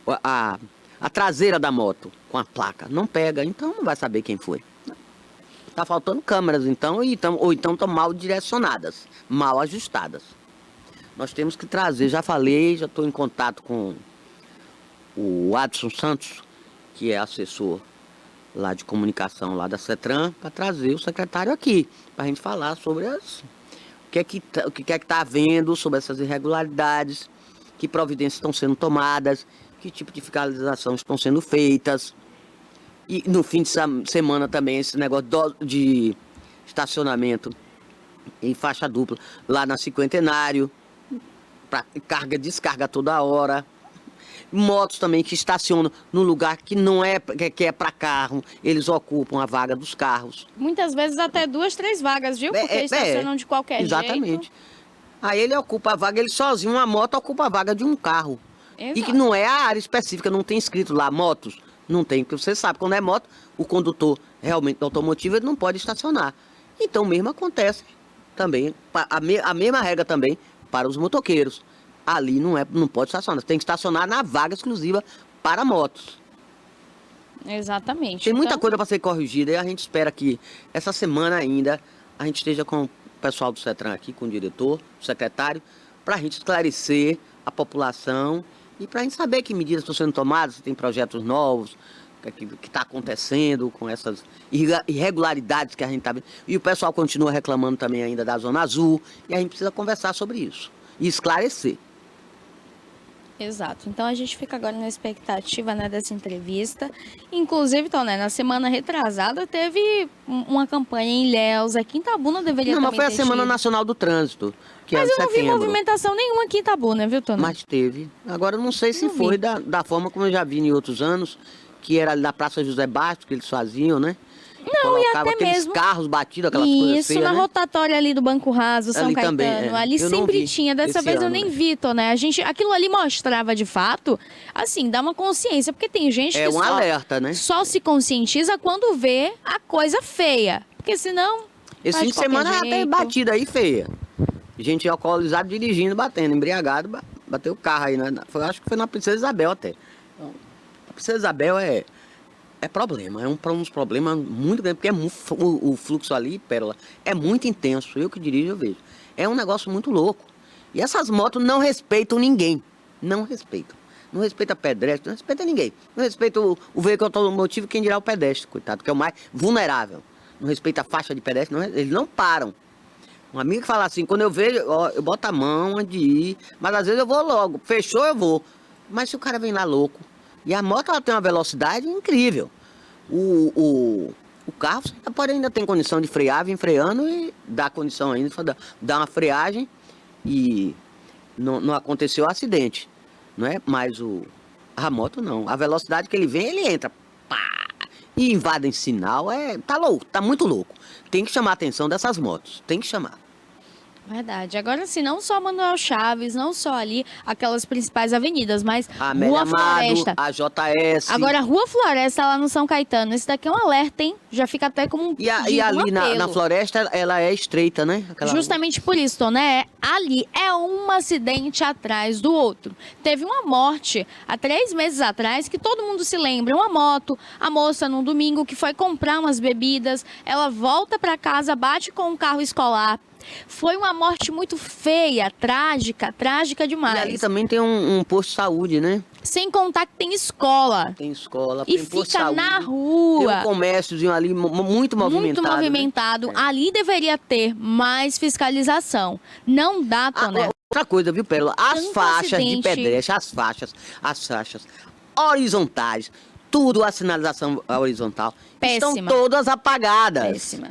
a traseira da moto com a placa. Não pega, então não vai saber quem foi. Tá faltando câmeras, então, ou então estão mal direcionadas, mal ajustadas. Nós temos que trazer, já falei, já estou em contato com o Adson Santos, que é assessor lá de comunicação lá da CETRAN, para trazer o secretário aqui, para a gente falar sobre o que é que está havendo, sobre essas irregularidades, que providências estão sendo tomadas, que tipo de fiscalização estão sendo feitas. E no fim de semana também esse negócio de estacionamento em faixa dupla lá na Cinquentenário, para carga e descarga toda hora. Motos também que estacionam no lugar que não é, que é para carro, eles ocupam a vaga dos carros. Muitas vezes até 2, 3 vagas, viu? Porque estacionam de qualquer exatamente. jeito. Aí ele ocupa a vaga, ele sozinho, uma moto ocupa a vaga de um carro. Exato. E que não é a área específica, não tem escrito lá motos. Não tem, porque você sabe, quando é moto, o condutor realmente automotivo ele não pode estacionar. Então, mesmo acontece também, a mesma regra também para os motoqueiros. Ali não pode estacionar, tem que estacionar na vaga exclusiva para motos. Exatamente. Tem muita Então, coisa para ser corrigida e a gente espera que essa semana ainda a gente esteja com o pessoal do CETRAN aqui, com o diretor, o secretário, para a gente esclarecer a população e para a gente saber que medidas estão sendo tomadas, se tem projetos novos, o que está acontecendo com essas irregularidades que a gente está vendo. E o pessoal continua reclamando também ainda da Zona Azul e a gente precisa conversar sobre isso e esclarecer. Exato. Então a gente fica agora na expectativa, né, dessa entrevista. Inclusive, então, né, na semana retrasada teve uma campanha em Ilhéus, aqui em Itabuna deveria Não, mas também foi a ter Semana tido. Nacional do Trânsito, que Mas é eu em não vi setembro. movimentação nenhuma aqui em Itabuna, viu, Tona? Mas teve. Agora eu não sei se Não foi vi. da forma como eu já vi em outros anos, que era ali na Praça José Bastos, que eles faziam, né? Não, e Colocava até aqueles mesmo... carros batidos, aquelas coisas Isso, feias, na né? rotatória ali do Banco Raso, São Ali Caetano, também, é. ali Eu não sempre vi tinha. Dessa esse vez eu ano, nem né? vi, né? Aquilo ali mostrava de fato, assim, dá uma consciência, porque tem gente É que um só, alerta, né? só se conscientiza quando vê a coisa feia. Porque senão. Esse faz fim de qualquer semana já jeito. tem batida aí feia. Gente alcoolizada dirigindo, batendo, embriagado, bateu o carro aí, né? Acho que foi na Princesa Isabel até. Então, a Princesa Isabel é problema, é uns problemas muito grandes, porque o fluxo ali, Pérola, é muito intenso. Eu que dirijo, eu vejo. É um negócio muito louco. E essas motos não respeitam ninguém. Não respeitam. Não respeita pedestre, não respeita ninguém. Não respeita o veículo automotivo, quem dirá o pedestre, coitado, que é o mais vulnerável. Não respeita a faixa de pedestre, eles não param. Um amigo que fala assim, quando eu vejo, ó, eu boto a mão onde ir, mas às vezes eu vou logo. Fechou, eu vou. Mas se o cara vem lá louco, e a moto ela tem uma velocidade incrível. O carro você ainda tem condição de frear, vir freando e dá condição ainda de dar uma freagem e não aconteceu acidente, não é? Mas a moto não. A velocidade que ele vem, ele entra, pá, e invadem sinal, tá louco, tá muito louco. Tem que chamar a atenção dessas motos, tem que chamar. Verdade. Agora, assim, não só Manuel Chaves, não só ali aquelas principais avenidas, mas A Amélia Rua Amado, Floresta. a JS. Agora, Rua Floresta lá no São Caetano, esse daqui é um alerta, hein? Já fica até como um E pedido, ali um na apelo. Floresta, ela é estreita, né? Justamente por isso, né? Ali é um acidente atrás do outro. Teve uma morte há 3 meses atrás, que todo mundo se lembra. Uma moto, a moça num domingo que foi comprar umas bebidas, ela volta para casa, bate com um carro escolar. Foi uma morte muito feia, trágica demais. E ali também tem um posto de saúde, né? Sem contar que tem escola. Tem escola, E tem posto de fica saúde. na Tem rua. um comérciozinho ali muito movimentado. Muito movimentado. Né? Ali deveria ter mais fiscalização. Não dá, Toné. Outra coisa, viu, Pérola? As Tanto faixas acidente. de pedestre, as faixas horizontais, tudo a sinalização horizontal, estão Péssima. todas apagadas. Péssima.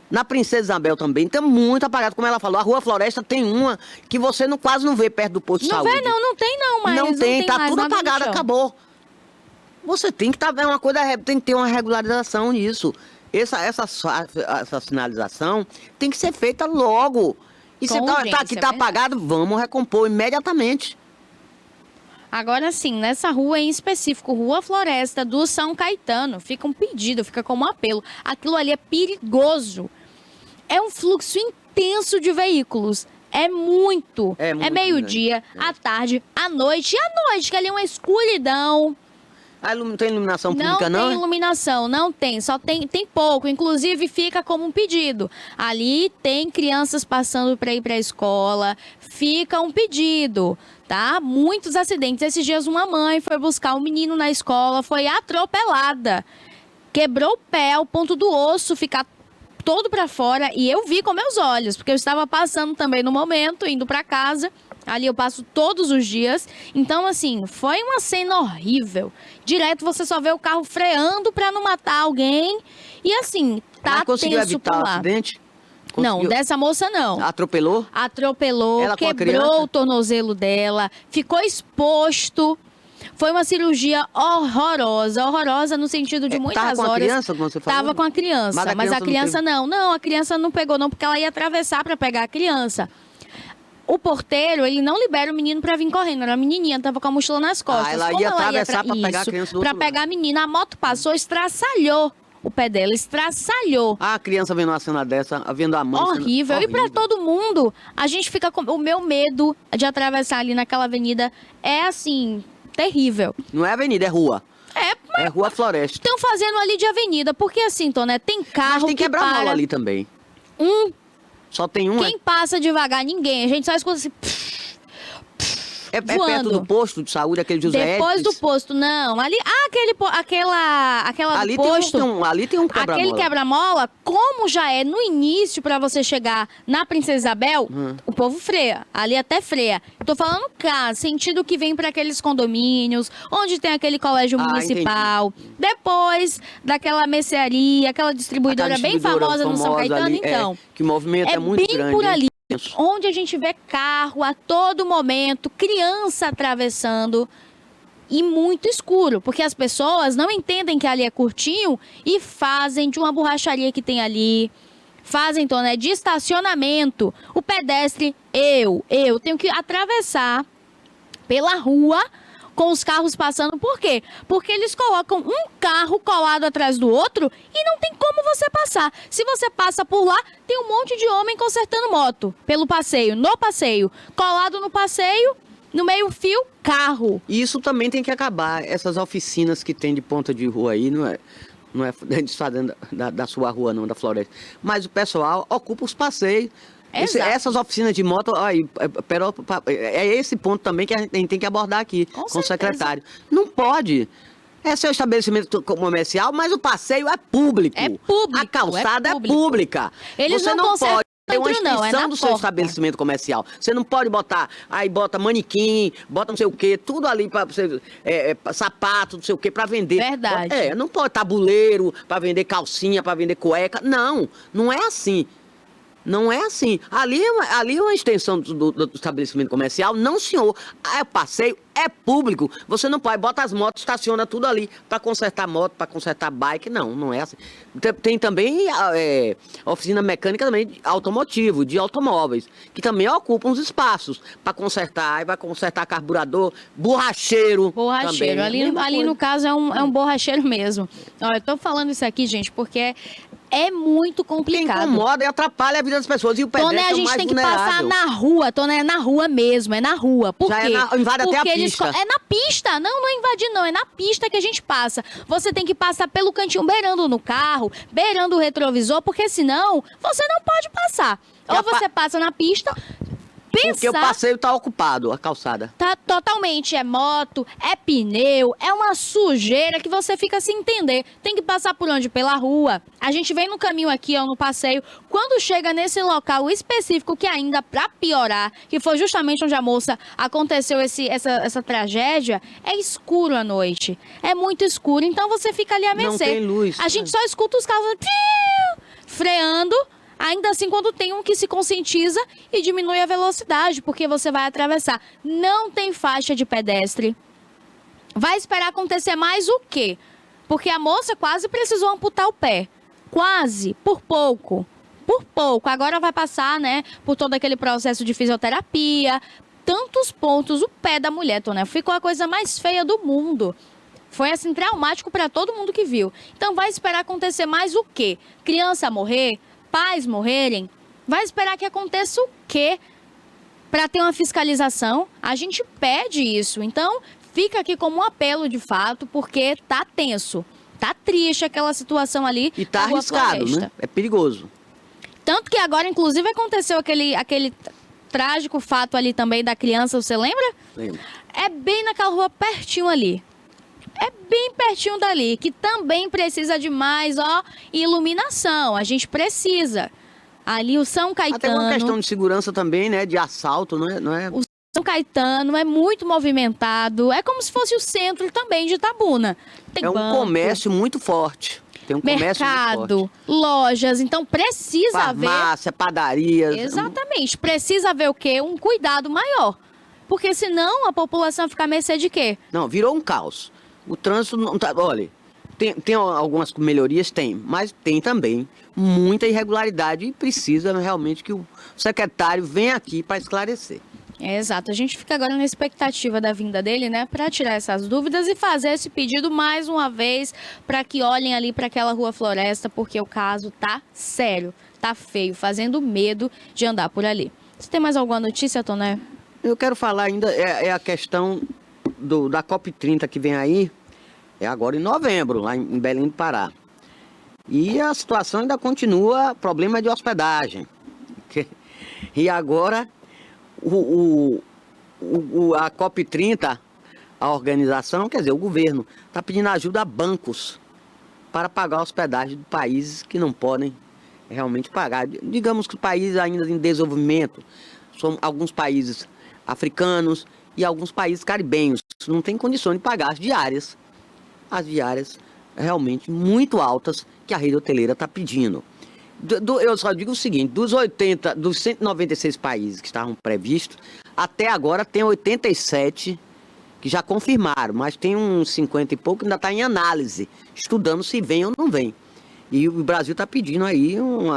Na Princesa Isabel também tem muito apagado, como ela falou. A Rua Floresta tem uma que você quase não vê perto do posto de Não saúde. vê, não tem não, mas Não tem, tá mais tudo nada no apagado, chão. acabou. Você tem que é uma coisa, tem que ter uma regularização nisso. Essa sinalização tem que ser feita logo. E se Com urgência, aqui é tá verdade. apagado, vamos recompor imediatamente. Agora sim, nessa rua em específico, Rua Floresta do São Caetano, fica um pedido, fica como um apelo. Aquilo ali é perigoso. É um fluxo intenso de veículos. É muito. É muito meio-dia, grande. à tarde, à noite. E à noite, que ali é uma escuridão. Não tem iluminação Não pública, não? tem é? iluminação, não tem, só tem pouco. Inclusive, fica como um pedido. Ali tem crianças passando para ir para a escola, fica um pedido, tá? Muitos acidentes. Esses dias, uma mãe foi buscar um menino na escola, foi atropelada, quebrou o pé ao ponto do osso ficar todo para fora. E eu vi com meus olhos, porque eu estava passando também no momento, indo para casa. Ali eu passo todos os dias. Então, assim, foi uma cena horrível. Direto você só vê o carro freando pra não matar alguém. E assim, tá Mas conseguiu tenso evitar por o lá. acidente? Não, Conseguiu? dessa moça não. Atropelou? Atropelou, Ela com a quebrou criança? o tornozelo dela, ficou exposto. Foi uma cirurgia horrorosa no sentido de muitas Tava com a horas. criança, como você falou? Tava com a criança, mas a criança não, a criança não pegou não, porque ela ia atravessar pra pegar a criança. O porteiro, ele não libera o menino pra vir correndo. Era a menininha, tava com a mochila nas costas. ela Como ia atravessar pra pegar a Isso, criança do pra outro pegar lado. a menina. A moto passou, estraçalhou o pé dela, estraçalhou. A criança vendo uma cena dessa, vendo a mãe... sendo Horrível. E pra todo mundo, a gente fica com... O meu medo de atravessar ali naquela avenida é, assim, terrível. Não é avenida, é rua. É, É Rua Floresta. Estão fazendo ali de avenida, porque assim, Toné, tem carro Mas tem que quebra-mola para... ali também. Só tem um. Quem passa devagar? Ninguém. A gente só escuta assim... É perto voando. do posto de saúde, aquele José Depois Edson. do posto, não. Ali, aquela Ali do posto. ali tem um quebra-mola. Aquele quebra-mola, como já é no início pra você chegar na Princesa Isabel, o povo freia. Ali até freia. Eu tô falando cá, sentido que vem pra aqueles condomínios, onde tem aquele colégio municipal. Depois daquela mercearia, aquela distribuidora bem famosa no São Caetano, ali, então. Que o movimento é muito bem grande. por ali. hein? Onde a gente vê carro a todo momento, criança atravessando e muito escuro, porque as pessoas não entendem que ali é curtinho e fazem de uma borracharia que tem ali, fazem, Toné, de estacionamento. O pedestre, eu tenho que atravessar pela rua com os carros passando. Por quê? Porque eles colocam um carro colado atrás do outro e não tem como você passar. Se você passa por lá, tem um monte de homem consertando moto pelo passeio, no passeio, colado no passeio, no meio-fio, carro. E isso também tem que acabar. Essas oficinas que tem de ponta de rua aí, não é da sua rua, não, da floresta. Mas o pessoal ocupa os passeios. Essas oficinas de moto, aí, é esse ponto também que a gente tem que abordar aqui com o secretário. Não pode. É seu estabelecimento comercial, mas o passeio é público. É público. A calçada é é pública. Eles Você não pode ter uma dentro, não, é extensão na do seu porta. estabelecimento comercial. Você não pode botar, aí bota manequim, bota não sei o quê, tudo ali para você, sapato, não sei o quê, para vender. Verdade. Não pode tabuleiro para vender calcinha, para vender cueca. Não é assim. Não é assim. Ali é uma extensão do estabelecimento comercial. Não, senhor. É passeio, é público. Você não pode. Bota as motos, estaciona tudo ali para consertar moto, para consertar bike. Não é assim. Tem também oficina mecânica também de automotivo, de automóveis, que também ocupam os espaços para consertar. Aí vai consertar carburador, borracheiro. Borracheiro. Também, Ali no caso é um borracheiro mesmo. Olha, eu tô falando isso aqui, gente, porque é muito complicado. Incomoda e atrapalha a vida das pessoas. E o pedestre Toné, a é o gente mais tem que vulnerável. passar na rua, Toné, é na rua mesmo, é na rua. Por Já quê? invade até a Porque eles pista. É na pista, não é invadir não, é na pista que a gente passa. Você tem que passar pelo cantinho, beirando no carro, beirando o retrovisor, porque senão você não pode passar. Ou você passa na pista... Porque o passeio tá ocupado, a calçada. Tá totalmente, é moto, é pneu, é uma sujeira que você fica sem entender. Tem que passar por onde? Pela rua. A gente vem no caminho aqui, ó, no passeio. Quando chega nesse local específico, que ainda pra piorar, que foi justamente onde a moça aconteceu essa tragédia, é escuro à noite. É muito escuro, então você fica ali a mercê. Não tem luz. A gente só escuta os carros freando. Ainda assim, quando tem um que se conscientiza e diminui a velocidade, porque você vai atravessar. Não tem faixa de pedestre. Vai esperar acontecer mais o quê? Porque a moça quase precisou amputar o pé. Quase, por pouco. Por pouco. Agora vai passar, né, por todo aquele processo de fisioterapia. Tantos pontos, o pé da mulher, Toné, ficou a coisa mais feia do mundo. Foi assim, traumático para todo mundo que viu. Então vai esperar acontecer mais o quê? Criança morrer? Pais morrerem, vai esperar que aconteça o quê? Para ter uma fiscalização, a gente pede isso. Então, fica aqui como um apelo de fato, porque tá tenso, tá triste aquela situação ali. E tá na Rua arriscado, Floresta. né? É perigoso. Tanto que agora, inclusive, aconteceu aquele trágico fato ali também da criança, você lembra? Lembro. É bem naquela rua pertinho ali. É bem pertinho dali, que também precisa de mais, iluminação. A gente precisa. Ali o São Caetano... Até uma questão de segurança também, né? De assalto, não é? O São Caetano é muito movimentado. É como se fosse o centro também de Itabuna. Tem um banco, comércio muito forte. Tem um comércio muito mercado, forte. lojas. Então precisa haver... Farmácia, padarias. Exatamente. Precisa haver o quê? Um cuidado maior. Porque senão a população fica à mercê de quê? Não, virou um caos. O trânsito não tá. Olha, tem algumas melhorias, mas tem também muita irregularidade e precisa realmente que o secretário venha aqui para esclarecer. Exato, a gente fica agora na expectativa da vinda dele, né, para tirar essas dúvidas e fazer esse pedido mais uma vez para que olhem ali para aquela Rua Floresta, porque o caso tá sério, tá feio, fazendo medo de andar por ali. Você tem mais alguma notícia, Toné? Eu quero falar ainda, a questão da COP30 que vem aí, É agora em novembro, lá em Belém do Pará. E a situação ainda continua, problema de hospedagem. E agora, a COP30, a organização, quer dizer, o governo, está pedindo ajuda a bancos para pagar a hospedagem de países que não podem realmente pagar. Digamos que países ainda em desenvolvimento, são alguns países africanos e alguns países caribenhos, não têm condições de pagar as diárias realmente muito altas que a rede hoteleira está pedindo. Eu só digo o seguinte, dos 196 países que estavam previstos, até agora tem 87 que já confirmaram, mas tem uns 50 e pouco que ainda está em análise, estudando se vem ou não vem. E o Brasil está pedindo aí um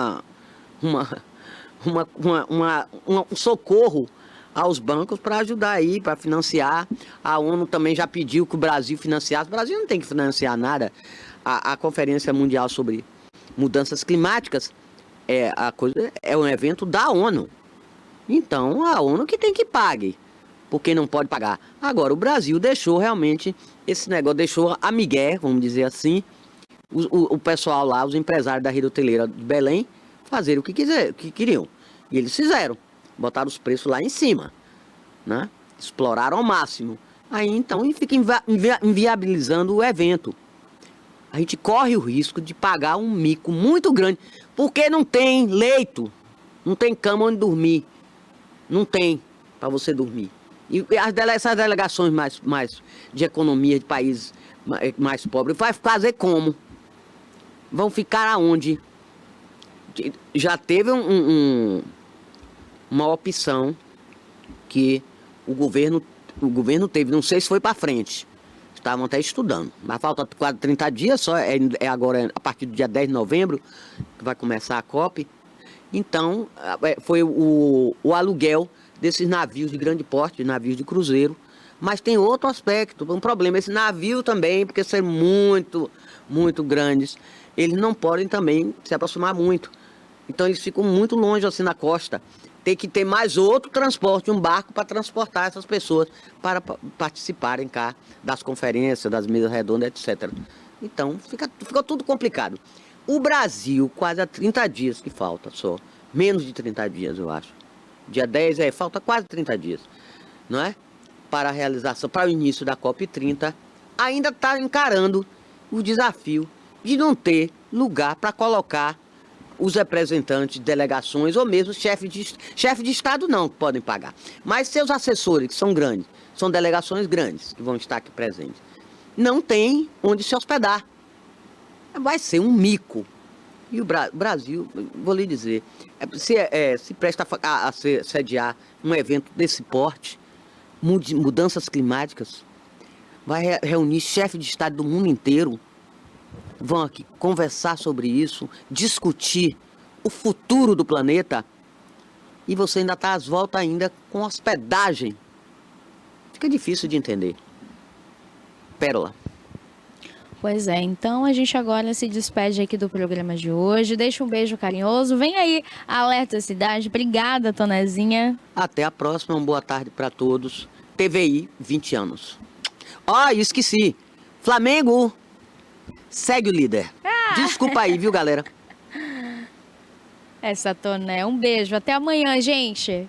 socorro aos bancos para ajudar aí, para financiar. A ONU também já pediu que o Brasil financiasse. O Brasil não tem que financiar nada. A Conferência Mundial sobre Mudanças Climáticas é um evento da ONU. Então, a ONU que tem que pague, porque não pode pagar. Agora, o Brasil deixou realmente esse negócio, deixou a migué, vamos dizer assim, o pessoal lá, os empresários da rede hoteleira de Belém, fazer o que queriam. E eles fizeram. Botaram os preços lá em cima, né? Exploraram ao máximo. Aí, então, fica inviabilizando o evento. A gente corre o risco de pagar um mico muito grande, porque não tem leito, não tem cama onde dormir, não tem para você dormir. E essas delegações mais de economia de países mais pobres, vai fazer como? Vão ficar aonde? Já teve uma opção que o governo teve, não sei se foi para frente. Estavam até estudando, mas falta quase 30 dias, só é agora a partir do dia 10 de novembro que vai começar a COP. Então, foi o aluguel desses navios de grande porte, navios de cruzeiro. Mas tem outro aspecto, um problema, esse navio também, porque são muito, muito grandes, eles não podem também se aproximar muito. Então eles ficam muito longe assim na costa. Tem que ter mais outro transporte, um barco para transportar essas pessoas para participarem cá das conferências, das mesas redondas, etc. Então fica tudo complicado. O Brasil, quase há 30 dias que falta só, menos de 30 dias eu acho. Dia 10 falta quase 30 dias, não é? Para a realização, para o início da COP30, ainda está encarando o desafio de não ter lugar para colocar os representantes de delegações ou mesmo chefe de Estado não podem pagar. Mas seus assessores, que são grandes, são delegações grandes que vão estar aqui presentes, não tem onde se hospedar. Vai ser um mico. E o Brasil, vou lhe dizer, se presta a sediar um evento desse porte, mudanças climáticas, vai reunir chefes de Estado do mundo inteiro, vão aqui conversar sobre isso, discutir o futuro do planeta, e você ainda está às voltas ainda com hospedagem. Fica difícil de entender. Pérola. Pois é, então a gente agora se despede aqui do programa de hoje. Deixa um beijo carinhoso. Vem aí, Alerta Cidade. Obrigada, Tonezinha. Até a próxima, uma boa tarde para todos. TVI, 20 anos. Esqueci. Flamengo segue o líder. Desculpa aí, viu, galera? Essa Toné. Um beijo. Até amanhã, gente.